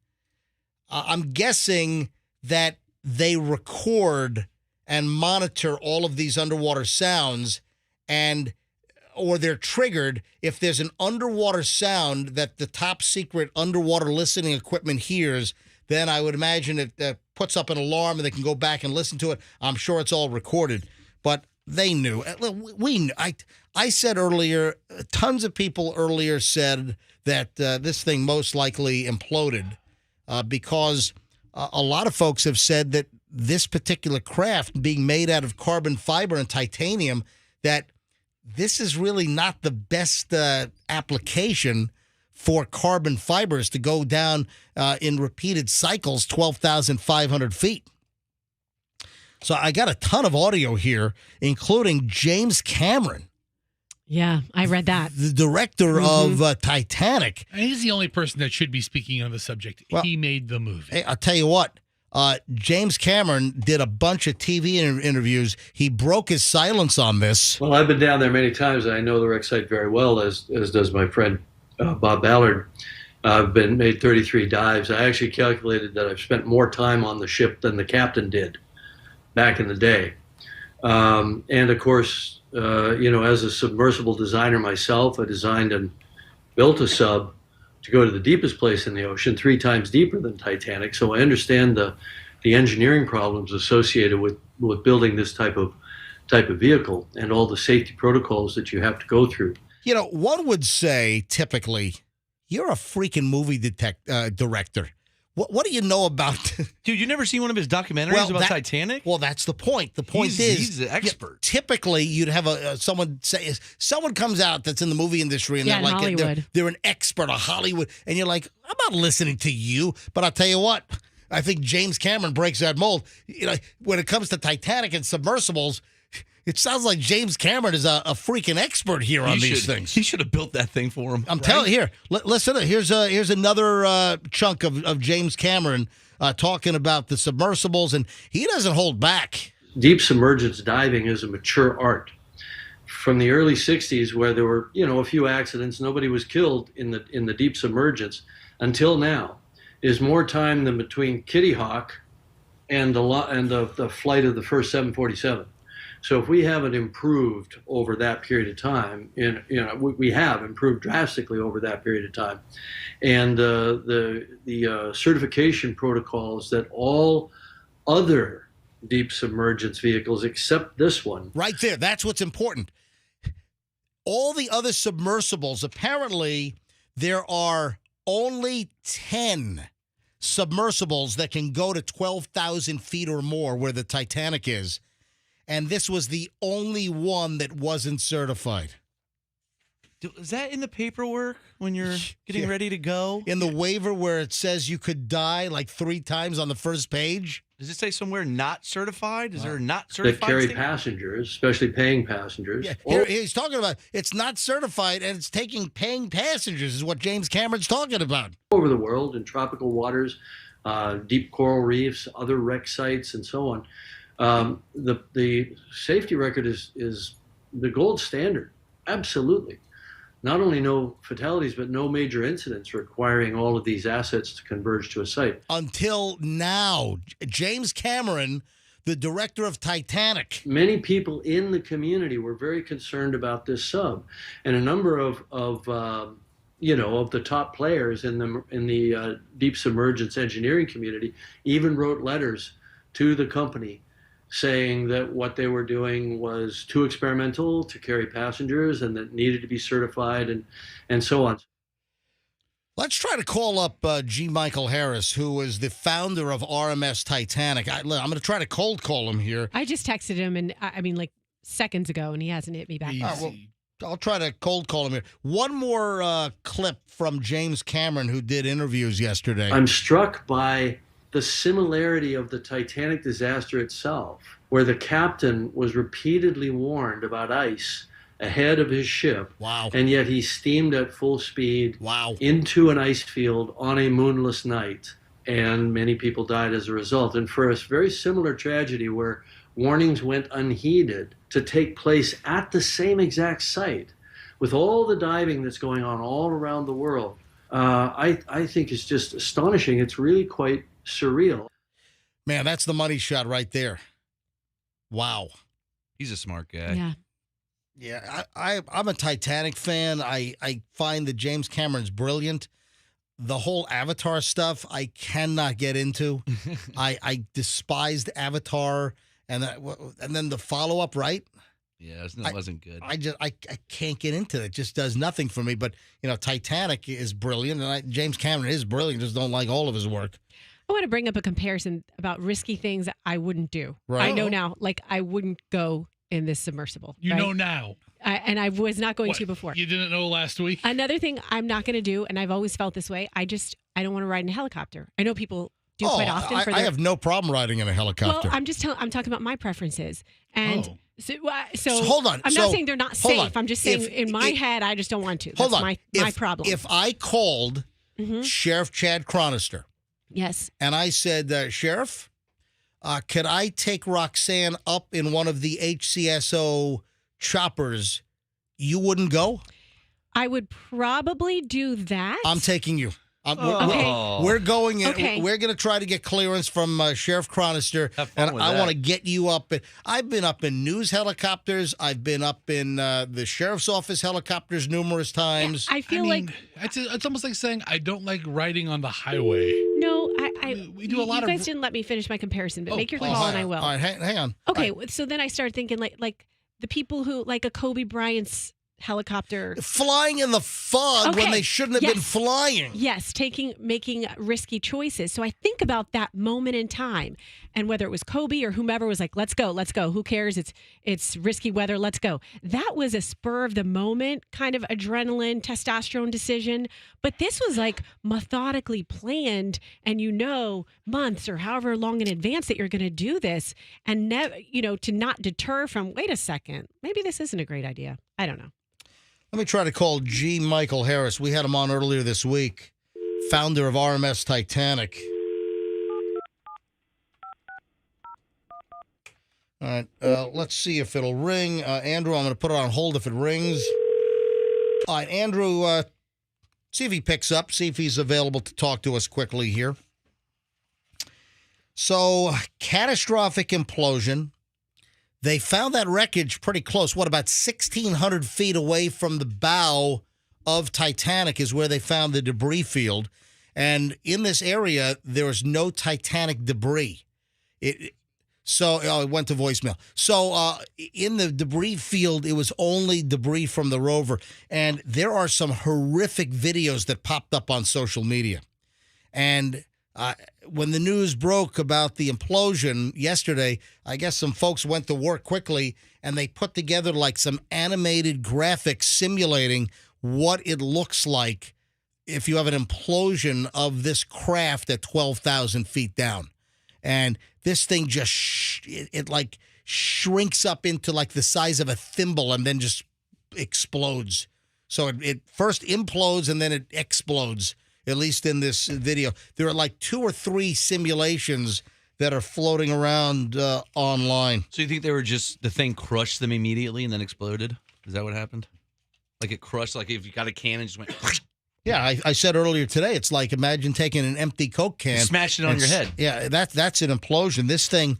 I'm guessing that they record and monitor all of these underwater sounds, or they're triggered if there's an underwater sound that the top secret underwater listening equipment hears. Then I would imagine it puts up an alarm and they can go back and listen to it. I'm sure it's all recorded, but they knew. I said earlier, tons of people earlier said that this thing most likely imploded because a lot of folks have said that this particular craft being made out of carbon fiber and titanium, that this is really not the best application for carbon fibers to go down in repeated cycles 12,500 feet. So I got a ton of audio here, including James Cameron. Yeah, I read that. The director of Titanic. And he's the only person that should be speaking on the subject. Well, he made the movie. Hey, I'll tell you what. James Cameron did a bunch of TV interviews. He broke his silence on this. Well, I've been down there many times. I know the wreck site very well, as does my friend Bob Ballard. I've made 33 dives. I actually calculated that I've spent more time on the ship than the captain did back in the day. And of course, as a submersible designer myself, I designed and built a sub to go to the deepest place in the ocean, 3 times deeper than Titanic. So I understand the engineering problems associated with building this type of vehicle and all the safety protocols that you have to go through. You know, one would say typically, you're a freaking movie director. What do you know about? Dude, you never seen one of his documentaries about Titanic? Well, that's the point. The point is he's the expert. Typically, you'd have someone comes out that's in the movie industry and they're like they're an expert of Hollywood, and you're like, I'm not listening to you. But I'll tell you what, I think James Cameron breaks that mold. You know, when it comes to Titanic and submersibles, it sounds like James Cameron is a freaking expert here on these things. He should have built that thing for him. I'm telling you, here, listen, here's another chunk of James Cameron talking about the submersibles, and he doesn't hold back. Deep submergence diving is a mature art. From the early 60s, where there were, a few accidents, nobody was killed in the deep submergence, until now, is more time than between Kitty Hawk and the flight of the first 747. So if we haven't improved over that period of time, we have improved drastically over that period of time, and the certification protocols that all other deep submergence vehicles except this one. Right there, that's what's important. All the other submersibles, apparently, there are only 10 submersibles that can go to 12,000 feet or more, where the Titanic is. And this was the only one that wasn't certified. Is that in the paperwork when you're getting ready to go? In the waiver where it says you could die like 3 times on the first page? Does it say somewhere not certified? Is there a not certified? That carry passengers, especially paying passengers. Yeah, here he's talking about it's not certified and it's taking paying passengers is what James Cameron's talking about. Over the world in tropical waters, deep coral reefs, other wreck sites, and so on. The safety record is the gold standard. Absolutely. Not only no fatalities, but no major incidents requiring all of these assets to converge to a site. Until now, James Cameron, the director of Titanic. Many people in the community were very concerned about this sub, and a number of the top players in the deep submergence engineering community even wrote letters to the company saying that what they were doing was too experimental to carry passengers and that needed to be certified and so on. Let's try to call up G. Michael Harris, who is the founder of RMS Titanic. I'm going to try to cold call him here. I just texted him, and like seconds ago, and he hasn't hit me back. Well, I'll try to cold call him here. One more clip from James Cameron, who did interviews yesterday. I'm struck by the similarity of the Titanic disaster itself, where the captain was repeatedly warned about ice ahead of his ship. Wow. And yet he steamed at full speed wow. into an ice field on a moonless night. And many people died as a result. And for a very similar tragedy where warnings went unheeded to take place at the same exact site, with all the diving that's going on all around the world, I think it's just astonishing. It's really quite surreal. Man, that's the money shot right there. Wow. He's a smart guy. Yeah. Yeah, I'm a Titanic fan. I find that James Cameron's brilliant. The whole Avatar stuff, I cannot get into. I despised Avatar, and then the follow-up, right? Yeah, it wasn't good. I can't get into it. It just does nothing for me. But, Titanic is brilliant, and James Cameron is brilliant. Just don't like all of his work. I want to bring up a comparison about risky things I wouldn't do. Right. I know now, I wouldn't go in this submersible. You right? know now. And I was not going to before. You didn't know last week? Another thing I'm not going to do, and I've always felt this way, I don't want to ride in a helicopter. I know people do quite often. I have no problem riding in a helicopter. Well, I'm talking about my preferences. And so hold on. I'm not saying they're not safe. I'm just saying in my head, I just don't want to. That's my problem. If I called Sheriff Chad Chronister. Yes. And I said, Sheriff, could I take Roxanne up in one of the HCSO choppers? You wouldn't go? I would probably do that. I'm taking you. Okay. We're going in. Okay. We're going to try to get clearance from Sheriff Chronister. And I want to get you up. I've been up in news helicopters. I've been up in the sheriff's office helicopters numerous times. Yeah, I feel like it's almost like saying I don't like riding on the highway. No, we do a lot you guys didn't let me finish my comparison, but make your call and I will. All right, hang on. Okay, so then I started thinking like the people who like a Kobe Bryant's helicopter flying in the fog when they shouldn't have been flying. Yes, making risky choices. So I think about that moment in time, and whether it was Kobe or whomever was like, let's go. Who cares? It's risky weather. Let's go. That was a spur of the moment kind of adrenaline, testosterone decision. But this was like methodically planned, and months or however long in advance that you're going to do this, and to not deter from. Wait a second, maybe this isn't a great idea. I don't know. Let me try to call G. Michael Harris. We had him on earlier this week, founder of RMS Titanic. All right, let's see if it'll ring. Andrew, I'm going to put it on hold if it rings. All right, Andrew, see if he picks up, see if he's available to talk to us quickly here. So, catastrophic implosion. They found that wreckage pretty close. About 1,600 feet away from the bow of Titanic is where they found the debris field. And in this area, there was no Titanic debris. It went to voicemail. So in the debris field, it was only debris from the rover. And there are some horrific videos that popped up on social media. And when the news broke about the implosion yesterday, I guess some folks went to work quickly and they put together like some animated graphics simulating what it looks like if you have an implosion of this craft at 12,000 feet down. And this thing just, it like shrinks up into like the size of a thimble and then just explodes. So it first implodes and then it explodes. At least in this video, there are like 2 or 3 simulations that are floating around online. So you think the thing crushed them immediately and then exploded? Is that what happened? Like it crushed, like if you got a cannon, just went. Yeah, I said earlier today, it's like imagine taking an empty Coke can, smash it on your head. Yeah, that's an implosion. This thing,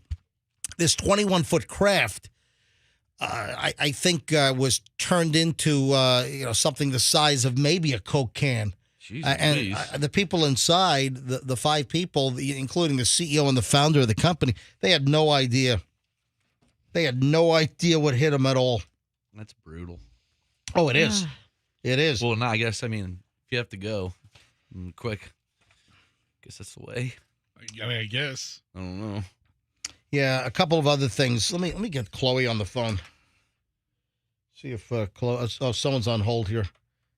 this 21-foot craft, I think was turned into something the size of maybe a Coke can. and the people inside, the 5 people, including the CEO and the founder of the company, they had no idea. They had no idea what hit them at all. That's brutal. Oh, it is. It is. Well, no, I guess, if you have to go quick, I guess that's the way. I guess. I don't know. Yeah, a couple of other things. Let me get Khloe on the phone. See if Khloe. Oh, someone's on hold here.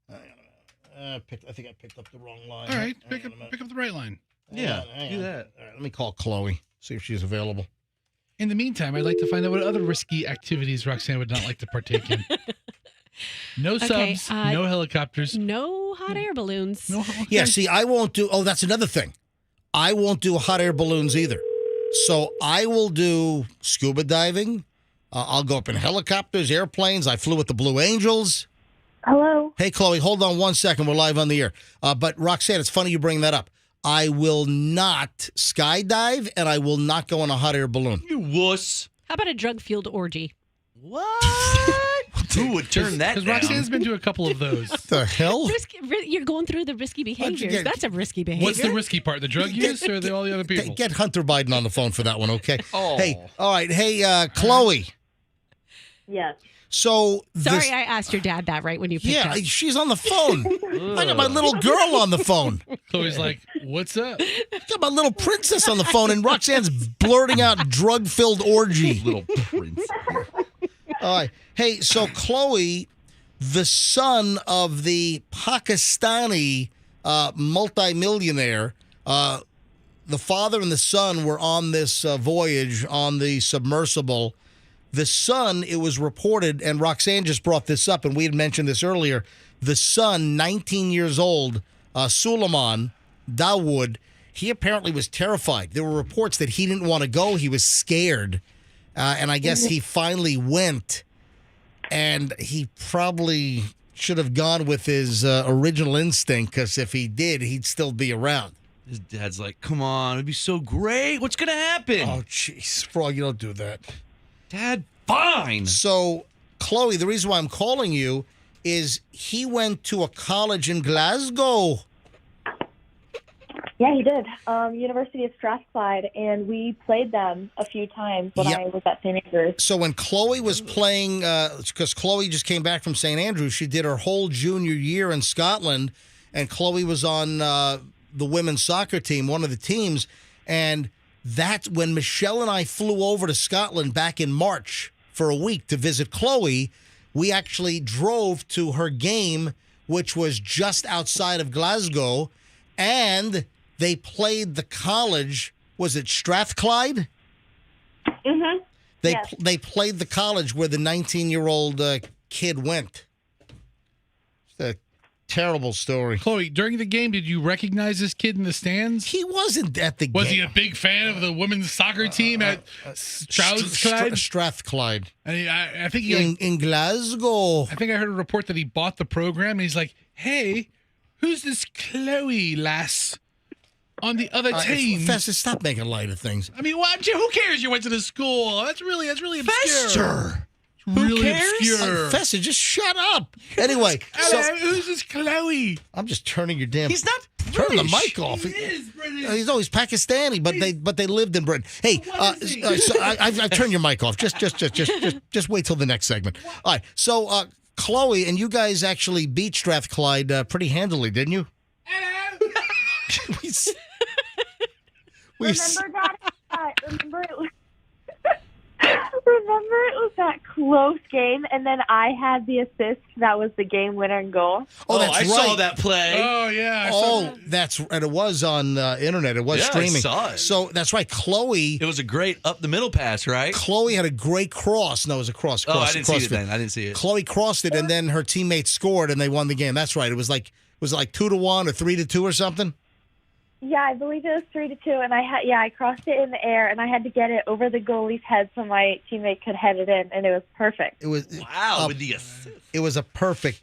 I think I picked up the wrong line. All right, pick up the right line. Yeah, do that. All right, let me call Khloe. See if she's available. In the meantime, I'd like to find out what other risky activities Roxanne would not like to partake in. No subs, no helicopters, no hot air balloons. No. Yeah, see, I won't do. Oh, that's another thing. I won't do hot air balloons either. So I will do scuba diving. I'll go up in helicopters, airplanes. I flew with the Blue Angels. Hello. Hey, Khloe, hold on 1 second. We're live on the air. But Roxanne, it's funny you bring that up. I will not skydive, and I will not go on a hot air balloon. You wuss. How about a drug-fueled orgy? What? Who would turn that down? Because Roxanne's been to a couple of those. What the hell? You're going through the risky behaviors. That's a risky behavior. What's the risky part? The drug use or all the other people? Get Hunter Biden on the phone for that one, okay? Oh. Hey, all right. Hey, Khloe. Yes. So Sorry, I asked your dad that right when you picked up. Yeah, she's on the phone. I got my little girl on the phone. Chloe's like, what's up? I got my little princess on the phone, and Roxanne's blurting out drug-filled orgy. Little prince. All right. Hey, so Khloe, the son of the Pakistani multimillionaire, the father and the son were on this voyage on the Submersible. The son, it was reported, and Roxanne just brought this up, and we had mentioned this earlier, the son, 19 years old, Suleiman Dawood, he apparently was terrified. There were reports that he didn't want to go. He was scared. And I guess he finally went, and he probably should have gone with his original instinct, because if he did, he'd still be around. His dad's like, come on, it'd be so great. What's going to happen? Oh, jeez. Frog, you don't do that. Dad, fine. So, Khloe, the reason why I'm calling you is he went to a college in Glasgow. Yeah, he did. University of Strathclyde, and we played them a few times when I was at St. Andrews. So when Khloe was playing, because Khloe just came back from St. Andrews, she did her whole junior year in Scotland, and Khloe was on the women's soccer team, one of the teams, and that's when Michelle and I flew over to Scotland back in March for a week to visit Khloe. We actually drove to her game, which was just outside of Glasgow, and they played the college. Was it Strathclyde? Mm-hmm. They played the college where the 19-year-old kid went. It's a terrible story. Khloe, during the game, did you recognize this kid in the stands? He wasn't at the game. Was he a big fan of the women's soccer team at Strathclyde? Strathclyde. And I think he in Glasgow. I think I heard a report that he bought the program, and he's like, hey, who's this Khloe lass on the other team? Fester, stop making light of things. I mean, who cares you went to the school? That's really obscure. Fester. Really Who cares? obscure. Fester, just shut up. Anyway, who's this Khloe? I'm just turning your damn. He's not turning the mic off. He is British. He's always Pakistani, but they lived in Britain. Hey, so I've turned your mic off. Just wait till the next segment. All right. So Khloe and you guys actually beat Strathclyde pretty handily, didn't you? Remember it was that close game, and then I had the assist. That was the game winner and goal. Oh, that's I right. saw that play. Oh, yeah. And it was on internet. It was streaming. I saw it. So that's right. Khloe. It was a great up the middle pass, right? Khloe had a great cross. No, it was a cross. I didn't see it then. I didn't see it. Khloe crossed it, and then her teammates scored, and they won the game. That's right. It was like 2-1 or 3-2 or something. Yeah, I believe it was 3-2, and I crossed it in the air, and I had to get it over the goalie's head so my teammate could head it in, and it was perfect. It was with the assist. It was a perfect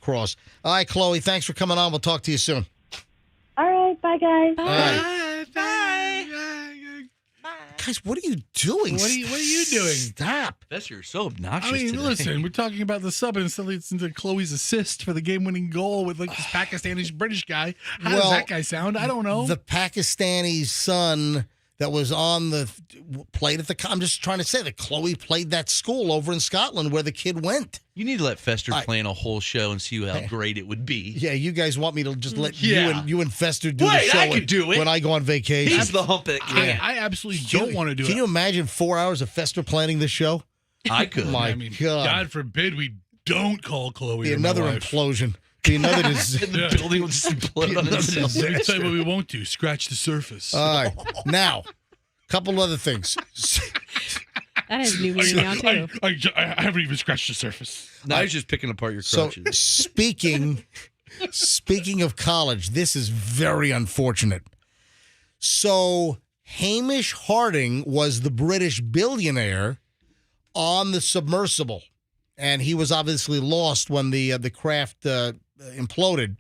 cross. All right, Khloe, thanks for coming on. We'll talk to you soon. All right, bye guys. Bye. All right. Bye. Guys, what are you doing? What are you doing? Stop. Fester, you're so obnoxious I mean, today. listen, we're talking about the sub, and suddenly it's into Khloe's assist for the game-winning goal with like this Pakistani British guy. How does that guy sound? I don't know. The Pakistani son that was on played at the. I'm just trying to say that Khloe played that school over in Scotland where the kid went. You need to let Fester plan a whole show and see how great it would be. Yeah, you guys want me to just let you and Fester do the show? I could do it when I go on vacation. He's the humpback kid. I absolutely don't want to do it. Can you imagine 4 hours of Fester planning this show? I could. My God. God forbid we don't call Khloe. Be or another my wife. implosion. Be another the building will just implode on itself. Let me tell you what we won't do. Scratch the surface. All right. Now, a couple other things. That has new meaning now, too. I haven't even scratched the surface. Now he's just picking apart your crotches. So speaking of college, this is very unfortunate. So Hamish Harding was the British billionaire on the Submersible, and he was obviously lost when the craft imploded.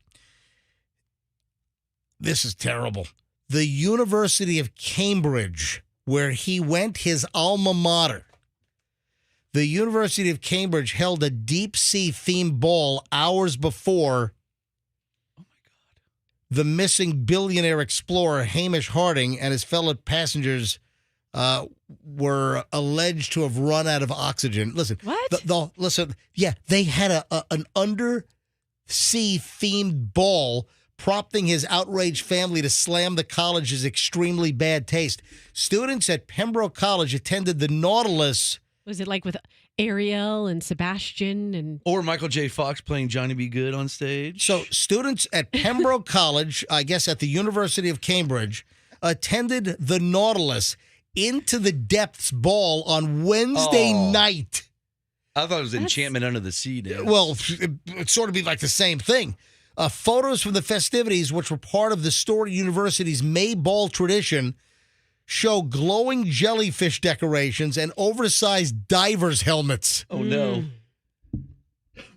This is terrible. The University of Cambridge, where he went, his alma mater. The University of Cambridge held a deep-sea themed ball hours before the missing billionaire explorer Hamish Harding and his fellow passengers were alleged to have run out of oxygen. Listen, what? Listen, yeah, they had an undersea themed ball prompting his outraged family to slam the college's extremely bad taste. Students at Pembroke College attended the Nautilus. Was it like with Ariel and Sebastian and Or Michael J. Fox playing Johnny B. Good on stage? So students at Pembroke College, I guess at the University of Cambridge, attended the Nautilus Into the Depths ball on Wednesday night. I thought it was Enchantment Under the Sea Day. Well, it sort of be like the same thing. Photos from the festivities, which were part of the Story University's May Ball tradition, show glowing jellyfish decorations and oversized divers' helmets. Oh, no.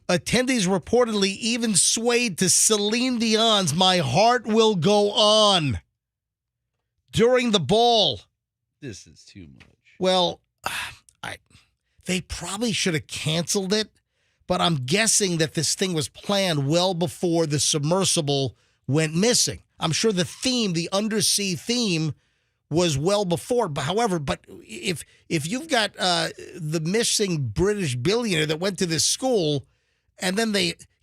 Attendees reportedly even swayed to Celine Dion's My Heart Will Go On during the ball. This is too much. Well, they probably should have canceled it, but I'm guessing that this thing was planned well before the submersible went missing. I'm sure the theme, the undersea theme, was well before. But however, if you've got the missing British billionaire that went to this school, and then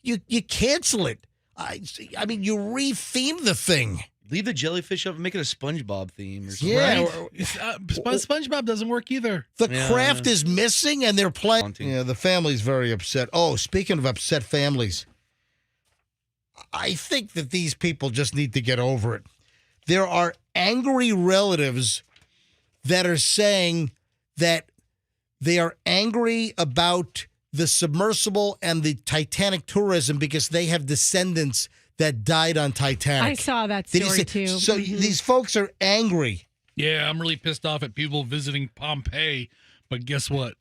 you cancel it, I mean you retheme the thing. Leave the jellyfish up and make it a SpongeBob theme or something. Yeah, SpongeBob doesn't work either. The craft is missing, and they're playing. Yeah, the family's very upset. Oh, speaking of upset families, I think that these people just need to get over it. There are angry relatives that are saying that they are angry about the submersible and the Titanic tourism because they have descendants that died on Titanic. I saw that story too. So these folks are angry. Yeah, I'm really pissed off at people visiting Pompeii, but guess what?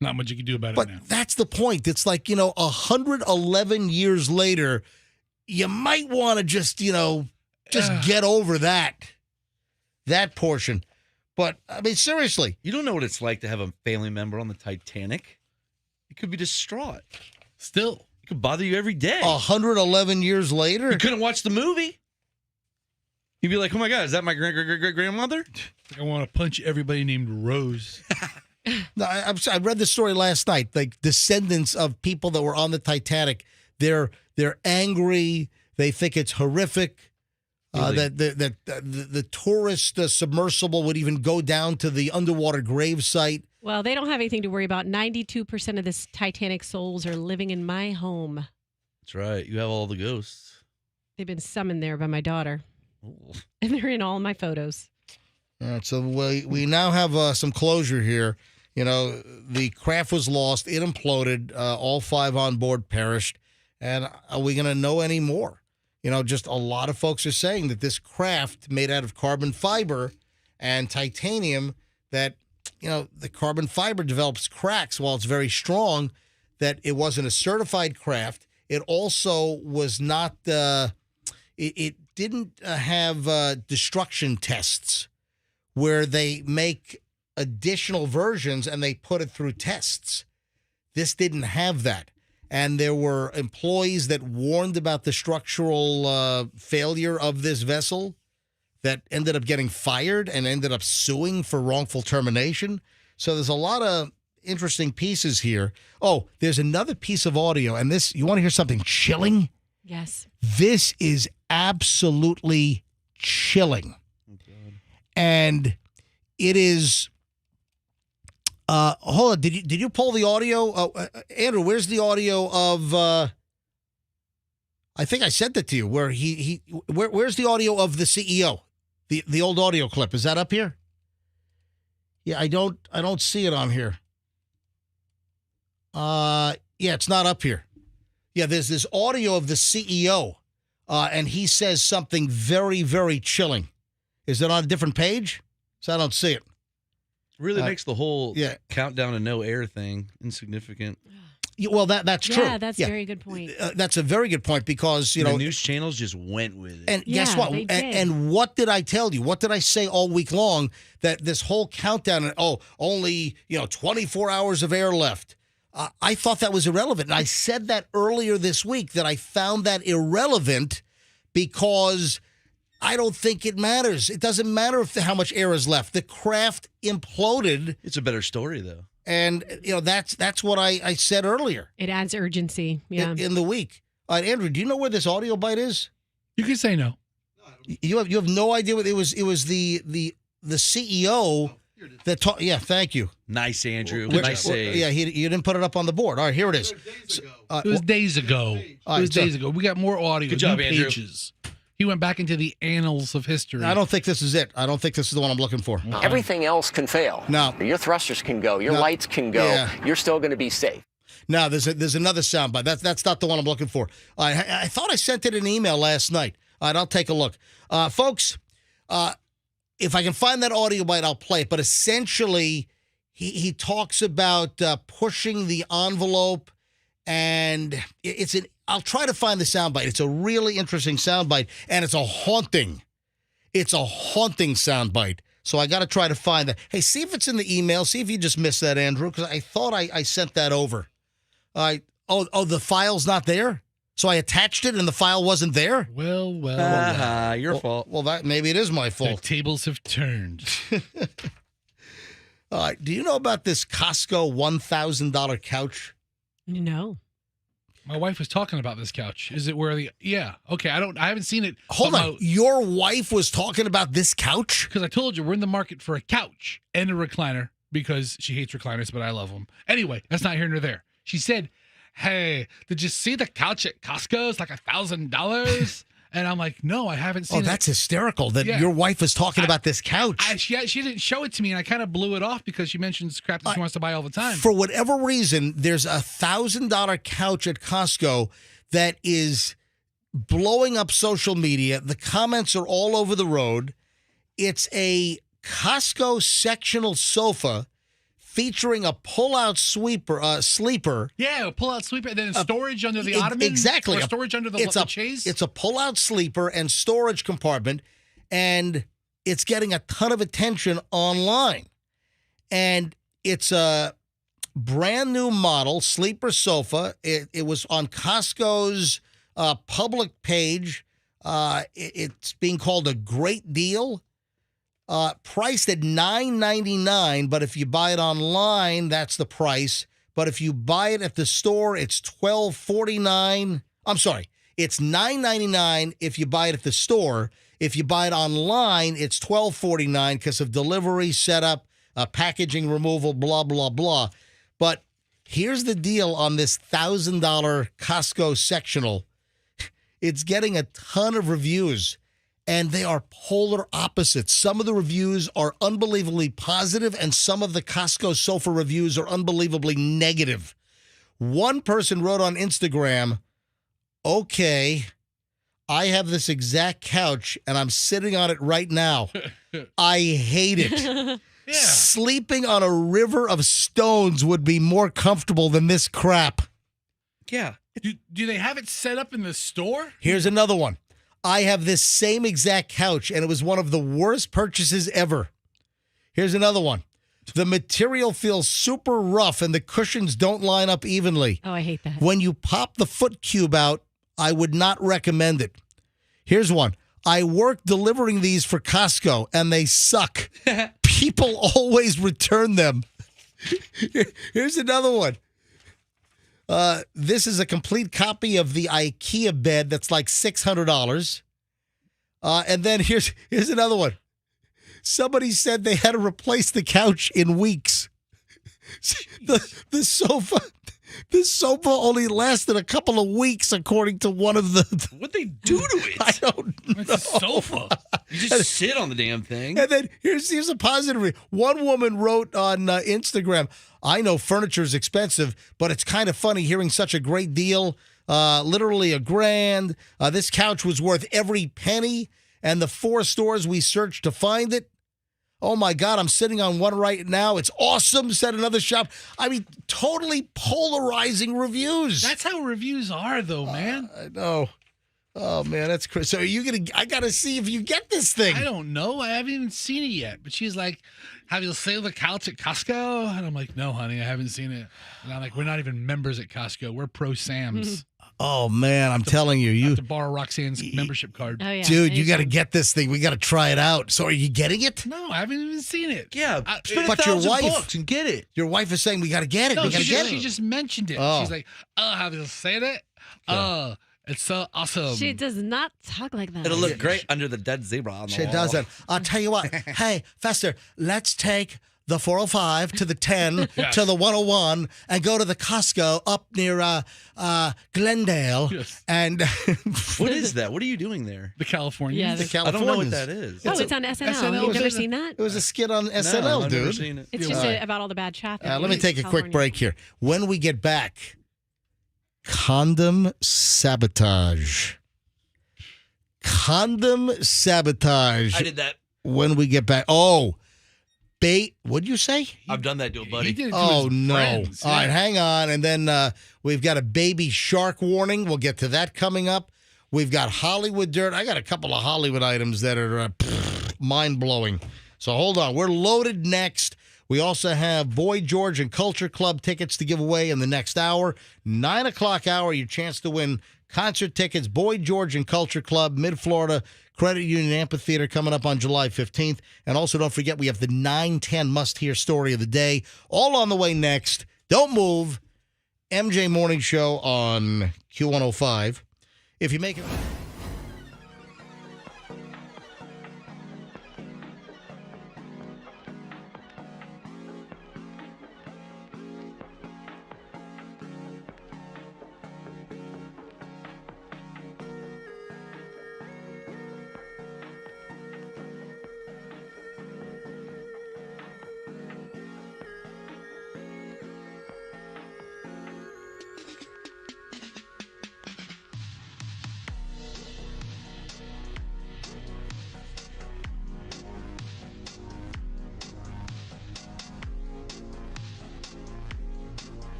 Not much you can do about it now. But that's the point. It's like, 111 years later, you might want to just get over that portion. But, I mean, seriously. You don't know what it's like to have a family member on the Titanic. You could be distraught. Still. It could bother you every day. 111 years later? You couldn't watch the movie. You'd be like, oh my God, is that my great-great-great-grandmother? I want to punch everybody named Rose. No, I read the story last night. Like, descendants of people that were on the Titanic, they're angry. They think it's horrific. Really? That the tourist submersible would even go down to the underwater grave site. Well, they don't have anything to worry about. 92% of this Titanic souls are living in my home. That's right. You have all the ghosts. They've been summoned there by my daughter. Ooh. And they're in all my photos. All right, so we now have some closure here. The craft was lost. It imploded. All 5 on board perished. And are we going to know any more? Just a lot of folks are saying that this craft made out of carbon fiber and titanium, that, the carbon fiber develops cracks while it's very strong, that it wasn't a certified craft. It also was not, it didn't have destruction tests, where they make additional versions and they put it through tests. This didn't have that. And there were employees that warned about the structural failure of this vessel that ended up getting fired and ended up suing for wrongful termination. So there's a lot of interesting pieces here. Oh, there's another piece of audio. And this, you want to hear something chilling? Yes. This is absolutely chilling. And it is... hold on. Did you pull the audio? Andrew, where's the audio of? I think I sent it to you. Where where's the audio of the CEO? The old audio clip, is that up here? Yeah, I don't see it on here. Yeah, it's not up here. Yeah, there's this audio of the CEO, and he says something very, very chilling. Is it on a different page? So I don't see it. Really makes the whole countdown to no air thing insignificant. Yeah, well, that's true. Yeah, that's a very good point. That's a very good point because, the news channels just went with it. And guess what? And what did I tell you? What did I say all week long? That this whole countdown, only 24 hours of air left. I thought that was irrelevant. And I said that earlier this week, that I found that irrelevant because I don't think it matters. It doesn't matter how much air is left. The craft imploded. It's a better story, though. And, that's what I said earlier. It adds urgency. Yeah. In the week. All right, Andrew, do you know where this audio bite is? You can say no. You have no idea what it was. It was the CEO that talked. Yeah, thank you. Nice, Andrew. Nice save. Yeah, you didn't put it up on the board. All right, here it is. It was days ago. Days ago. We got more audio. Good job, Andrew. Pages. He went back into the annals of history. I don't think this is it. I don't think this is the one I'm looking for. Everything else can fail. No. Your thrusters can go. Your lights can go. Yeah. You're still going to be safe. No, there's another soundbite. That's not the one I'm looking for. I thought I sent it an email last night. All right, I'll take a look. Folks, if I can find that audio bite, I'll play it. But essentially, he talks about pushing the envelope, and I'll try to find the soundbite. It's a really interesting soundbite, and it's a haunting soundbite. So I got to try to find that. Hey, see if it's in the email. See if you just missed that, Andrew, because I thought I sent that over. Oh, the file's not there? So I attached it and the file wasn't there? Well. Your fault. Well, maybe it is my fault. The tables have turned. All right. Do you know about this Costco $1,000 couch? No. My wife was talking about this couch. Is it where yeah. Okay, I haven't seen it. Hold on. Your wife was talking about this couch? Because I told you we're in the market for a couch and a recliner because she hates recliners, but I love them. Anyway, that's not here nor there. She said, "Hey, did you see the couch at Costco? It's like $1,000." And I'm like, "No, I haven't seen it." Oh, that's hysterical that your wife is talking about this couch. She didn't show it to me, and I kind of blew it off because she mentions crap that she wants to buy all the time. For whatever reason, there's a $1,000 couch at Costco that is blowing up social media. The comments are all over the road. It's a Costco sectional sofa featuring a pull-out sleeper. Yeah, a pull-out sleeper, and then storage under the ottoman. Exactly. Or storage under the chaise. It's a pull-out sleeper and storage compartment, and it's getting a ton of attention online. And it's a brand new model, sleeper sofa. It was on Costco's public page. It's being called a great deal. Priced at $9.99, but if you buy it online, that's the price. But if you buy it at the store, it's $12.49. I'm sorry, it's $9.99 if you buy it at the store. If you buy it online, it's $12.49 because of delivery, setup, packaging removal, blah, blah, blah. But here's the deal on this $1,000 Costco sectional. It's getting a ton of reviews. And they are polar opposites. Some of the reviews are unbelievably positive, and some of the Costco sofa reviews are unbelievably negative. One person wrote on Instagram, "Okay, I have this exact couch, and I'm sitting on it right now. I hate it. Yeah. Sleeping on a river of stones would be more comfortable than this crap." Yeah. Do they have it set up in the store? Here's another one. "I have this same exact couch, and it was one of the worst purchases ever. Here's another one. The material feels super rough and the cushions don't line up evenly. Oh, I hate that. When you pop the foot cube out, I would not recommend it. Here's one. I work delivering these for Costco and they suck. People always return them. Here's another one. This is a complete copy of the IKEA bed that's like $600. And then here's another one. Somebody said they had to replace the couch in weeks. The sofa only lasted a couple of weeks, according to one of the. What'd they do to it? I don't know. It's a sofa. You just sit on the damn thing. And then here's a positive. One woman wrote on Instagram, I know furniture is expensive, but it's kind of funny hearing such a great deal. Literally $1,000. This couch was worth every penny, and the 4 stores we searched to find it. Oh, my God, I'm sitting on one right now. It's awesome, said another shop. I mean, totally polarizing reviews. That's how reviews are, though, man. I know. Oh, man, that's crazy. So I got to see if you get this thing. I don't know. I haven't even seen it yet. But she's like, have you seen the couch at Costco? And I'm like, no, honey, I haven't seen it. And I'm like, we're not even members at Costco. We're pro Sam's. Oh, man, I'm telling you. You have to borrow Roxanne's membership card. Oh, yeah. Dude, you got to get this thing. We got to try it out. So are you getting it? No, I haven't even seen it. Yeah, spend but your wife $1,000 and get it. Your wife is saying we got to get it. No, we got to get she it. just mentioned it. Oh. She's like, oh, have you seen it? Oh, it's so awesome. She does not talk like that. It'll look great under the dead zebra on the She wall. doesn't. I'll tell you what. Hey, Fester, let's take the 405 to the 10 Yes. to the 101 and go to the Costco up near Glendale. Yes. And What is that? What are you doing there? The Californians. Yeah, the I don't know what Californians. that is. Oh, it's on SNL. SNL. You've never Was it? seen that? It was a skit on No, SNL, I've dude. never seen it. It's just about all the bad traffic. Let me in take a quick California. break here. When we get back, condom sabotage. Condom sabotage. I did that. When we get back. Oh, bait. What'd you say? I've done that to a buddy. He did it to Oh, his no. friends, All right, yeah. hang on. And then we've got a baby shark warning. We'll get to that coming up. We've got Hollywood dirt. I got a couple of Hollywood items that are mind-blowing. So hold on. We're loaded next. We also have Boy George and Culture Club tickets to give away in the next hour. 9 o'clock hour, your chance to win concert tickets. Boy George and Culture Club, Mid-Florida Credit Union Amphitheater coming up on July 15th. And also don't forget, we have the 9/10 must-hear story of the day. All on the way next. Don't move. MJ Morning Show on Q105. If you make it...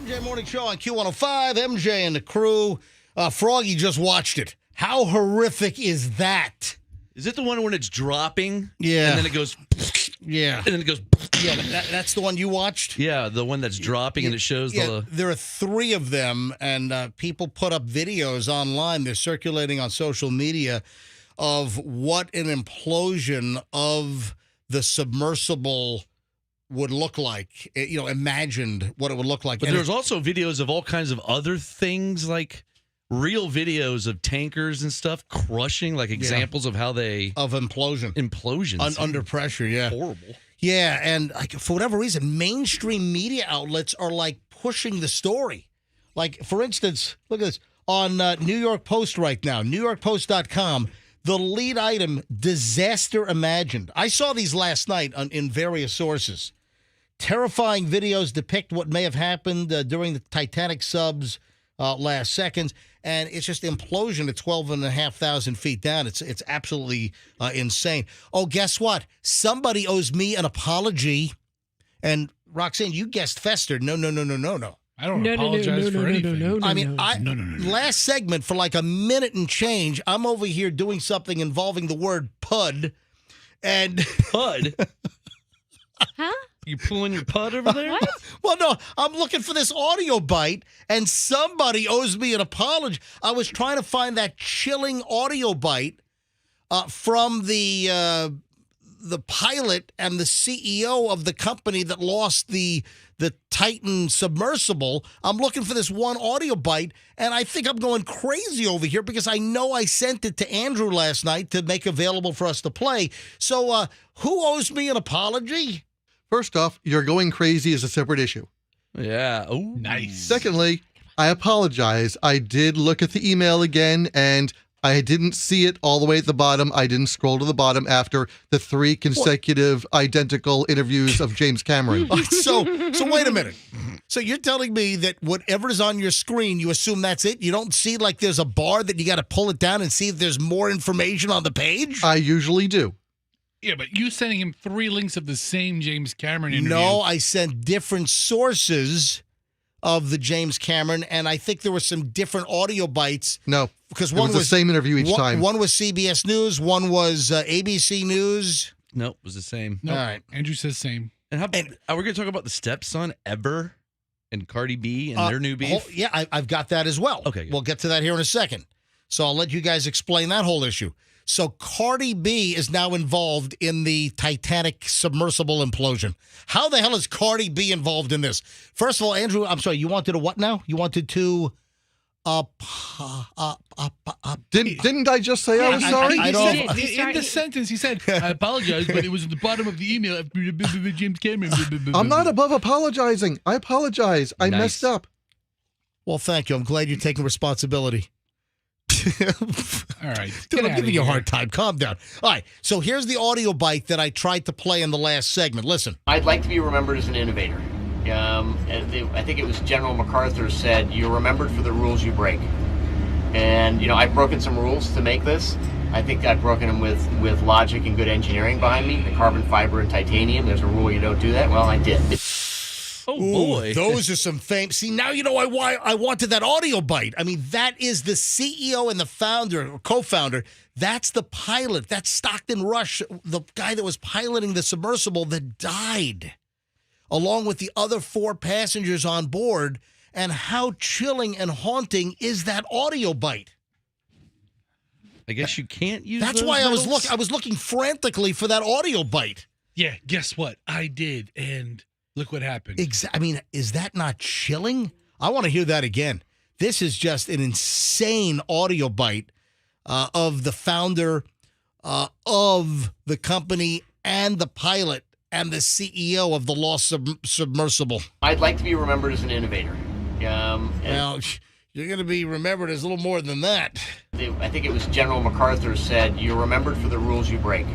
MJ Morning Show on Q105. MJ and the crew. Froggy just watched it. How horrific is that? Is it the one when it's dropping? Yeah. And then it goes. Yeah. And then it goes. Yeah, that's the one you watched? Yeah, the one that's dropping and it shows the. There are 3 of them, and people put up videos online. They're circulating on social media of what an implosion of the submersible would look like. Imagined what it would look like. But there's also videos of all kinds of other things, like real videos of tankers and stuff crushing, like examples of how they of implosions under pressure. Yeah, horrible. Yeah, and for whatever reason, mainstream media outlets are pushing the story. For instance, look at this on New York Post right now, NewYorkPost.com. The lead item: disaster imagined. I saw these last night in various sources. Terrifying videos depict what may have happened during the Titanic sub's last seconds, and it's just implosion at 12,500 feet down. It's absolutely insane. Oh, guess what? Somebody owes me an apology. And Roxanne, you guessed Fester. No. I don't apologize for anything. Last segment for a minute and change, I'm over here doing something involving the word pud, and pud. Huh? You pulling your pud over there? What? Well, no, I'm looking for this audio bite, and somebody owes me an apology. I was trying to find that chilling audio bite from the pilot and the CEO of the company that lost the Titan submersible. I'm looking for this one audio bite, and I think I'm going crazy over here because I know I sent it to Andrew last night to make available for us to play. So who owes me an apology? First off, your going crazy is a separate issue. Yeah. Ooh. Nice. Secondly, I apologize. I did look at the email again, and I didn't see it all the way at the bottom. I didn't scroll to the bottom after the 3 consecutive identical interviews of James Cameron. So wait a minute. So you're telling me that whatever's on your screen, you assume that's it? You don't see there's a bar that you got to pull it down and see if there's more information on the page? I usually do. Yeah, but you sending him 3 links of the same James Cameron interview. No, I sent different sources of the James Cameron, and I think there were some different audio bites. No, because one was the same interview each time. One was CBS News, one was ABC News. Nope, it was the same. Nope. All right. Andrew says same. And are we going to talk about the stepson, Eber, and Cardi B and their new beef? Yeah, I've got that as well. Okay, good. We'll get to that here in a second. So I'll let you guys explain that whole issue. So Cardi B is now involved in the Titanic submersible implosion. How the hell is Cardi B involved in this? First of all, Andrew, I'm sorry, you wanted to what now? You wanted to... Didn't I just say I was sorry? In the sentence, he said, I apologize, but it was at the bottom of the email. James Cameron. I'm not above apologizing. I apologize. I messed up. Well, thank you. I'm glad you're taking responsibility. All right. Dude, I'm giving you a hard time. Calm down. All right. So here's the audio bite that I tried to play in the last segment. Listen. I'd like to be remembered as an innovator. I think it was General MacArthur said, you're remembered for the rules you break. And, I've broken some rules to make this. I think I've broken them with logic and good engineering behind me. The carbon fiber and titanium, there's a rule you don't do that. Well, I did. Oh, boy. Those are some famous. See, now you know why I wanted that audio bite. I mean, that is the CEO and the founder, or co-founder. That's the pilot. That's Stockton Rush, the guy that was piloting the submersible that died, along with the other 4 passengers on board. And how chilling and haunting is that audio bite? I guess you can't use. That's why I was looking frantically for that audio bite. Yeah, guess what? I did, and look what happened. I mean, is that not chilling? I want to hear that again. This is just an insane audio bite of the founder of the company and the pilot and the CEO of the lost submersible. I'd like to be remembered as an innovator. Well, you're going to be remembered as a little more than that. I think it was General MacArthur said, you're remembered for the rules you break.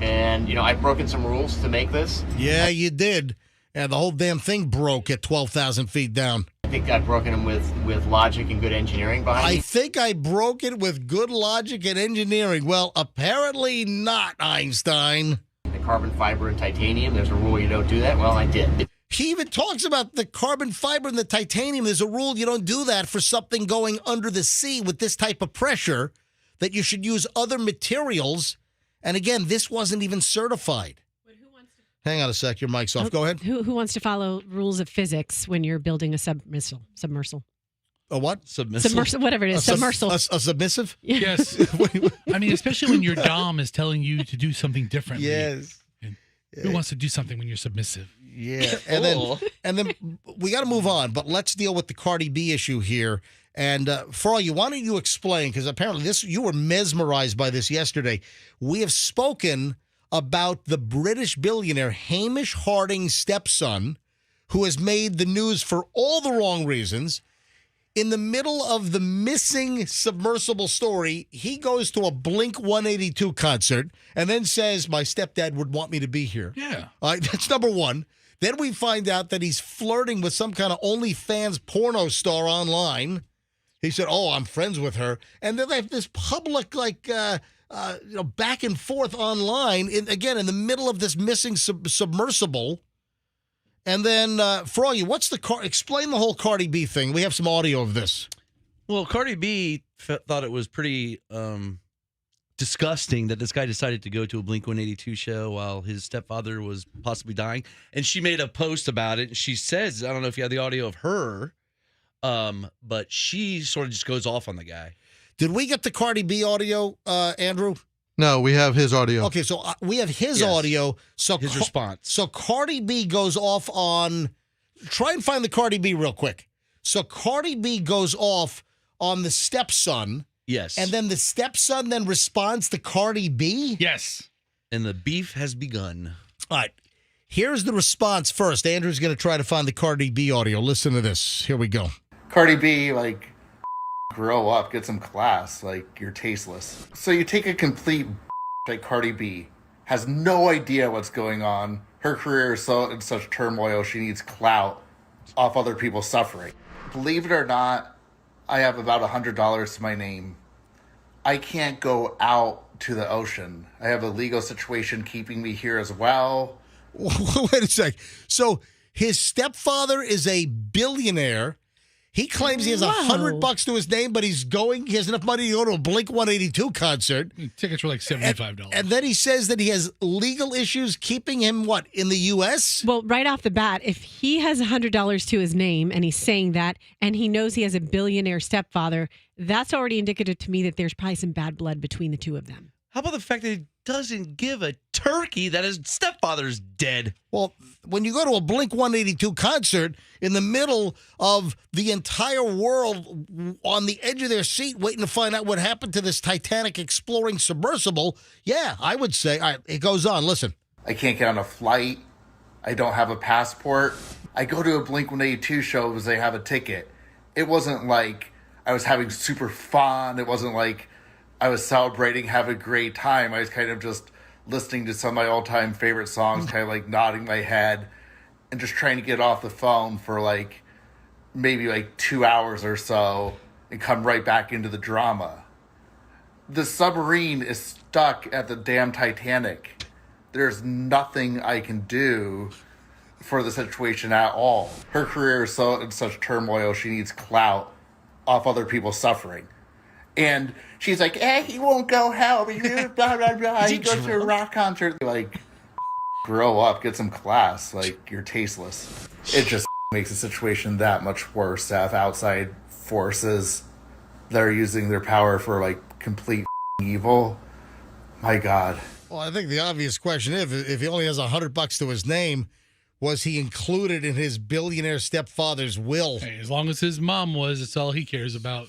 And, I've broken some rules to make this. Yeah, you did. And the whole damn thing broke at 12,000 feet down. I think I've broken them with logic and good engineering behind me. I think I broke it with good logic and engineering. Well, apparently not, Einstein. The carbon fiber and titanium, there's a rule you don't do that. Well, I did. he even talks about the carbon fiber and the titanium. There's a rule you don't do that for something going under the sea with this type of pressure, that you should use other materials. And again, this wasn't even certified. Hang on a sec. Your mic's off. Go ahead. Who wants to follow rules of physics when you're building a submersible? A what? Submersible, whatever it is. Submersible. A submissive? Yes. I mean, especially when your dom is telling you to do something differently. Yes. Who wants to do something when you're submissive? Yeah. And then we got to move on, but let's deal with the Cardi B issue here. And Froggy, why don't you explain? Because apparently you were mesmerized by this yesterday. We have spoken about the British billionaire Hamish Harding's stepson, who has made the news for all the wrong reasons. In the middle of the missing submersible story, he goes to a Blink-182 concert and then says, my stepdad would want me to be here. Yeah. That's number one. Then we find out that he's flirting with some kind of OnlyFans porno star online. He said, I'm friends with her. And then they have this public, back and forth online, in the middle of this missing submersible. And then, Froggy, explain the whole Cardi B thing. We have some audio of this. Well, Cardi B thought it was pretty disgusting that this guy decided to go to a Blink-182 show while his stepfather was possibly dying. And she made a post about it. And she says, I don't know if you have the audio of her, but she sort of just goes off on the guy. Did we get the Cardi B audio, Andrew? No, we have his audio. Okay, so we have his audio. So his response. So Cardi B goes off on. Try and find the Cardi B real quick. So Cardi B goes off on the stepson. Yes. And then the stepson then responds to Cardi B? Yes. And the beef has begun. All right. Here's the response first. Andrew's going to try to find the Cardi B audio. Listen to this. Here we go. Cardi B, grow up, get some class, you're tasteless. So you take a complete like Cardi B, has no idea what's going on. Her career is in such turmoil, she needs clout off other people's suffering. Believe it or not, I have about $100 to my name. I can't go out to the ocean. I have a legal situation keeping me here as well. Wait a sec. So his stepfather is a billionaire. He claims he has $100 to his name, but he has enough money to go to a Blink-182 concert. Tickets were like $75. And then he says that he has legal issues keeping him, in the U.S.? Well, right off the bat, if he has $100 to his name and he's saying that, and he knows he has a billionaire stepfather, that's already indicative to me that there's probably some bad blood between the two of them. How about the fact that he doesn't give a turkey that his stepfather's dead? Well, when you go to a Blink-182 concert in the middle of the entire world on the edge of their seat waiting to find out what happened to this Titanic exploring submersible, yeah, I would say, all right, it goes on. Listen. I can't get on a flight. I don't have a passport. I go to a Blink-182 show because they have a ticket. It wasn't like I was having super fun. It wasn't like I was celebrating, having a great time. I was kind of just listening to some of my all-time favorite songs, kind of nodding my head and just trying to get off the phone for maybe 2 hours or so and come right back into the drama. The submarine is stuck at the damn Titanic. There's nothing I can do for the situation at all. Her career is in such turmoil, she needs clout off other people's suffering. And she's like, he won't go help. Blah, blah, blah. He goes to a rock concert. Grow up, get some class. You're tasteless. It just makes the situation that much worse to have outside forces that are using their power for, complete evil. My God. Well, I think the obvious question is, if he only has $100 to his name, was he included in his billionaire stepfather's will? Hey, as long as his mom was, it's all he cares about.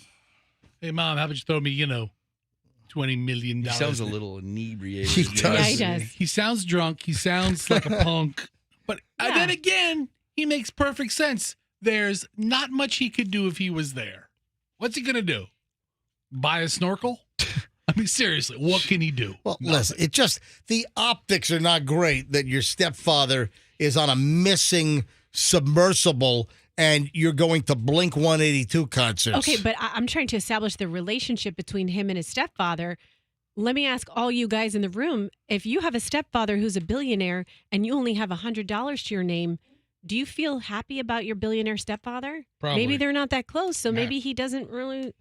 Hey, Mom, how about you throw me, $20 million? He sounds a little inebriated. He does. Yeah, he does. He sounds drunk. He sounds like a punk. But then again, he makes perfect sense. There's not much he could do if he was there. What's he going to do? Buy a snorkel? I mean, seriously, what can he do? Well, listen, the optics are not great that your stepfather is on a missing submersible and you're going to Blink-182 concerts. Okay, but I'm trying to establish the relationship between him and his stepfather. Let me ask all you guys in the room, if you have a stepfather who's a billionaire and you only have $100 to your name, do you feel happy about your billionaire stepfather? Probably. Maybe they're not that close, so maybe he doesn't really.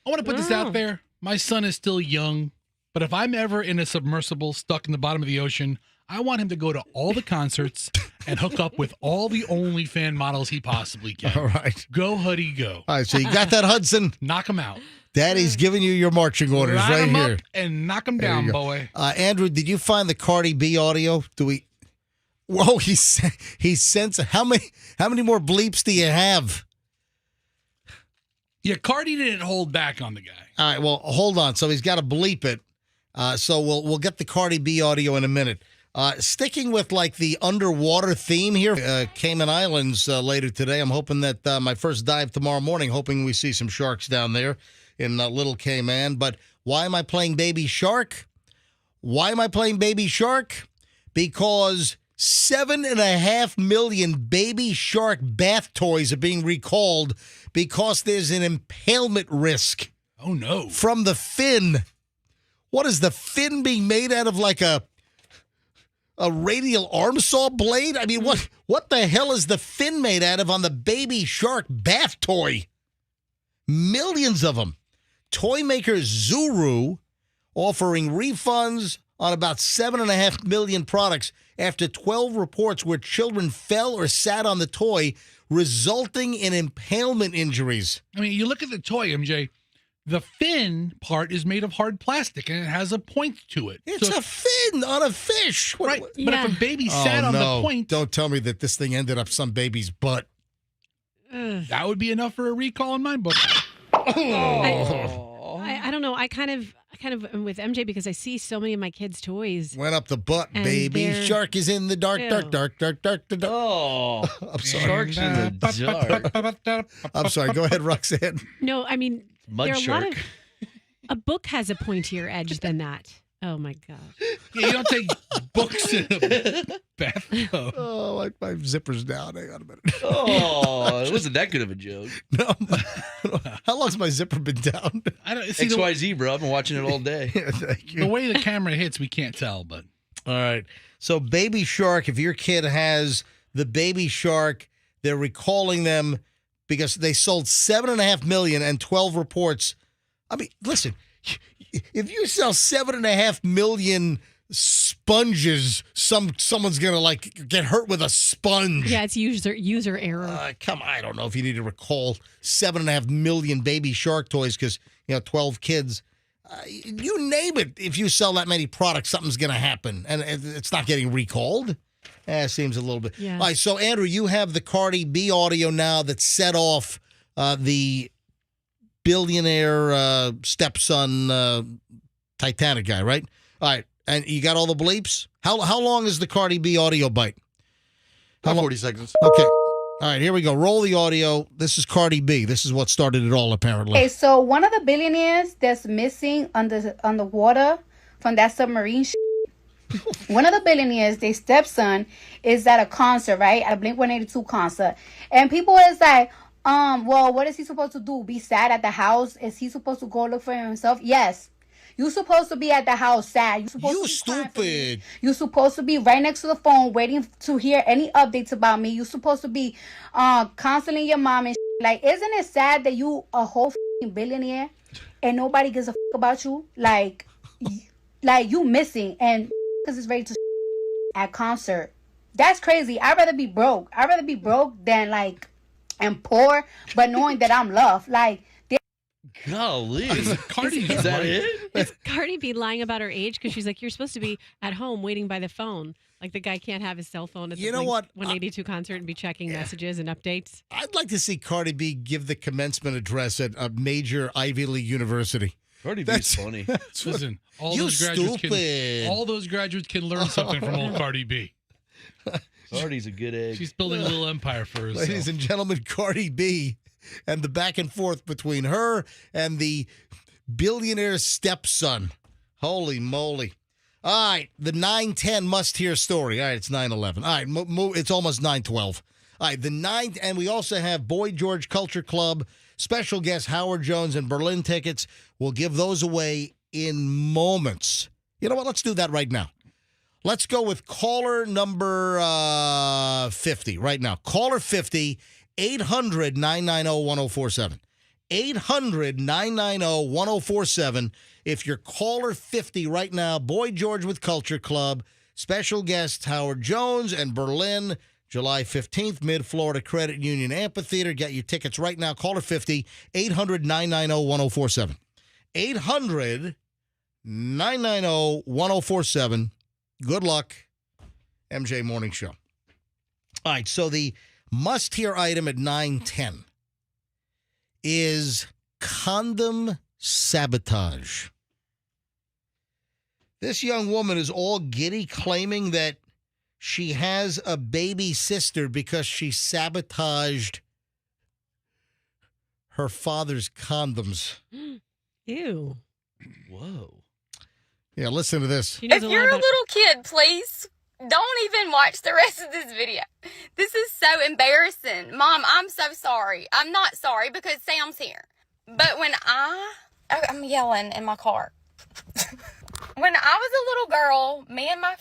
I want to put this out there. My son is still young, but if I'm ever in a submersible stuck in the bottom of the ocean, I want him to go to all the concerts and hook up with all the OnlyFans models he possibly can. All right. Go, Huddy, go. All right, so you got that, Hudson? Knock him out. Daddy's giving you your marching orders Line right 'em here. up and knock him There down, you go. boy. Andrew, did you find the Cardi B audio? Whoa, he sent. How many more bleeps do you have? Yeah, Cardi didn't hold back on the guy. All right, well, hold on. So he's got to bleep it. So we'll get the Cardi B audio in a minute. Sticking with like the underwater theme here, Cayman Islands later today. I'm hoping that my first dive tomorrow morning, hoping we see some sharks down there in Little Cayman. But why am I playing Baby Shark? Why am I playing Baby Shark? Because 7.5 million Baby Shark bath toys are being recalled because there's an impalement risk. Oh, no. From the fin. What is the fin being made out of, like a radial arm saw blade? I mean, what the hell is the fin made out of on the Baby Shark bath toy? Millions of them. Toy maker Zuru offering refunds on about 7.5 million products after 12 reports where children fell or sat on the toy, resulting in impalement injuries. I mean, you look at the toy, MJ. The fin part is made of hard plastic, and it has a point to it. It's a fin on a fish. Right, but if a baby sat on the point... Don't tell me that this thing ended up some baby's butt. That would be enough for a recall in my book. I don't know. I kind of am with MJ because I see so many of my kids' toys. Went up the butt, And baby. they're- Shark is in the dark, Ew. dark. Oh, I'm sorry. sharks in the dark. I'm sorry. Go ahead, Roxanne. No, I mean, Mud there are a lot shark. of. A book has a pointier edge than that. Oh my god. Yeah, you don't take books in a bathtub. Oh, my zipper's down. Hang on a minute. Oh, it wasn't that good of a joke. No. How long's my zipper been down? I don't see XYZ, bro. I've been watching it all day. Yeah, thank you. the way the camera hits, we can't tell, but All right. So Baby Shark, if your kid has the Baby Shark, they're recalling them because they sold 7.5 million and 12 reports. I mean, listen, if you sell 7.5 million sponges, someone's gonna like get hurt with a sponge. Yeah, it's user error. Come on, I don't know if you need to recall 7.5 million Baby Shark toys because 12 kids. You name it. If you sell that many products, something's gonna happen, and it's not getting recalled. Seems a little bit. Yeah. All right, so Andrew, you have the Cardi B audio now that set off the billionaire stepson Titanic guy, right? All right, and you got all the bleeps. How long is the Cardi B audio bite? About 40 seconds. Okay. All right, here we go. Roll the audio. This is Cardi B. This is what started it all, apparently. Okay, so one of the billionaires that's missing on the water from that submarine. One of the billionaires, their stepson, is at a concert, right? At a Blink-182 concert, and people is like, well, what is he supposed to do? Be sad at the house? Is he supposed to go look for himself? Yes. You're supposed to be at the house sad. You're supposed to be stupid. You're supposed to be right next to the phone waiting to hear any updates about me. You're supposed to be counseling your mom and like, isn't it sad that you a whole billionaire and nobody gives a about you? Like you missing and because it's ready to at concert. That's crazy. I'd rather be broke. I'd rather be broke than like and poor, but knowing that I'm loved. Like, golly, Cardi, is that it? Is Cardi B lying about her age? Because she's like, you're supposed to be at home waiting by the phone. Like the guy can't have his cell phone at the You know what? 182 concert and be checking messages and updates. I'd like to see Cardi B give the commencement address at a major Ivy League university. Cardi B's funny. Listen, all You those graduates can learn something from old Cardi B. Cardi's a good egg. She's building a little empire for herself. Ladies and gentlemen, Cardi B and the back and forth between her and the billionaire stepson. Holy moly. All right, the 9:10 must-hear story. All right, it's 9:11. All right, it's almost 9:12. All right, the 9th, and we also have Boy George Culture Club, special guest Howard Jones and Berlin tickets. We'll give those away in moments. You know what? Let's do that right now. Let's go with caller number 50 right now. Caller 50, 800-990-1047. 800-990-1047. If you're caller 50 right now, Boy George with Culture Club, special guests Howard Jones and Berlin, July 15th, Mid-Florida Credit Union Amphitheater. Get your tickets right now. Caller 50, 800-990-1047. 800-990-1047. Good luck, MJ Morning Show. All right, so the must-hear item at 9:10 is condom sabotage. This young woman is all giddy, claiming that she has a baby sister because she sabotaged her father's condoms. Ew. Whoa. Yeah, listen to this. If you're a little kid, please don't even watch the rest of this video. This is so embarrassing. Mom, I'm so sorry. I'm not sorry because Sam's here. But when I'm yelling in my car. When I was a little girl, me and my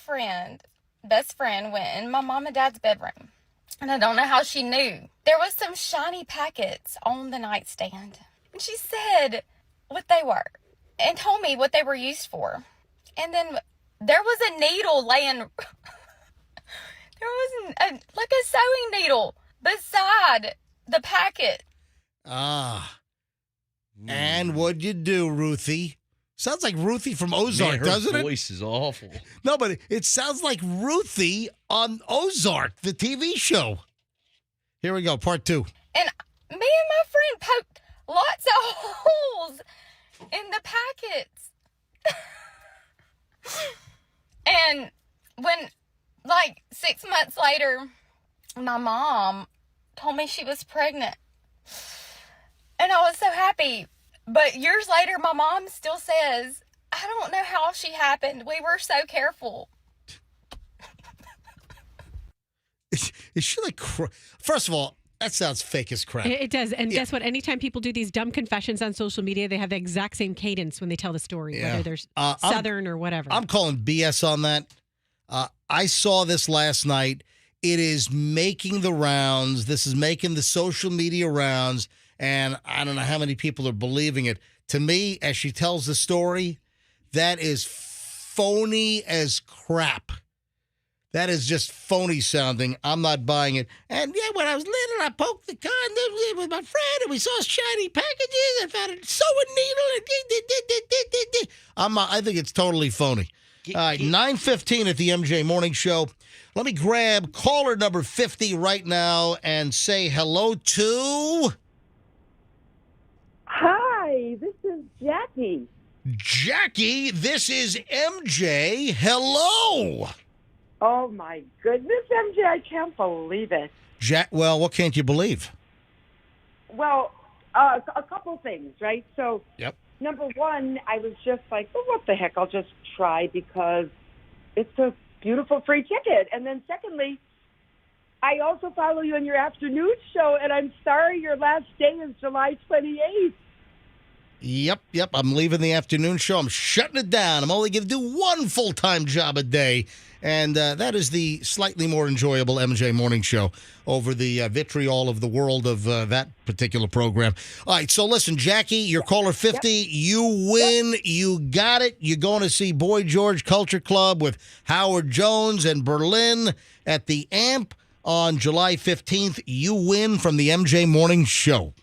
best friend, went in my mom and dad's bedroom. And I don't know how she knew. There was some shiny packets on the nightstand. And she said what they were and told me what they were used for. And then there was a needle laying, there was like a sewing needle beside the packet. And what'd you do, Ruthie? Sounds like Ruthie from Ozark, doesn't it? Her voice is awful. No, but it sounds like Ruthie on Ozark, the TV show. Here we go, part 2. And me and my friend poked lots of holes in the packets. And when, like, 6 months later, my mom told me she was pregnant. And I was so happy. But years later, my mom still says, I don't know how she happened. We were so careful. Is she like... First of all, that sounds fake as crap. It does. And guess what? Anytime people do these dumb confessions on social media, they have the exact same cadence when they tell the story, whether they're Southern or whatever. I'm calling BS on that. I saw this last night. It is making the rounds. This is making the social media rounds. And I don't know how many people are believing it. To me, as she tells the story, that is phony as crap. That is just phony sounding. I'm not buying it. And yeah, when I was little, I poked the condom with my friend, and we saw shiny packages. I found a sewing needle. I think it's totally phony. All right, 9:15 at the MJ Morning Show. Let me grab caller number 50 right now and say hello to... Hi, this is Jackie. Jackie, this is MJ. Hello. Oh, my goodness, MJ, I can't believe it. Well, what can't you believe? Well, a couple things, right? So, Yep. Number one, I was just like, well, what the heck, I'll just try because it's a beautiful free ticket. And then secondly, I also follow you on your afternoon show, and I'm sorry your last day is July 28th. Yep. I'm leaving the afternoon show. I'm shutting it down. I'm only going to do one full-time job a day, and that is the slightly more enjoyable MJ Morning Show over the vitriol of the world of that particular program. All right, so listen, Jackie, you're caller 50. Yep. You win. Yep. You got it. You're going to see Boy George Culture Club with Howard Jones and Berlin at the Amp on July 15th. You win from the MJ Morning Show.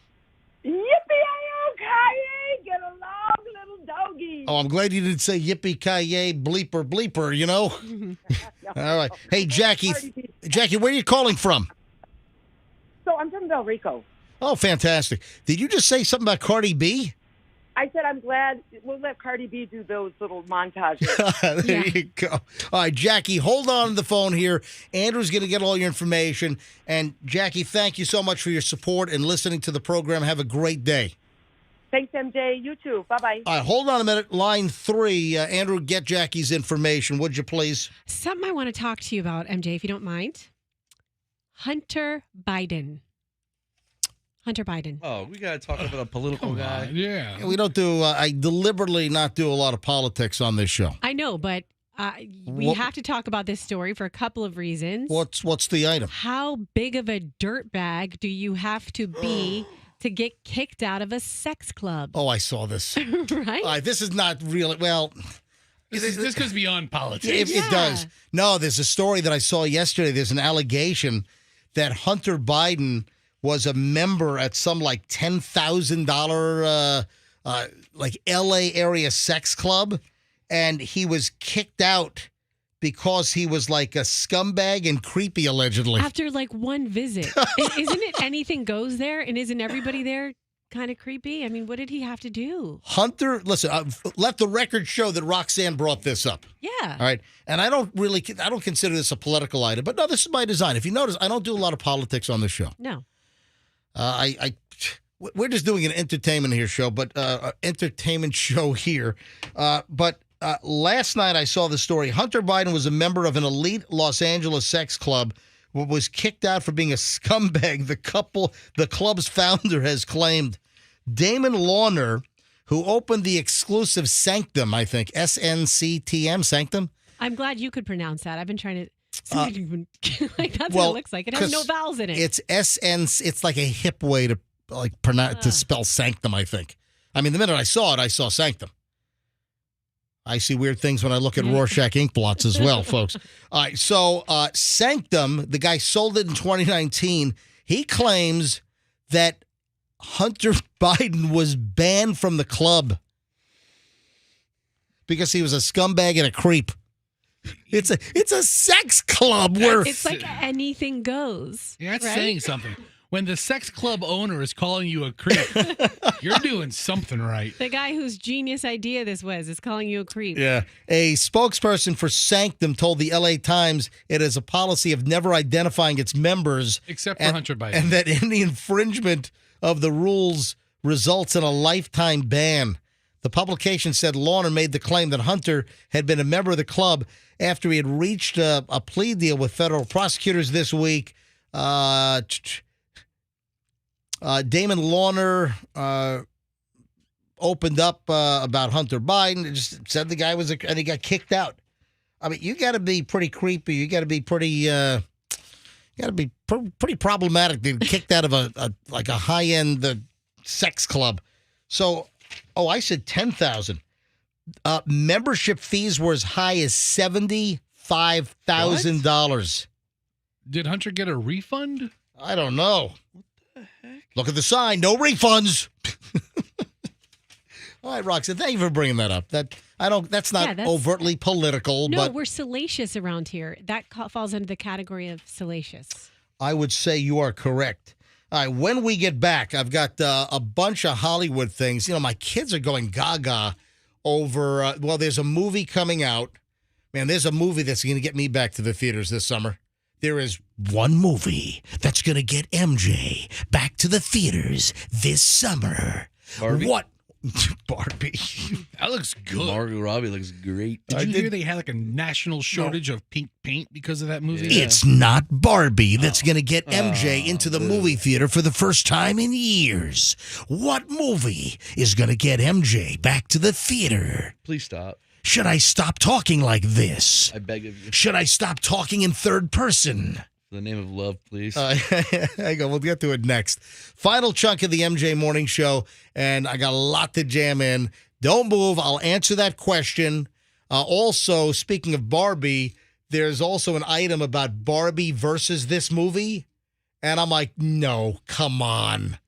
Get along, little doggy. Oh, I'm glad you didn't say yippee-ki-yay, bleeper, you know? All right. Hey, Jackie, where are you calling from? So I'm from Del Rico. Oh, fantastic. Did you just say something about Cardi B? I said I'm glad we'll let Cardi B do those little montages. There you go. All right, Jackie, hold on to the phone here. Andrew's going to get all your information. And, Jackie, thank you so much for your support and listening to the program. Have a great day. Thanks, MJ. You too. Bye-bye. All right, hold on a minute. Line 3. Andrew, get Jackie's information, would you please? Something I want to talk to you about, MJ, if you don't mind. Hunter Biden. Oh, we got to talk about a political guy. Yeah. We don't do, I deliberately not do a lot of politics on this show. I know, but We What- have to talk about this story for a couple of reasons. What's the item? How big of a dirtbag do you have to be to get kicked out of a sex club? Oh, I saw this. Right? This is not really, well, This goes beyond politics. it does. No, there's a story that I saw yesterday. There's an allegation that Hunter Biden was a member at some like $10,000 like LA area sex club, and he was kicked out because he was like a scumbag and creepy, allegedly. After like one visit. Isn't it anything goes there? And isn't everybody there kind of creepy? I mean, what did he have to do? Hunter, listen, let the record show that Roxanne brought this up. Yeah. All right. And I don't consider this a political item, but no, this is by design. If you notice, I don't do a lot of politics on this show. No. We're just doing an entertainment show here. But last night I saw the story. Hunter Biden was a member of an elite Los Angeles sex club, was kicked out for being a scumbag. The club's founder has claimed. Damon Lawner, who opened the exclusive Sanctum, I think, SNCTM, Sanctum. I'm glad you could pronounce that. I've been trying to. Like that's well, what it looks like. It has no 'cause vowels in it. It's It's like a hip way to like pronounce to spell Sanctum, I think. I mean, the minute I saw it, I saw Sanctum. I see weird things when I look at Rorschach ink blots as well, folks. All right, so Sanctum, the guy sold it in 2019. He claims that Hunter Biden was banned from the club because he was a scumbag and a creep. It's a sex club where it's like anything goes. Yeah, that's right? saying something. When the sex club owner is calling you a creep, you're doing something right. The guy whose genius idea this was is calling you a creep. Yeah. A spokesperson for Sanctum told the LA Times it has a policy of never identifying its members. Except for Hunter Biden. And that any infringement of the rules results in a lifetime ban. The publication said Lawner made the claim that Hunter had been a member of the club after he had reached a plea deal with federal prosecutors this week. Damon Lawner opened up about Hunter Biden. It just said the guy and he got kicked out. I mean, you got to be pretty creepy. You got to be pretty pretty problematic to get kicked out of a high end sex club. So, I said 10,000. Membership fees were as high as $75,000. Did Hunter get a refund? I don't know. Look at the sign. No refunds. All right, Roxanne, thank you for bringing that up. That's not overtly political, No, but we're salacious around here. That falls under the category of salacious. I would say you are correct. All right, when we get back, I've got a bunch of Hollywood things. You know, my kids are going gaga over, there's a movie coming out. Man, there's a movie that's going to get me back to the theaters this summer. There is one movie that's going to get MJ back to the theaters this summer. Barbie? What? Barbie. That looks good. Margot Robbie looks great. Did you hear they had like a national shortage of pink paint because of that movie? It's not Barbie that's going to get MJ into the movie theater for the first time in years. What movie is going to get MJ back to the theater? Please stop. Should I stop talking like this? I beg of you. Should I stop talking in third person? For the name of love, please. Hang on, we'll get to it next. Final chunk of the MJ Morning Show, and I got a lot to jam in. Don't move. I'll answer that question. Also, speaking of Barbie, there's also an item about Barbie versus this movie, and I'm like, no, come on.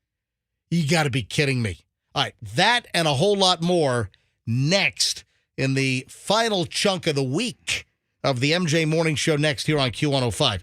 You got to be kidding me. All right, that and a whole lot more next in the final chunk of the week of the MJ Morning Show next here on Q105.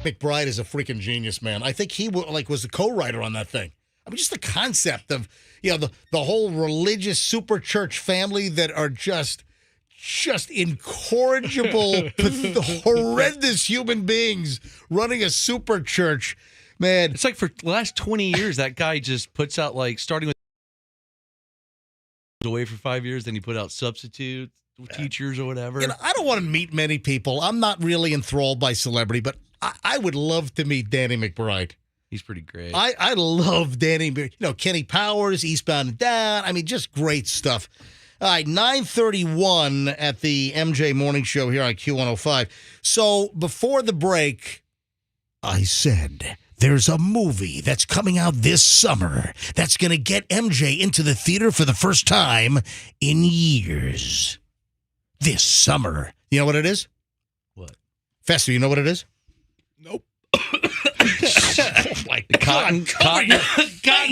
McBride is a freaking genius, man. I think he was the co-writer on that thing. I mean, just the concept of, the whole religious super church family that are just incorrigible, horrendous human beings running a super church. Man, it's like for the last 20 years, that guy just puts out, like, starting with away for 5 years, then he put out substitute teachers or whatever. I don't want to meet many people. I'm not really enthralled by celebrity, but I would love to meet Danny McBride. He's pretty great. I love Danny. Kenny Powers, Eastbound and Down. I mean, just great stuff. All right, 9:31 at the MJ Morning Show here on Q105. So before the break, I said there's a movie that's coming out this summer that's going to get MJ into the theater for the first time in years. This summer. You know what it is? What? Fester, you know what it is? Nope. Oh my cotton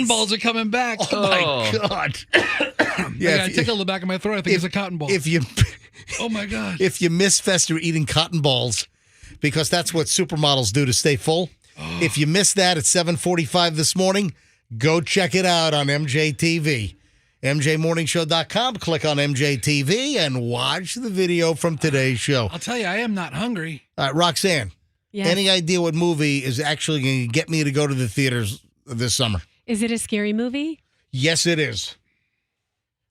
balls are coming back. Oh my God. I tickle the back of my throat. I think it's a cotton ball. Oh my God. If you miss Fester eating cotton balls, because that's what supermodels do to stay full. If you missed that at 7:45 this morning, go check it out on MJTV. MJMorningshow.com. Click on MJTV and watch the video from today's show. I'll tell you, I am not hungry. All right, Roxanne. Yes. Any idea what movie is actually going to get me to go to the theaters this summer? Is it a scary movie? Yes, it is.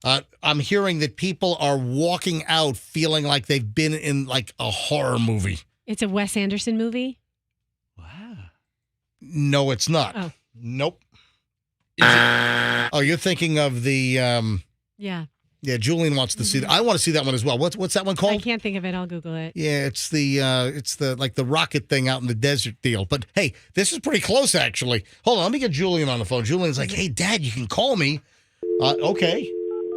I'm hearing that people are walking out feeling like they've been in like a horror movie. It's a Wes Anderson movie? No, it's not. Oh. Nope. Oh, you're thinking of the... Yeah. Yeah, Julian wants to see that. I want to see that one as well. What's that one I called? can't think of it. I'll Google it. Yeah, it's the like the rocket thing out in the desert deal. But hey, this is pretty close actually. Hold on, let me get Julian on the phone. Julian's like, "Hey, Dad, you can call me." Okay.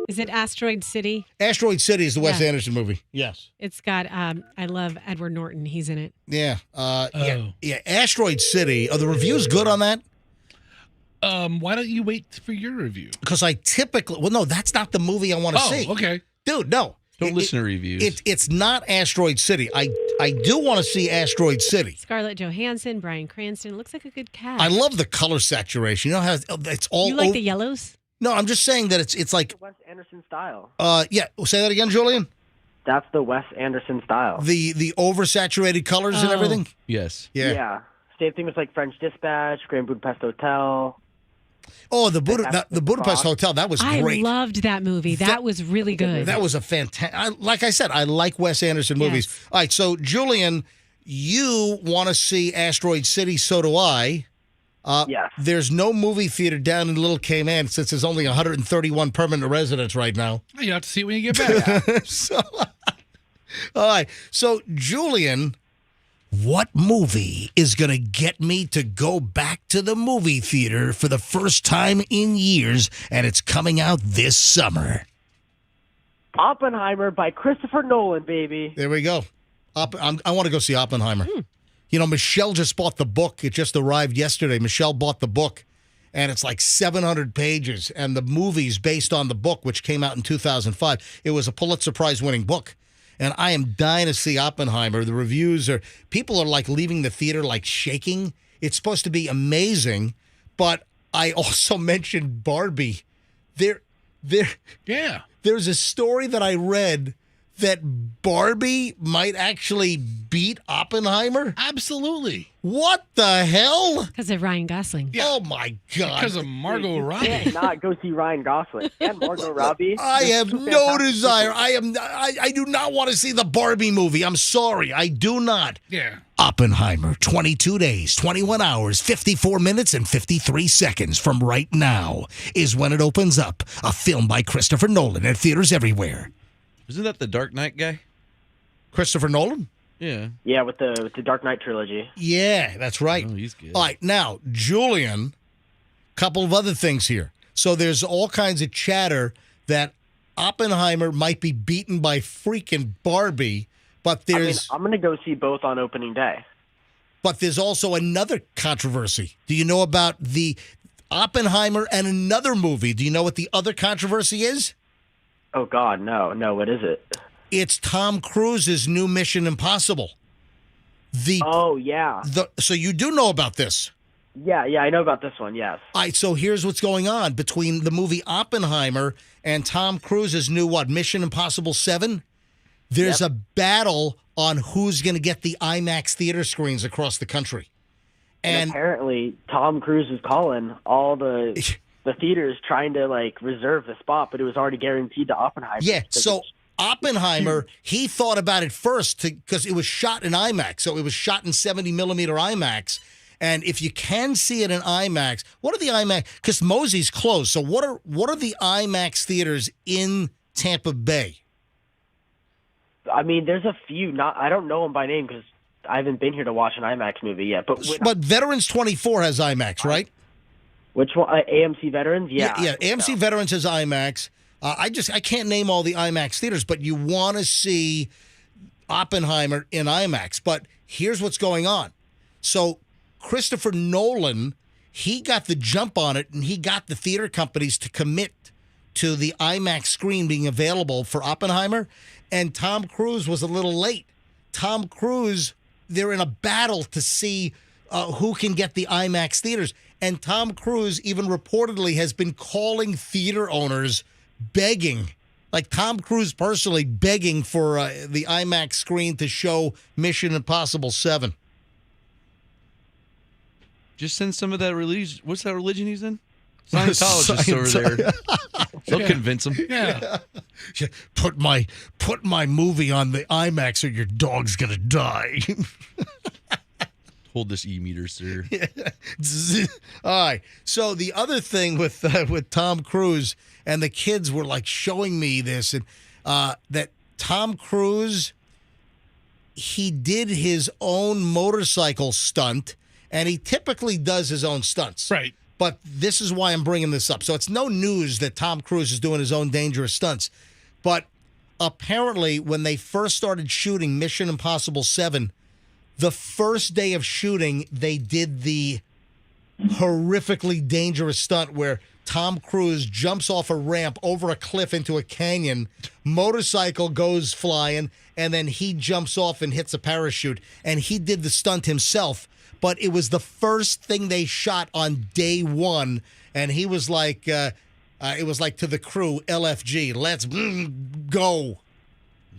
Is it Asteroid City? Asteroid City is the Wes Anderson movie. Yes. It's got I love Edward Norton. He's in it. Yeah. Yeah. Asteroid City. Are the reviews good on that? Why don't you wait for your review? Because I typically, no, that's not the movie I want to see. Okay. Dude, no. Don't listen to reviews. It's not Asteroid City. I do want to see Asteroid City. Scarlett Johansson, Bryan Cranston. It looks like a good cast. I love the color saturation. You know how it's all. You like the yellows? No, I'm just saying that it's like Wes Anderson style. Yeah. Say that again, Julian. That's the Wes Anderson style. The oversaturated colors and everything. Yes. Yeah. Yeah. Same thing with like French Dispatch, Grand Budapest Hotel. Oh, the Budapest Hotel. That was great. I loved that movie. That was really good. That was a fantastic. Like I said, I like Wes Anderson movies. Yes. All right, so Julian, you want to see Asteroid City? So do I. Yes. There's no movie theater down in Little Cayman since there's only 131 permanent residents right now. You have to see it when you get back. All right. So, Julian, what movie is going to get me to go back to the movie theater for the first time in years, and it's coming out this summer? Oppenheimer by Christopher Nolan, baby. There we go. I want to go see Oppenheimer. You know, Michelle just bought the book. It just arrived yesterday. Michelle bought the book, and it's like 700 pages. And the movie's based on the book, which came out in 2005. It was a Pulitzer Prize-winning book. and I am dying to see Oppenheimer. The reviews are, people are like leaving the theater like shaking. It's supposed to be amazing, but I also mentioned Barbie. There's a story that I read that Barbie might actually beat Oppenheimer? Absolutely. What the hell? Because of Ryan Gosling. Oh, my God. Because of Margot Robbie. You can't not go see Ryan Gosling and Margot Robbie. I They're have two no fantastic desire. people. I do not want to see the Barbie movie. I'm sorry. I do not. Yeah. Oppenheimer, 22 days, 21 hours, 54 minutes, and 53 seconds from right now is when it opens up. A film by Christopher Nolan at theaters everywhere. Isn't that the Dark Knight guy? Christopher Nolan? Yeah. Yeah, with the Dark Knight trilogy. Yeah, that's right. Oh, he's good. All right, now, Julian, couple of other things here. So there's all kinds of chatter that Oppenheimer might be beaten by freaking Barbie, but there's I'm going to go see both on opening day. But there's also another controversy. Do you know about the Oppenheimer and another movie? Do you know what the other controversy is? Oh, God, no. No, what is it? It's Tom Cruise's new Mission Impossible. Oh, yeah. So you do know about this? Yeah, I know about this one, yes. All right, so here's what's going on between the movie Oppenheimer and Tom Cruise's new, Mission Impossible 7? There's a battle on who's going to get the IMAX theater screens across the country. And apparently, Tom Cruise is calling all the theaters trying to, reserve the spot, but it was already guaranteed to Oppenheimer. Yeah, so Oppenheimer, he thought about it first because it was shot in IMAX. So it was shot in 70 millimeter IMAX. And if you can see it in IMAX, what are the IMAX? Because Mosey's closed. So what are the IMAX theaters in Tampa Bay? I mean, there's a few. I don't know them by name because I haven't been here to watch an IMAX movie yet. But Veterans 24 has IMAX, right? Which one? AMC Veterans? Yeah. AMC Veterans has IMAX. I can't name all the IMAX theaters, but you want to see Oppenheimer in IMAX. But here's what's going on. So Christopher Nolan, he got the jump on it, and he got the theater companies to commit to the IMAX screen being available for Oppenheimer. And Tom Cruise was a little late. Tom Cruise, they're in a battle to see who can get the IMAX theaters. And Tom Cruise even reportedly has been calling theater owners begging, like Tom Cruise personally begging for the IMAX screen to show Mission Impossible 7. Just send some of that religion. What's that religion he's in? Scientologists over there. They'll convince him. Yeah. Put my movie on the IMAX or your dog's gonna die. Hold this e-meter, sir. All right. So the other thing with Tom Cruise, and the kids were showing me this, and that Tom Cruise, he did his own motorcycle stunt, and he typically does his own stunts. Right. But this is why I'm bringing this up. So it's no news that Tom Cruise is doing his own dangerous stunts. But apparently, when they first started shooting Mission Impossible 7, the first day of shooting, they did the horrifically dangerous stunt where Tom Cruise jumps off a ramp over a cliff into a canyon, motorcycle goes flying, and then he jumps off and hits a parachute. And he did the stunt himself. But it was the first thing they shot on day one, and he was like, it was like to the crew, LFG, let's go. You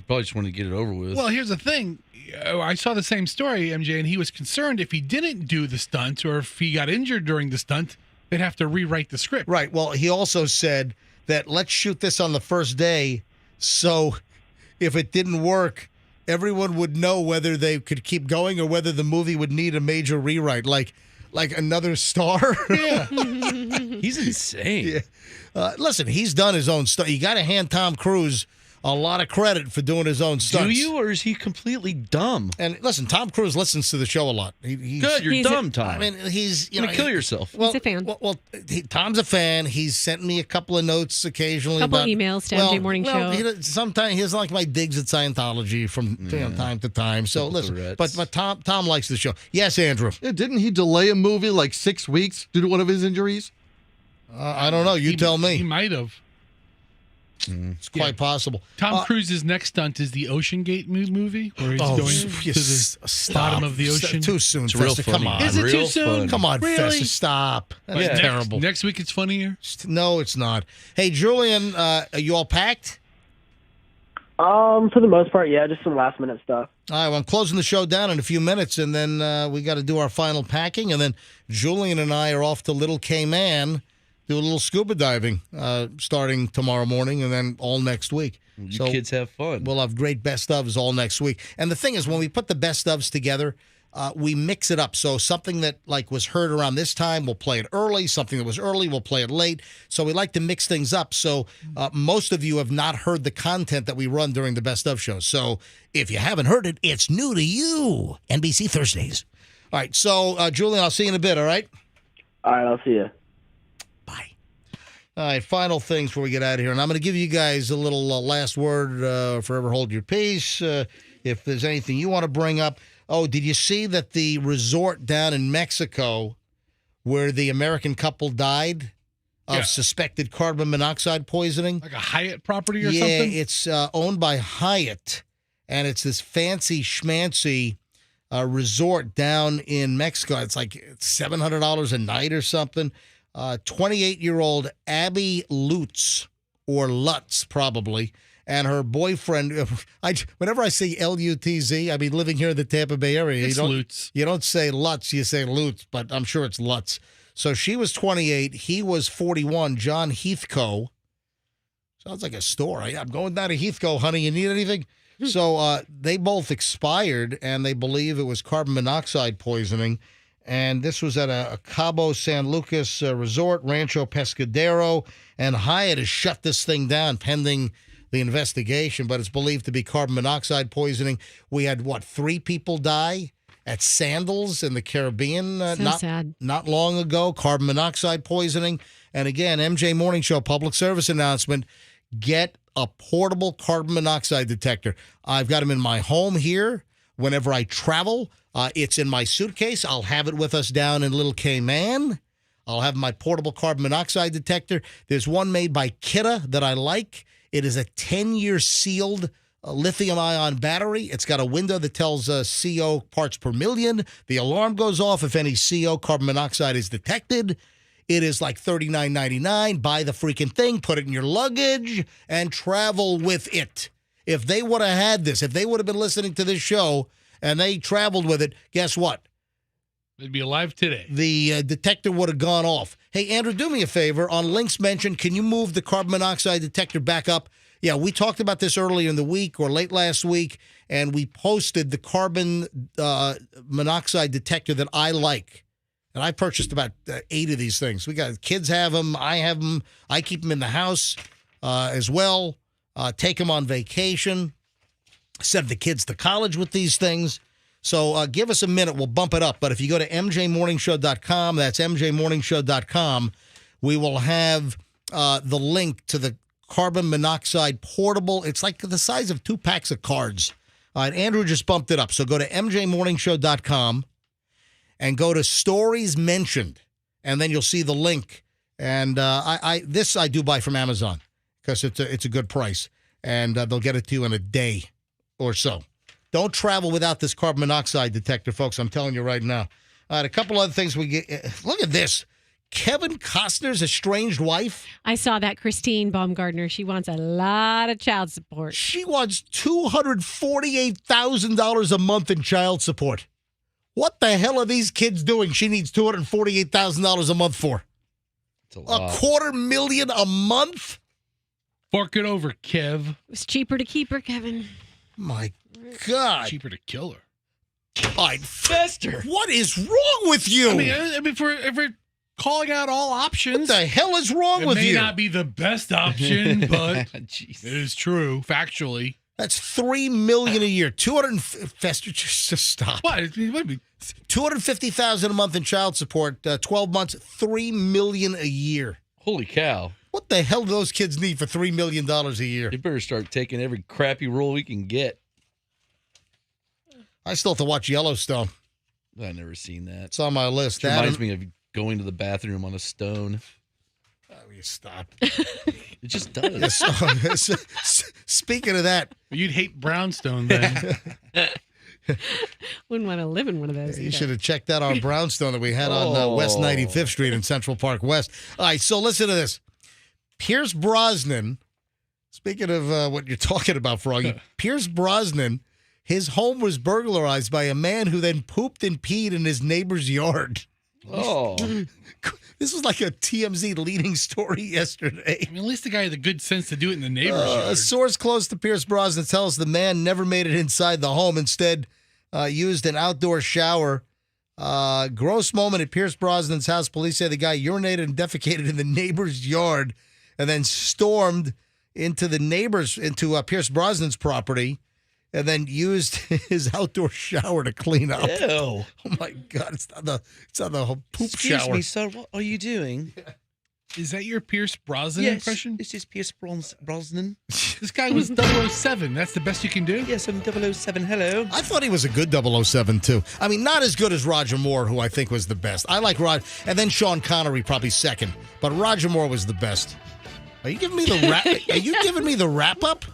probably just wanted to get it over with. Well, here's the thing. I saw the same story, MJ, and he was concerned if he didn't do the stunt or if he got injured during the stunt, they'd have to rewrite the script. Right. Well, he also said that let's shoot this on the first day, so if it didn't work, everyone would know whether they could keep going or whether the movie would need a major rewrite, like another star. Yeah. He's insane. Yeah. Listen, he's done his own stuff. You got to hand Tom Cruise a lot of credit for doing his own stunts. Do you, or is he completely dumb? And listen, Tom Cruise listens to the show a lot. Good, you're dumb, Tom. I mean, he's You're gonna kill yourself. Well, He's a fan. Tom's a fan. He's sent me a couple of notes occasionally. Couple about, emails to MJ Morning Show. Sometimes he doesn't like my digs at Scientology from time to time. So listen, but Tom likes the show. Yes, Andrew. Yeah, didn't he delay a movie 6 weeks due to one of his injuries? I don't know. You tell me. He might have. It's quite possible. Tom Cruise's next stunt is the Ocean Gate movie, where he's going to the bottom of the ocean. Too soon, It's Fester. real Come funny. on. Is it too soon? Come on, Really? Fester. Stop. That's terrible. Next week it's funnier? No, it's not. Hey, Julian, are you all packed? For the most part, yeah, just some last minute stuff. All right, well, I'm closing the show down in a few minutes, and then we got to do our final packing, and then Julian and I are off to Little Cayman, do a little scuba diving starting tomorrow morning, and then all next week. You kids have fun. We'll have great best ofs all next week. And the thing is, when we put the best ofs together, we mix it up. So something that was heard around this time, we'll play it early. Something that was early, we'll play it late. So we like to mix things up. So most of you have not heard the content that we run during the best of shows. So if you haven't heard it, it's new to you. NBC Thursdays. All right. So Julian, I'll see you in a bit. All right. All right, I'll see you. All right, final things before we get out of here. And I'm going to give you guys a little last word, forever hold your peace. If there's anything you want to bring up. Oh, did you see that the resort down in Mexico where the American couple died of suspected carbon monoxide poisoning? Like a Hyatt property or yeah, something? It's owned by Hyatt, and it's this fancy schmancy resort down in Mexico. It's like $700 a night or something. 28-year-old Abby Lutz, or Lutz probably, and her boyfriend. Whenever I say Lutz, I mean living here in the Tampa Bay area. It's Lutz. You don't say Lutz, you say Lutz, but I'm sure it's Lutz. So she was 28, he was 41. John Heathcote. Sounds like a store. I'm going down to Heathcote, honey. You need anything? So they both expired, and they believe it was carbon monoxide poisoning. And this was at a Cabo San Lucas resort, Rancho Pescadero. And Hyatt has shut this thing down pending the investigation, but it's believed to be carbon monoxide poisoning. We had, 3 people die at Sandals in the Caribbean sad. not long ago, carbon monoxide poisoning. And again, MJ Morning Show public service announcement, get a portable carbon monoxide detector. I've got them in my home here. Whenever I travel, it's in my suitcase. I'll have it with us down in Little Cayman. I'll have my portable carbon monoxide detector. There's one made by Kidda that I like. It is a 10-year sealed lithium-ion battery. It's got a window that tells CO parts per million. The alarm goes off if any CO, carbon monoxide, is detected. It is like $39.99. Buy the freaking thing, put it in your luggage, and travel with it. If they would have had this, if they would have been listening to this show and they traveled with it, guess what? They'd be alive today. The detector would have gone off. Hey, Andrew, do me a favor. On links mentioned, can you move the carbon monoxide detector back up? Yeah, we talked about this earlier in the week or late last week, and we posted the carbon monoxide detector that I like. And I purchased about 8 of these things. We got kids have them. I have them. I keep them in the house as well. Take them on vacation. Send the kids to college with these things. So give us a minute. We'll bump it up. But if you go to mjmorningshow.com, that's mjmorningshow.com, we will have the link to the carbon monoxide portable. It's like the size of 2 packs of cards. All right, Andrew just bumped it up. So go to mjmorningshow.com and go to Stories Mentioned, and then you'll see the link. And this I do buy from Amazon because it's a good price, and they'll get it to you in a day or so. Don't travel without this carbon monoxide detector, folks. I'm telling you right now. All right, a couple other things we get. Look at this. Kevin Costner's estranged wife. I saw that, Christine Baumgartner. She wants a lot of child support. She wants $248,000 a month in child support. What the hell are these kids doing? She needs $248,000 a month for. A $250,000 a month? Fork it over, Kev. It was cheaper to keep her, Kevin. My God. Cheaper to kill her. All right, Fester. What is wrong with you? I mean, if we're calling out all options. What the hell is wrong with you? It may not be the best option, but it is true, factually. That's $3 million a year. Fester, just stop. What? It would be $250,000 a month in child support. 12 months, $3 million a year. Holy cow! What the hell do those kids need for $3 million a year? You better start taking every crappy role we can get. I still have to watch Yellowstone. I've never seen that. It's on my list. It reminds me of going to the bathroom on a stone. Oh, you stop. It just does. Speaking of that, you'd hate brownstone then. Wouldn't want to live in one of those. You either. should have checked out our brownstone that we had on West 95th Street in Central Park West. All right, so listen to this. Pierce Brosnan, speaking of what you're talking about, Froggy, Pierce Brosnan, his home was burglarized by a man who then pooped and peed in his neighbor's yard. Oh. This was like a TMZ leading story yesterday. I mean, at least the guy had the good sense to do it in the neighbor's yard. A source close to Pierce Brosnan tells the man never made it inside the home. Instead, used an outdoor shower. Gross moment at Pierce Brosnan's house. Police say the guy urinated and defecated in the neighbor's yard and then stormed into Pierce Brosnan's property and then used his outdoor shower to clean up. Ew. Oh my God! It's not the whole poop Excuse shower. me, sir. What are you doing? Is that your Pierce Brosnan Yes, impression? this is Pierce Brosnan. This guy was 007. That's the best you can do? Yes, I'm 007. Hello. I thought he was a good 007 too. I mean, not as good as Roger Moore, who I think was the best. I like Roger, and then Sean Connery probably second, but Roger Moore was the best. Are you giving me the wrap? Are you giving me the wrap up?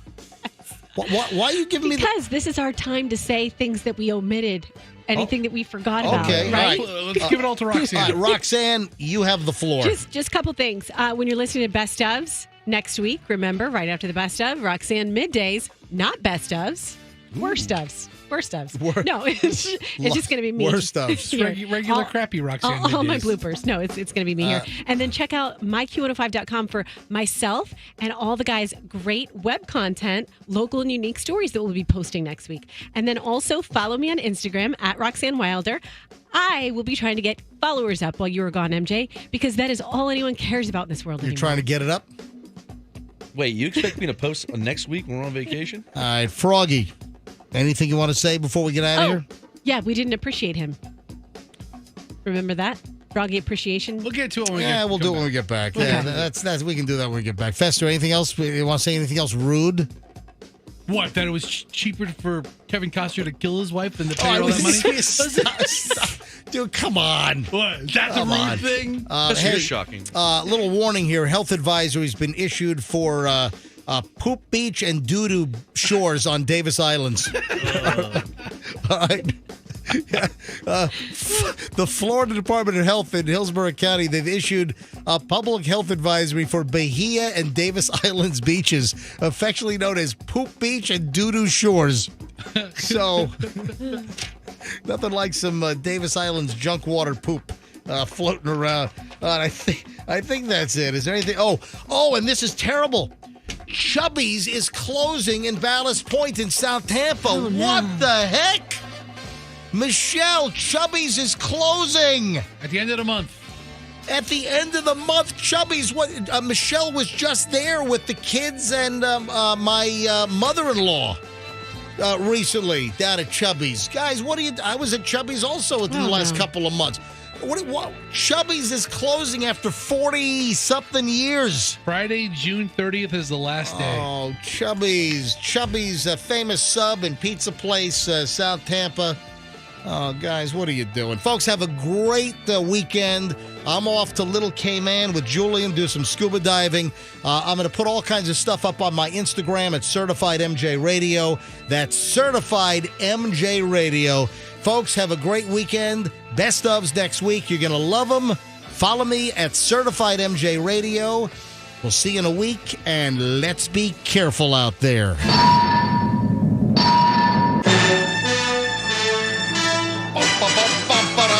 Why are you giving me? Because this is our time to say things that we omitted, anything that we forgot about. Okay, right? all right. Let's give it all to Roxanne. All right, Roxanne, you have the floor. Just a couple things. When you're listening to Best Ofs next week, remember, right after the Best Of, Roxanne Middays, not Best Ofs, Worst Ofs. Worst Ofs. No, it's just going to be me. Worst Ofs. Here. Regular crappy Roxanne. All my Middays. bloopers. No, it's going to be me here. And then check out myq105.com for myself and all the guys' great web content, local and unique stories that we'll be posting next week. And then also follow me on Instagram at Roxanne Wilder. I will be trying to get followers up while you were gone, MJ, because that is all anyone cares about in this world You're anymore. trying to get it up? Wait, you expect me to post next week when we're on vacation? All right, Froggy, anything you want to say before we get out of here? Yeah, we didn't appreciate him. Remember that? Froggy appreciation? We'll get to it when we get Yeah, we'll do it when we get back. Okay. Yeah, that's we can do that when we get back. Fester, anything else? You want to say anything else rude? What? That it was cheaper for Kevin Costner to kill his wife than to pay her all that money? Stop. Dude, come on. What? That's Come a rude on. thing? That's hey, shocking. Little warning here. Health advisory's been issued for Poop Beach and Doo-Doo Shores on Davis Islands. All right. The Florida Department of Health in Hillsborough County, they've issued a public health advisory for Bahia and Davis Islands beaches, affectionately known as Poop Beach and Doo-Doo Shores. So, nothing like some Davis Islands junk water poop floating around. I think that's it. Is there anything? Oh, and this is terrible. Chubby's is closing in Ballast Point in South Tampa. Oh, no. What the heck? Michelle, Chubby's is closing. At the end of the month. At the end of the month, Chubby's. Michelle was just there with the kids and my mother-in-law recently down at Chubby's. Guys, I was at Chubby's also within the last couple of months. What? Chubby's is closing after 40-something years. Friday, June 30th is the last day. Oh, Chubby's. Chubby's, a famous sub and pizza place, South Tampa. Oh, guys, what are you doing? Folks, have a great weekend. I'm off to Little Cayman with Julian, do some scuba diving. I'm going to put all kinds of stuff up on my Instagram at Certified MJ Radio. That's Certified MJ Radio. Folks, have a great weekend. Best ofs next week. You're going to love them. Follow me at Certified MJ Radio. We'll see you in a week, and let's be careful out there.